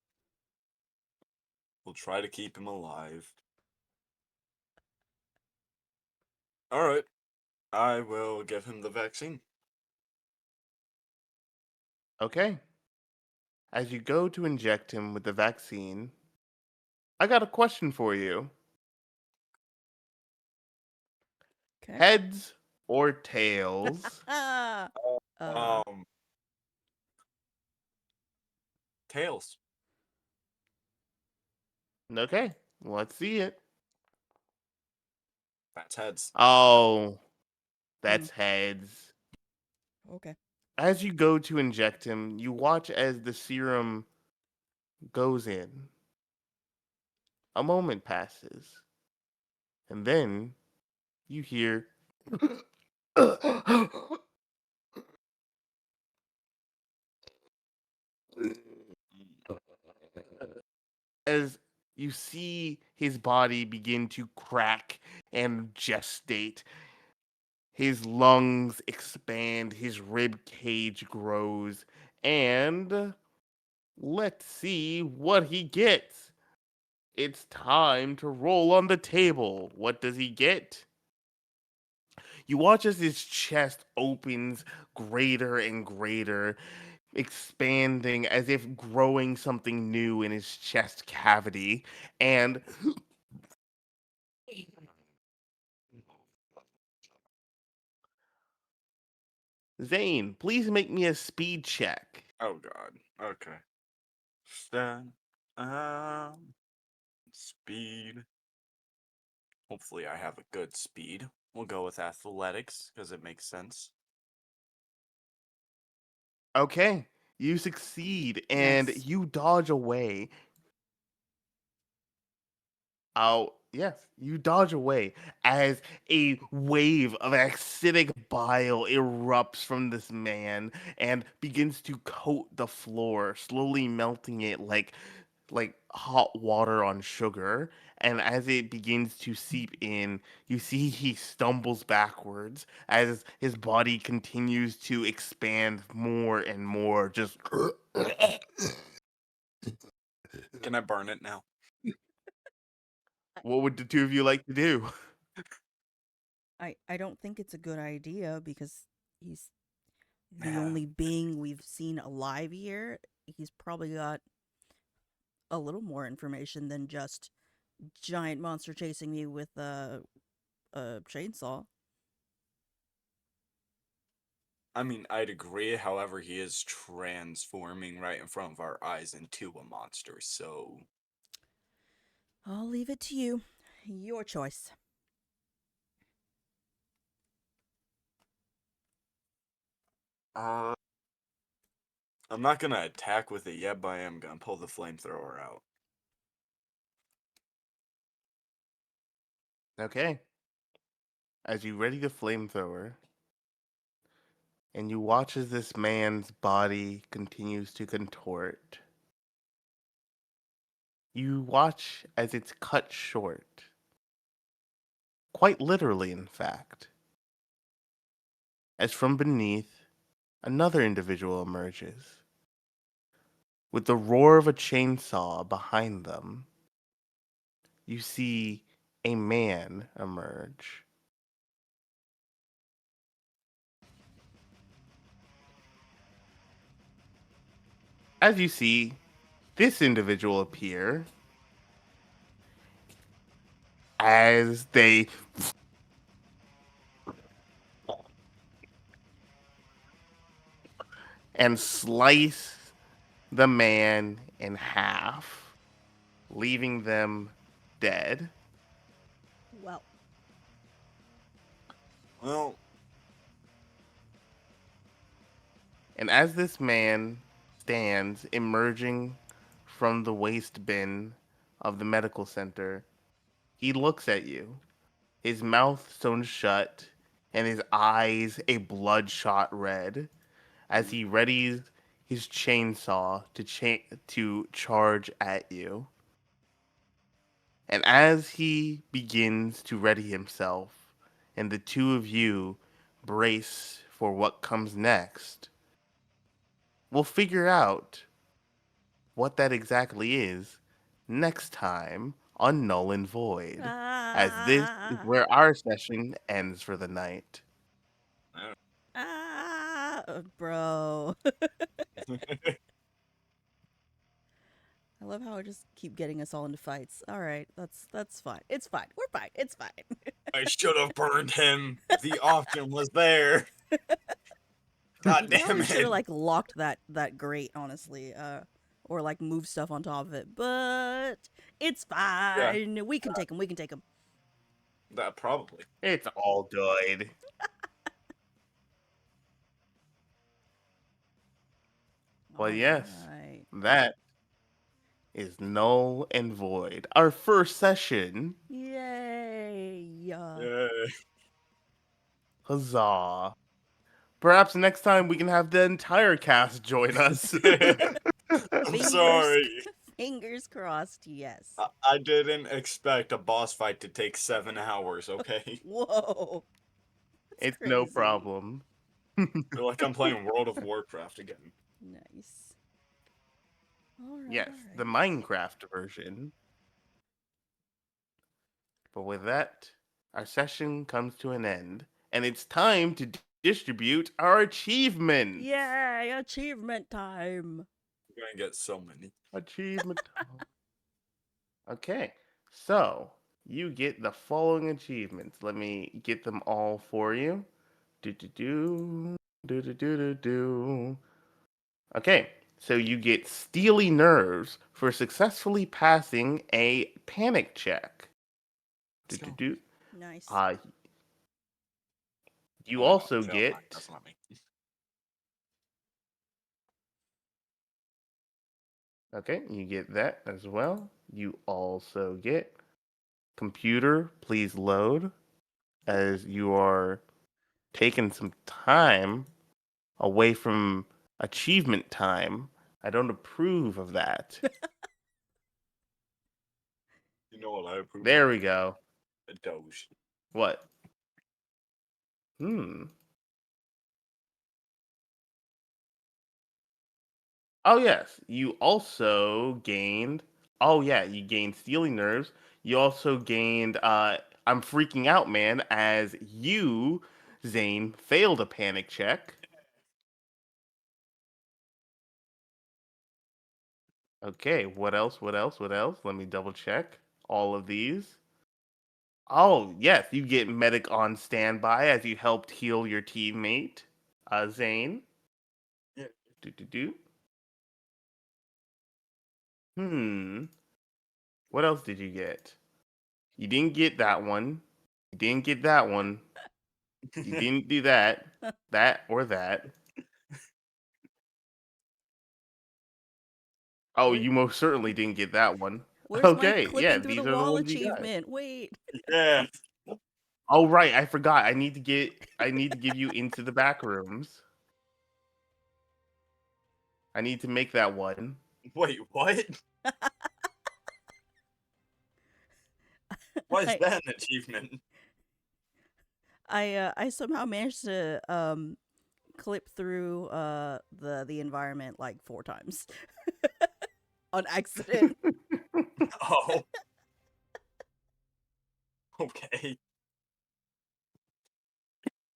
We'll try to keep him alive. Alright, I will give him the vaccine. Okay. As you go to inject him with the vaccine, I got a question for you. Okay. Heads or tails? uh, Um, Tails. Okay, let's see it. That's heads. Oh, hmm, that's heads. okay. As you go to inject him, you watch as the serum goes in. A moment passes, and then you hear as you see his body begin to crack and gestate. His lungs expand, his rib cage grows, and let's see what he gets. It's time to roll on the table. What does he get? You watch as his chest opens greater and greater, expanding as if growing something new in his chest cavity. And Zane, please make me a speed check. Oh god. Okay. Then, speed. Hopefully I have a good speed. We'll go with athletics, because it makes sense. Okay, you succeed and Nice. you dodge away. Oh, yes, you dodge away as a wave of acidic bile erupts from this man and begins to coat the floor, slowly melting it like hot water on sugar. And as it begins to seep in, you see he stumbles backwards as his body continues to expand more and more. Just Can I burn it now? what would the two of you like to do? I don't think it's a good idea because he's the Yeah. only being we've seen alive here. He's probably got a little more information than just giant monster chasing me with a chainsaw. I mean, I'd agree. However, he is transforming right in front of our eyes into a monster. So, I'll leave it to you. Your choice. uh, I'm not gonna attack with it yet, but I am gonna pull the flamethrower out. Okay. As you ready the flamethrower, and you watch as this man's body continues to contort. You watch as it's cut short. Quite literally, in fact. As from beneath, another individual emerges. With the roar of a chainsaw behind them, you see a man emerge. As you see this individual appear, as they and slice the man in half, leaving them dead. Well, Well, And as this man stands emerging from the waste bin of the medical center, he looks at you, his mouth sewn shut and his eyes a bloodshot red, as he readies his chainsaw to charge at you. And as he begins to ready himself, and the two of you brace for what comes next, we'll figure out what that exactly is next time on Null and Void, as this is ah, where our session ends for the night. I bro. I love how I just keep getting us all into fights. All right, that's fine. It's fine. We're fine. It's fine. I should have burned him. The option was there. God We damn probably should have it. like locked that grate, honestly, or like moved stuff on top of it. But it's Yeah, fine. We can take them. We can take them. that probably. It's all good. Well, All yes, right. that is Null and Void. Our first session. Yay! Yeah. Huzzah. Perhaps next time we can have the entire cast join us. I'm Fingers, sorry. fingers crossed. Yes. I didn't expect a boss fight to take 7 hours, okay? Whoa, that's It's no crazy. problem. Feel like I'm playing World of Warcraft again. Nice. All right. Yes, All the right. Minecraft version. But with that, our session comes to an end, and it's time to distribute our achievements. Yay! Achievement time. We're gonna get so many. Achievement time. Okay, so you get the following achievements. Let me get them all for you. Do do do do do do do do. Okay, so you get Steely Nerves for successfully passing a panic check. Do Let's do go. do. Nice. Uh, you Oh no, also failed mine. get That's not me. Okay, you get that as well. You also get computer, please load, as you are taking some time away from achievement time. I don't approve of that. You know what I approve There of? we go. A Doge. What? Hmm. Oh yes, you also gained. Oh yeah, you gained stealing nerves. You also gained I'm freaking out, man, as you, Zane, failed a panic check. Okay, what else? What else? What else? Let me double check all of these. Oh, yes, you get medic on standby as you helped heal your teammate, Zane. Yeah. Do do do. Hmm. What else did you get? You didn't get that one. You didn't get that one. You didn't do that. That or that. Oh, Wait. you most certainly didn't get that one. Where's my Okay, yeah, clipping through the these are the wall ones you got. achievement? Wait. Yeah. Oh right, I forgot. I need to give you into the back rooms. I need to make that one. Wait, what? Why is I that an achievement? I somehow managed to clip through the environment like 4 times on accident. Oh, okay.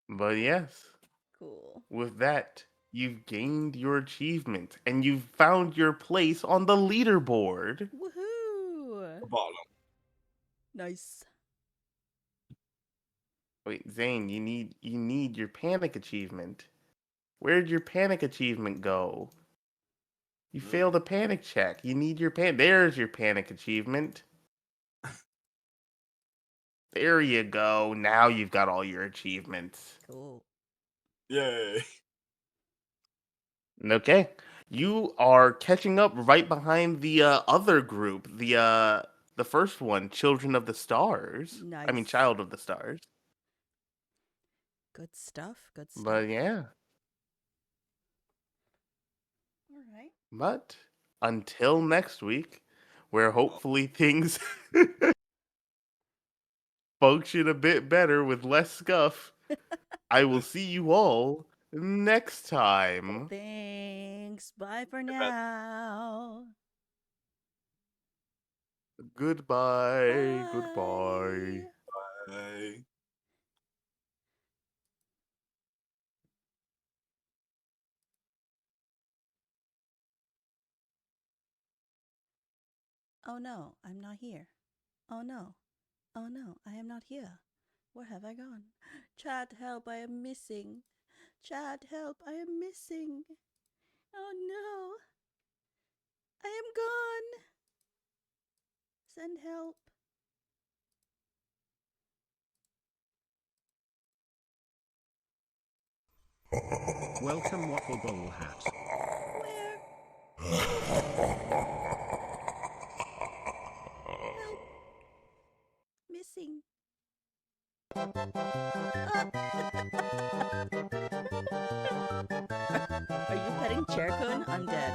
But yes, Cool. with that, you've gained your achievement and you've found your place on the leaderboard. Woohoo! The bottom. Nice. Wait, Zane, you need your panic achievement. Where'd your panic achievement go? You Hmm? failed a panic check. You need your There's your panic achievement. There you go. Now you've got all your achievements. Cool. Yay. Okay. You are catching up right behind the other group, the first one, Children of the Stars. I mean, Nice. Child of the Stars. Good stuff. Good stuff. But yeah, All right. but until next week, where Oh, hopefully things function a bit better with less scuff, I will see you all next time. Thanks. Bye for bad. now. Goodbye. Goodbye. Bye. Bye. Oh no, I'm not here. Oh no. Oh no, I am not here. Where have I gone? Chat, help, I am missing. Chat, help, I am missing. Oh no, I am gone. Send help. Welcome Waffle Bowl Hat. Where? Help. Missing. Ah. Are you petting Chairkun? I'm dead.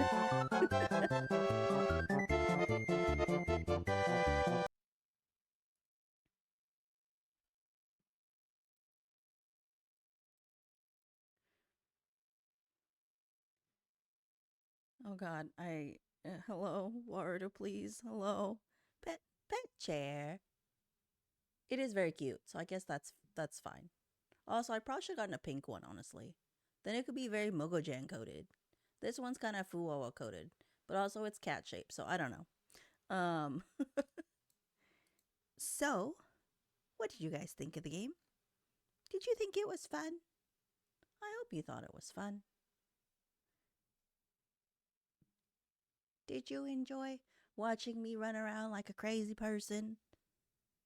Oh god, hello, water please. Hello. Pet chair. It is very cute, so I guess that's fine. Also, I probably should have gotten a pink one, honestly. Then it could be very Mogojan coated. This one's kind of Fuwawa coated, but also it's cat shaped, so I don't know. So, what did you guys think of the game? Did you think it was fun? I hope you thought it was fun. Did you enjoy watching me run around like a crazy person,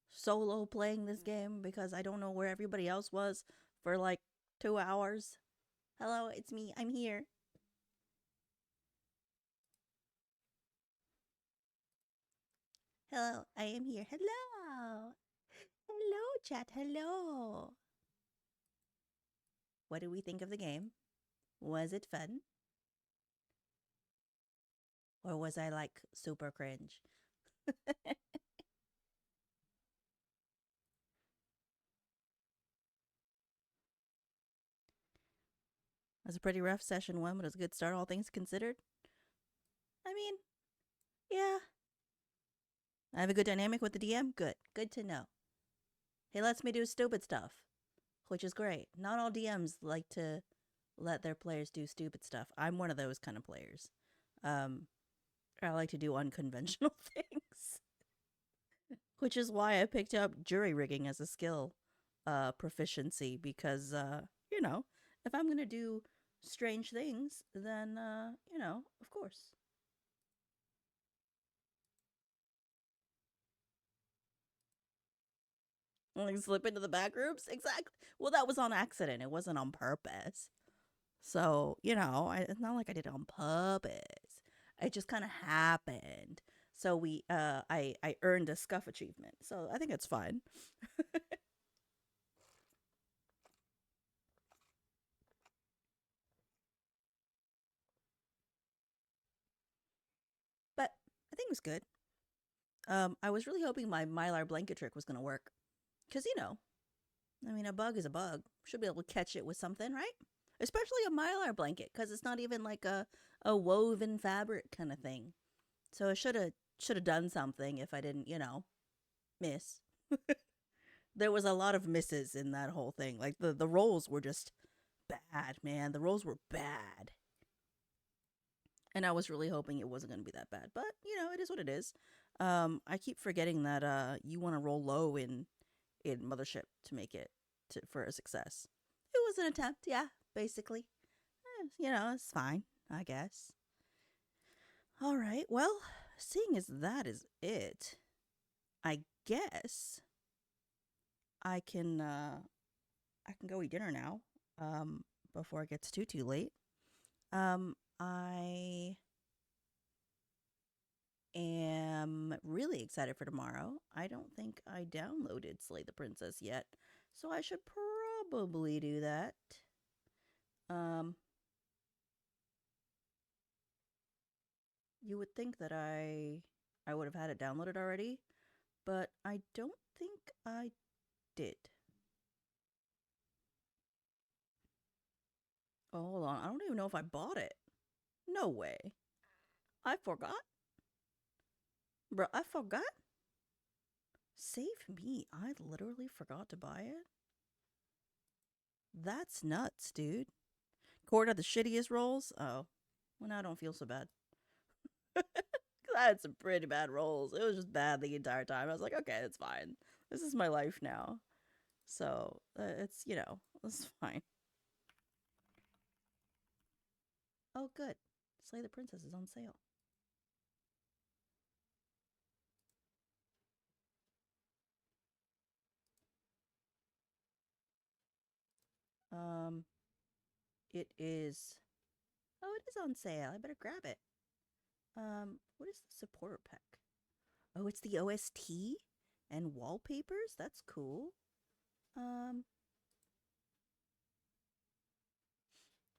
solo playing this game because I don't know where everybody else was for like 2 hours? Hello, it's me. I'm here. Hello, I am here. Hello. Hello, chat. Hello. What do we think of the game? Was it fun? Or was I like super cringe? It was a pretty rough session one, but it was a good start, all things considered. I mean, yeah. I have a good dynamic with the DM. Good. Good to know. He lets me do stupid stuff, which is great. Not all DMs like to let their players do stupid stuff. I'm one of those kind of players. I like to do unconventional things, which is why I picked up jury rigging as a skill proficiency because, you know, if I'm going to do strange things, then, you know, of course. Like slip into the back rooms? Exactly. Well, that was on accident. It wasn't on purpose. So, you know, it's not like I did it on purpose. It just kind of happened. So I earned a scuff achievement. So I think it's fine. But I think it was good. I was really hoping my Mylar blanket trick was going to work. Because, you know, I mean, a bug is a bug. Should be able to catch it with something, right? Especially a Mylar blanket, because it's not even like a woven fabric kind of thing. So I should have done something if I didn't, you know, miss. There was a lot of misses in that whole thing. Like the rolls were just bad, man. The rolls were bad. And I was really hoping it wasn't going to be that bad. But, you know, it is what it is. I keep forgetting that you want to roll low in Mothership to make it for a success. It was an attempt, yeah, basically. You know, it's fine, I guess. All right, well, seeing as that is it, I guess I can go eat dinner now. Before it gets too late. I am really excited for tomorrow. I don't think I downloaded Slay the Princess yet, so I should probably do that. You would think that I would have had it downloaded already, but I don't think I did. Oh, hold on. I don't even know if I bought it. No way. I forgot. Bro, I forgot? Save me. I literally forgot to buy it. That's nuts, dude. Court had the shittiest rolls? Oh. Well, now I don't feel so bad. Because I had some pretty bad rolls. It was just bad the entire time. I was like, okay, it's fine. This is my life now. So, it's, you know, it's fine. Oh, good. Slay the Princess is on sale. It is... Oh, it is on sale. I better grab it. What is the supporter pack? Oh, it's the OST and wallpapers? That's cool.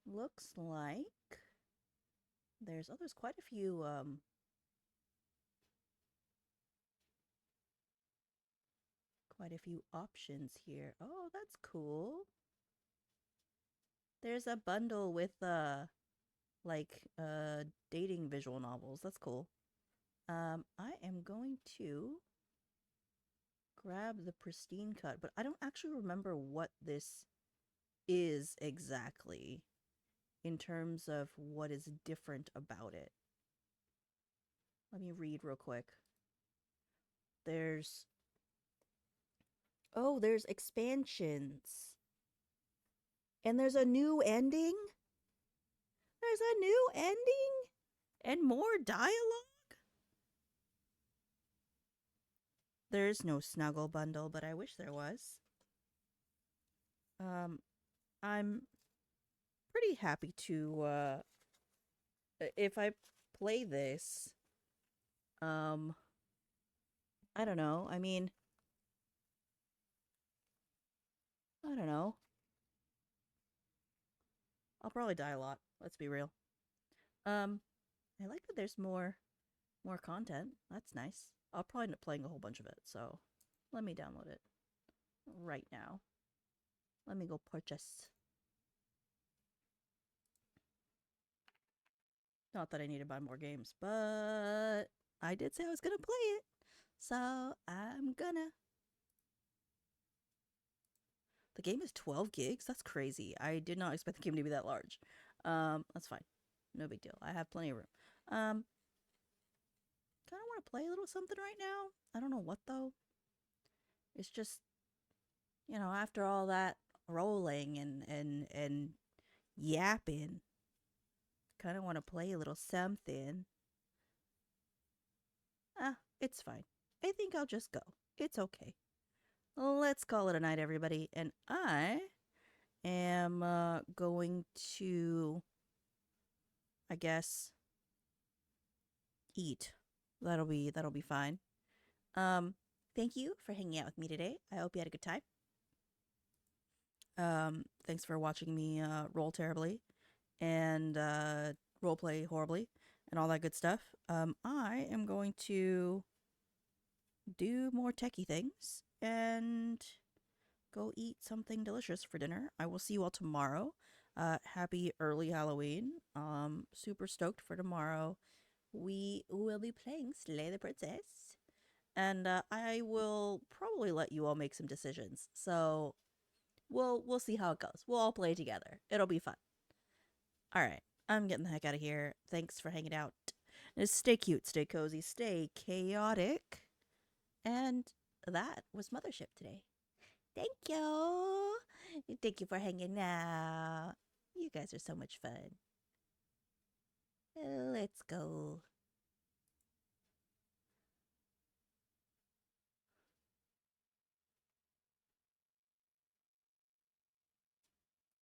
Looks like there's quite a few options here. Oh, that's cool. There's a bundle with dating visual novels. That's cool. I am going to grab the pristine cut, but I don't actually remember what this is exactly in terms of what is different about it. Let me read real quick. There's expansions. And there's a new ending? There's a new ending? And more dialogue? There's no snuggle bundle, but I wish there was. I'm pretty happy to, if I play this, I don't know. I mean, I don't know. I'll probably die a lot. Let's be real. I like that there's more content. That's nice. I'll probably end up playing a whole bunch of it, so let me download it right now. Let me go purchase. Not that I need to buy more games, but I did say I was gonna play it, so I'm gonna. The game is 12 gigs? That's crazy. I did not expect the game to be that large. That's fine. No big deal. I have plenty of room. Kind of want to play a little something right now. I don't know what, though. It's just, you know, after all that rolling and yapping, kind of want to play a little something. It's fine. I think I'll just go. It's okay. Let's call it a night, everybody. And I am going to, I guess, eat. That'll be fine. Thank you for hanging out with me today. I hope you had a good time. Thanks for watching me roll terribly and roleplay horribly and all that good stuff. I am going to do more techie things and go eat something delicious for dinner. I will see you all tomorrow. Happy early Halloween. Super stoked for tomorrow. We will be playing Slay the Princess. And I will probably let you all make some decisions. So we'll see how it goes. We'll all play together. It'll be fun. All right. I'm getting the heck out of here. Thanks for hanging out. Stay cute, stay cozy, stay chaotic. And that was Mothership today. Thank you. Thank you for hanging out. You guys are so much fun. Let's go.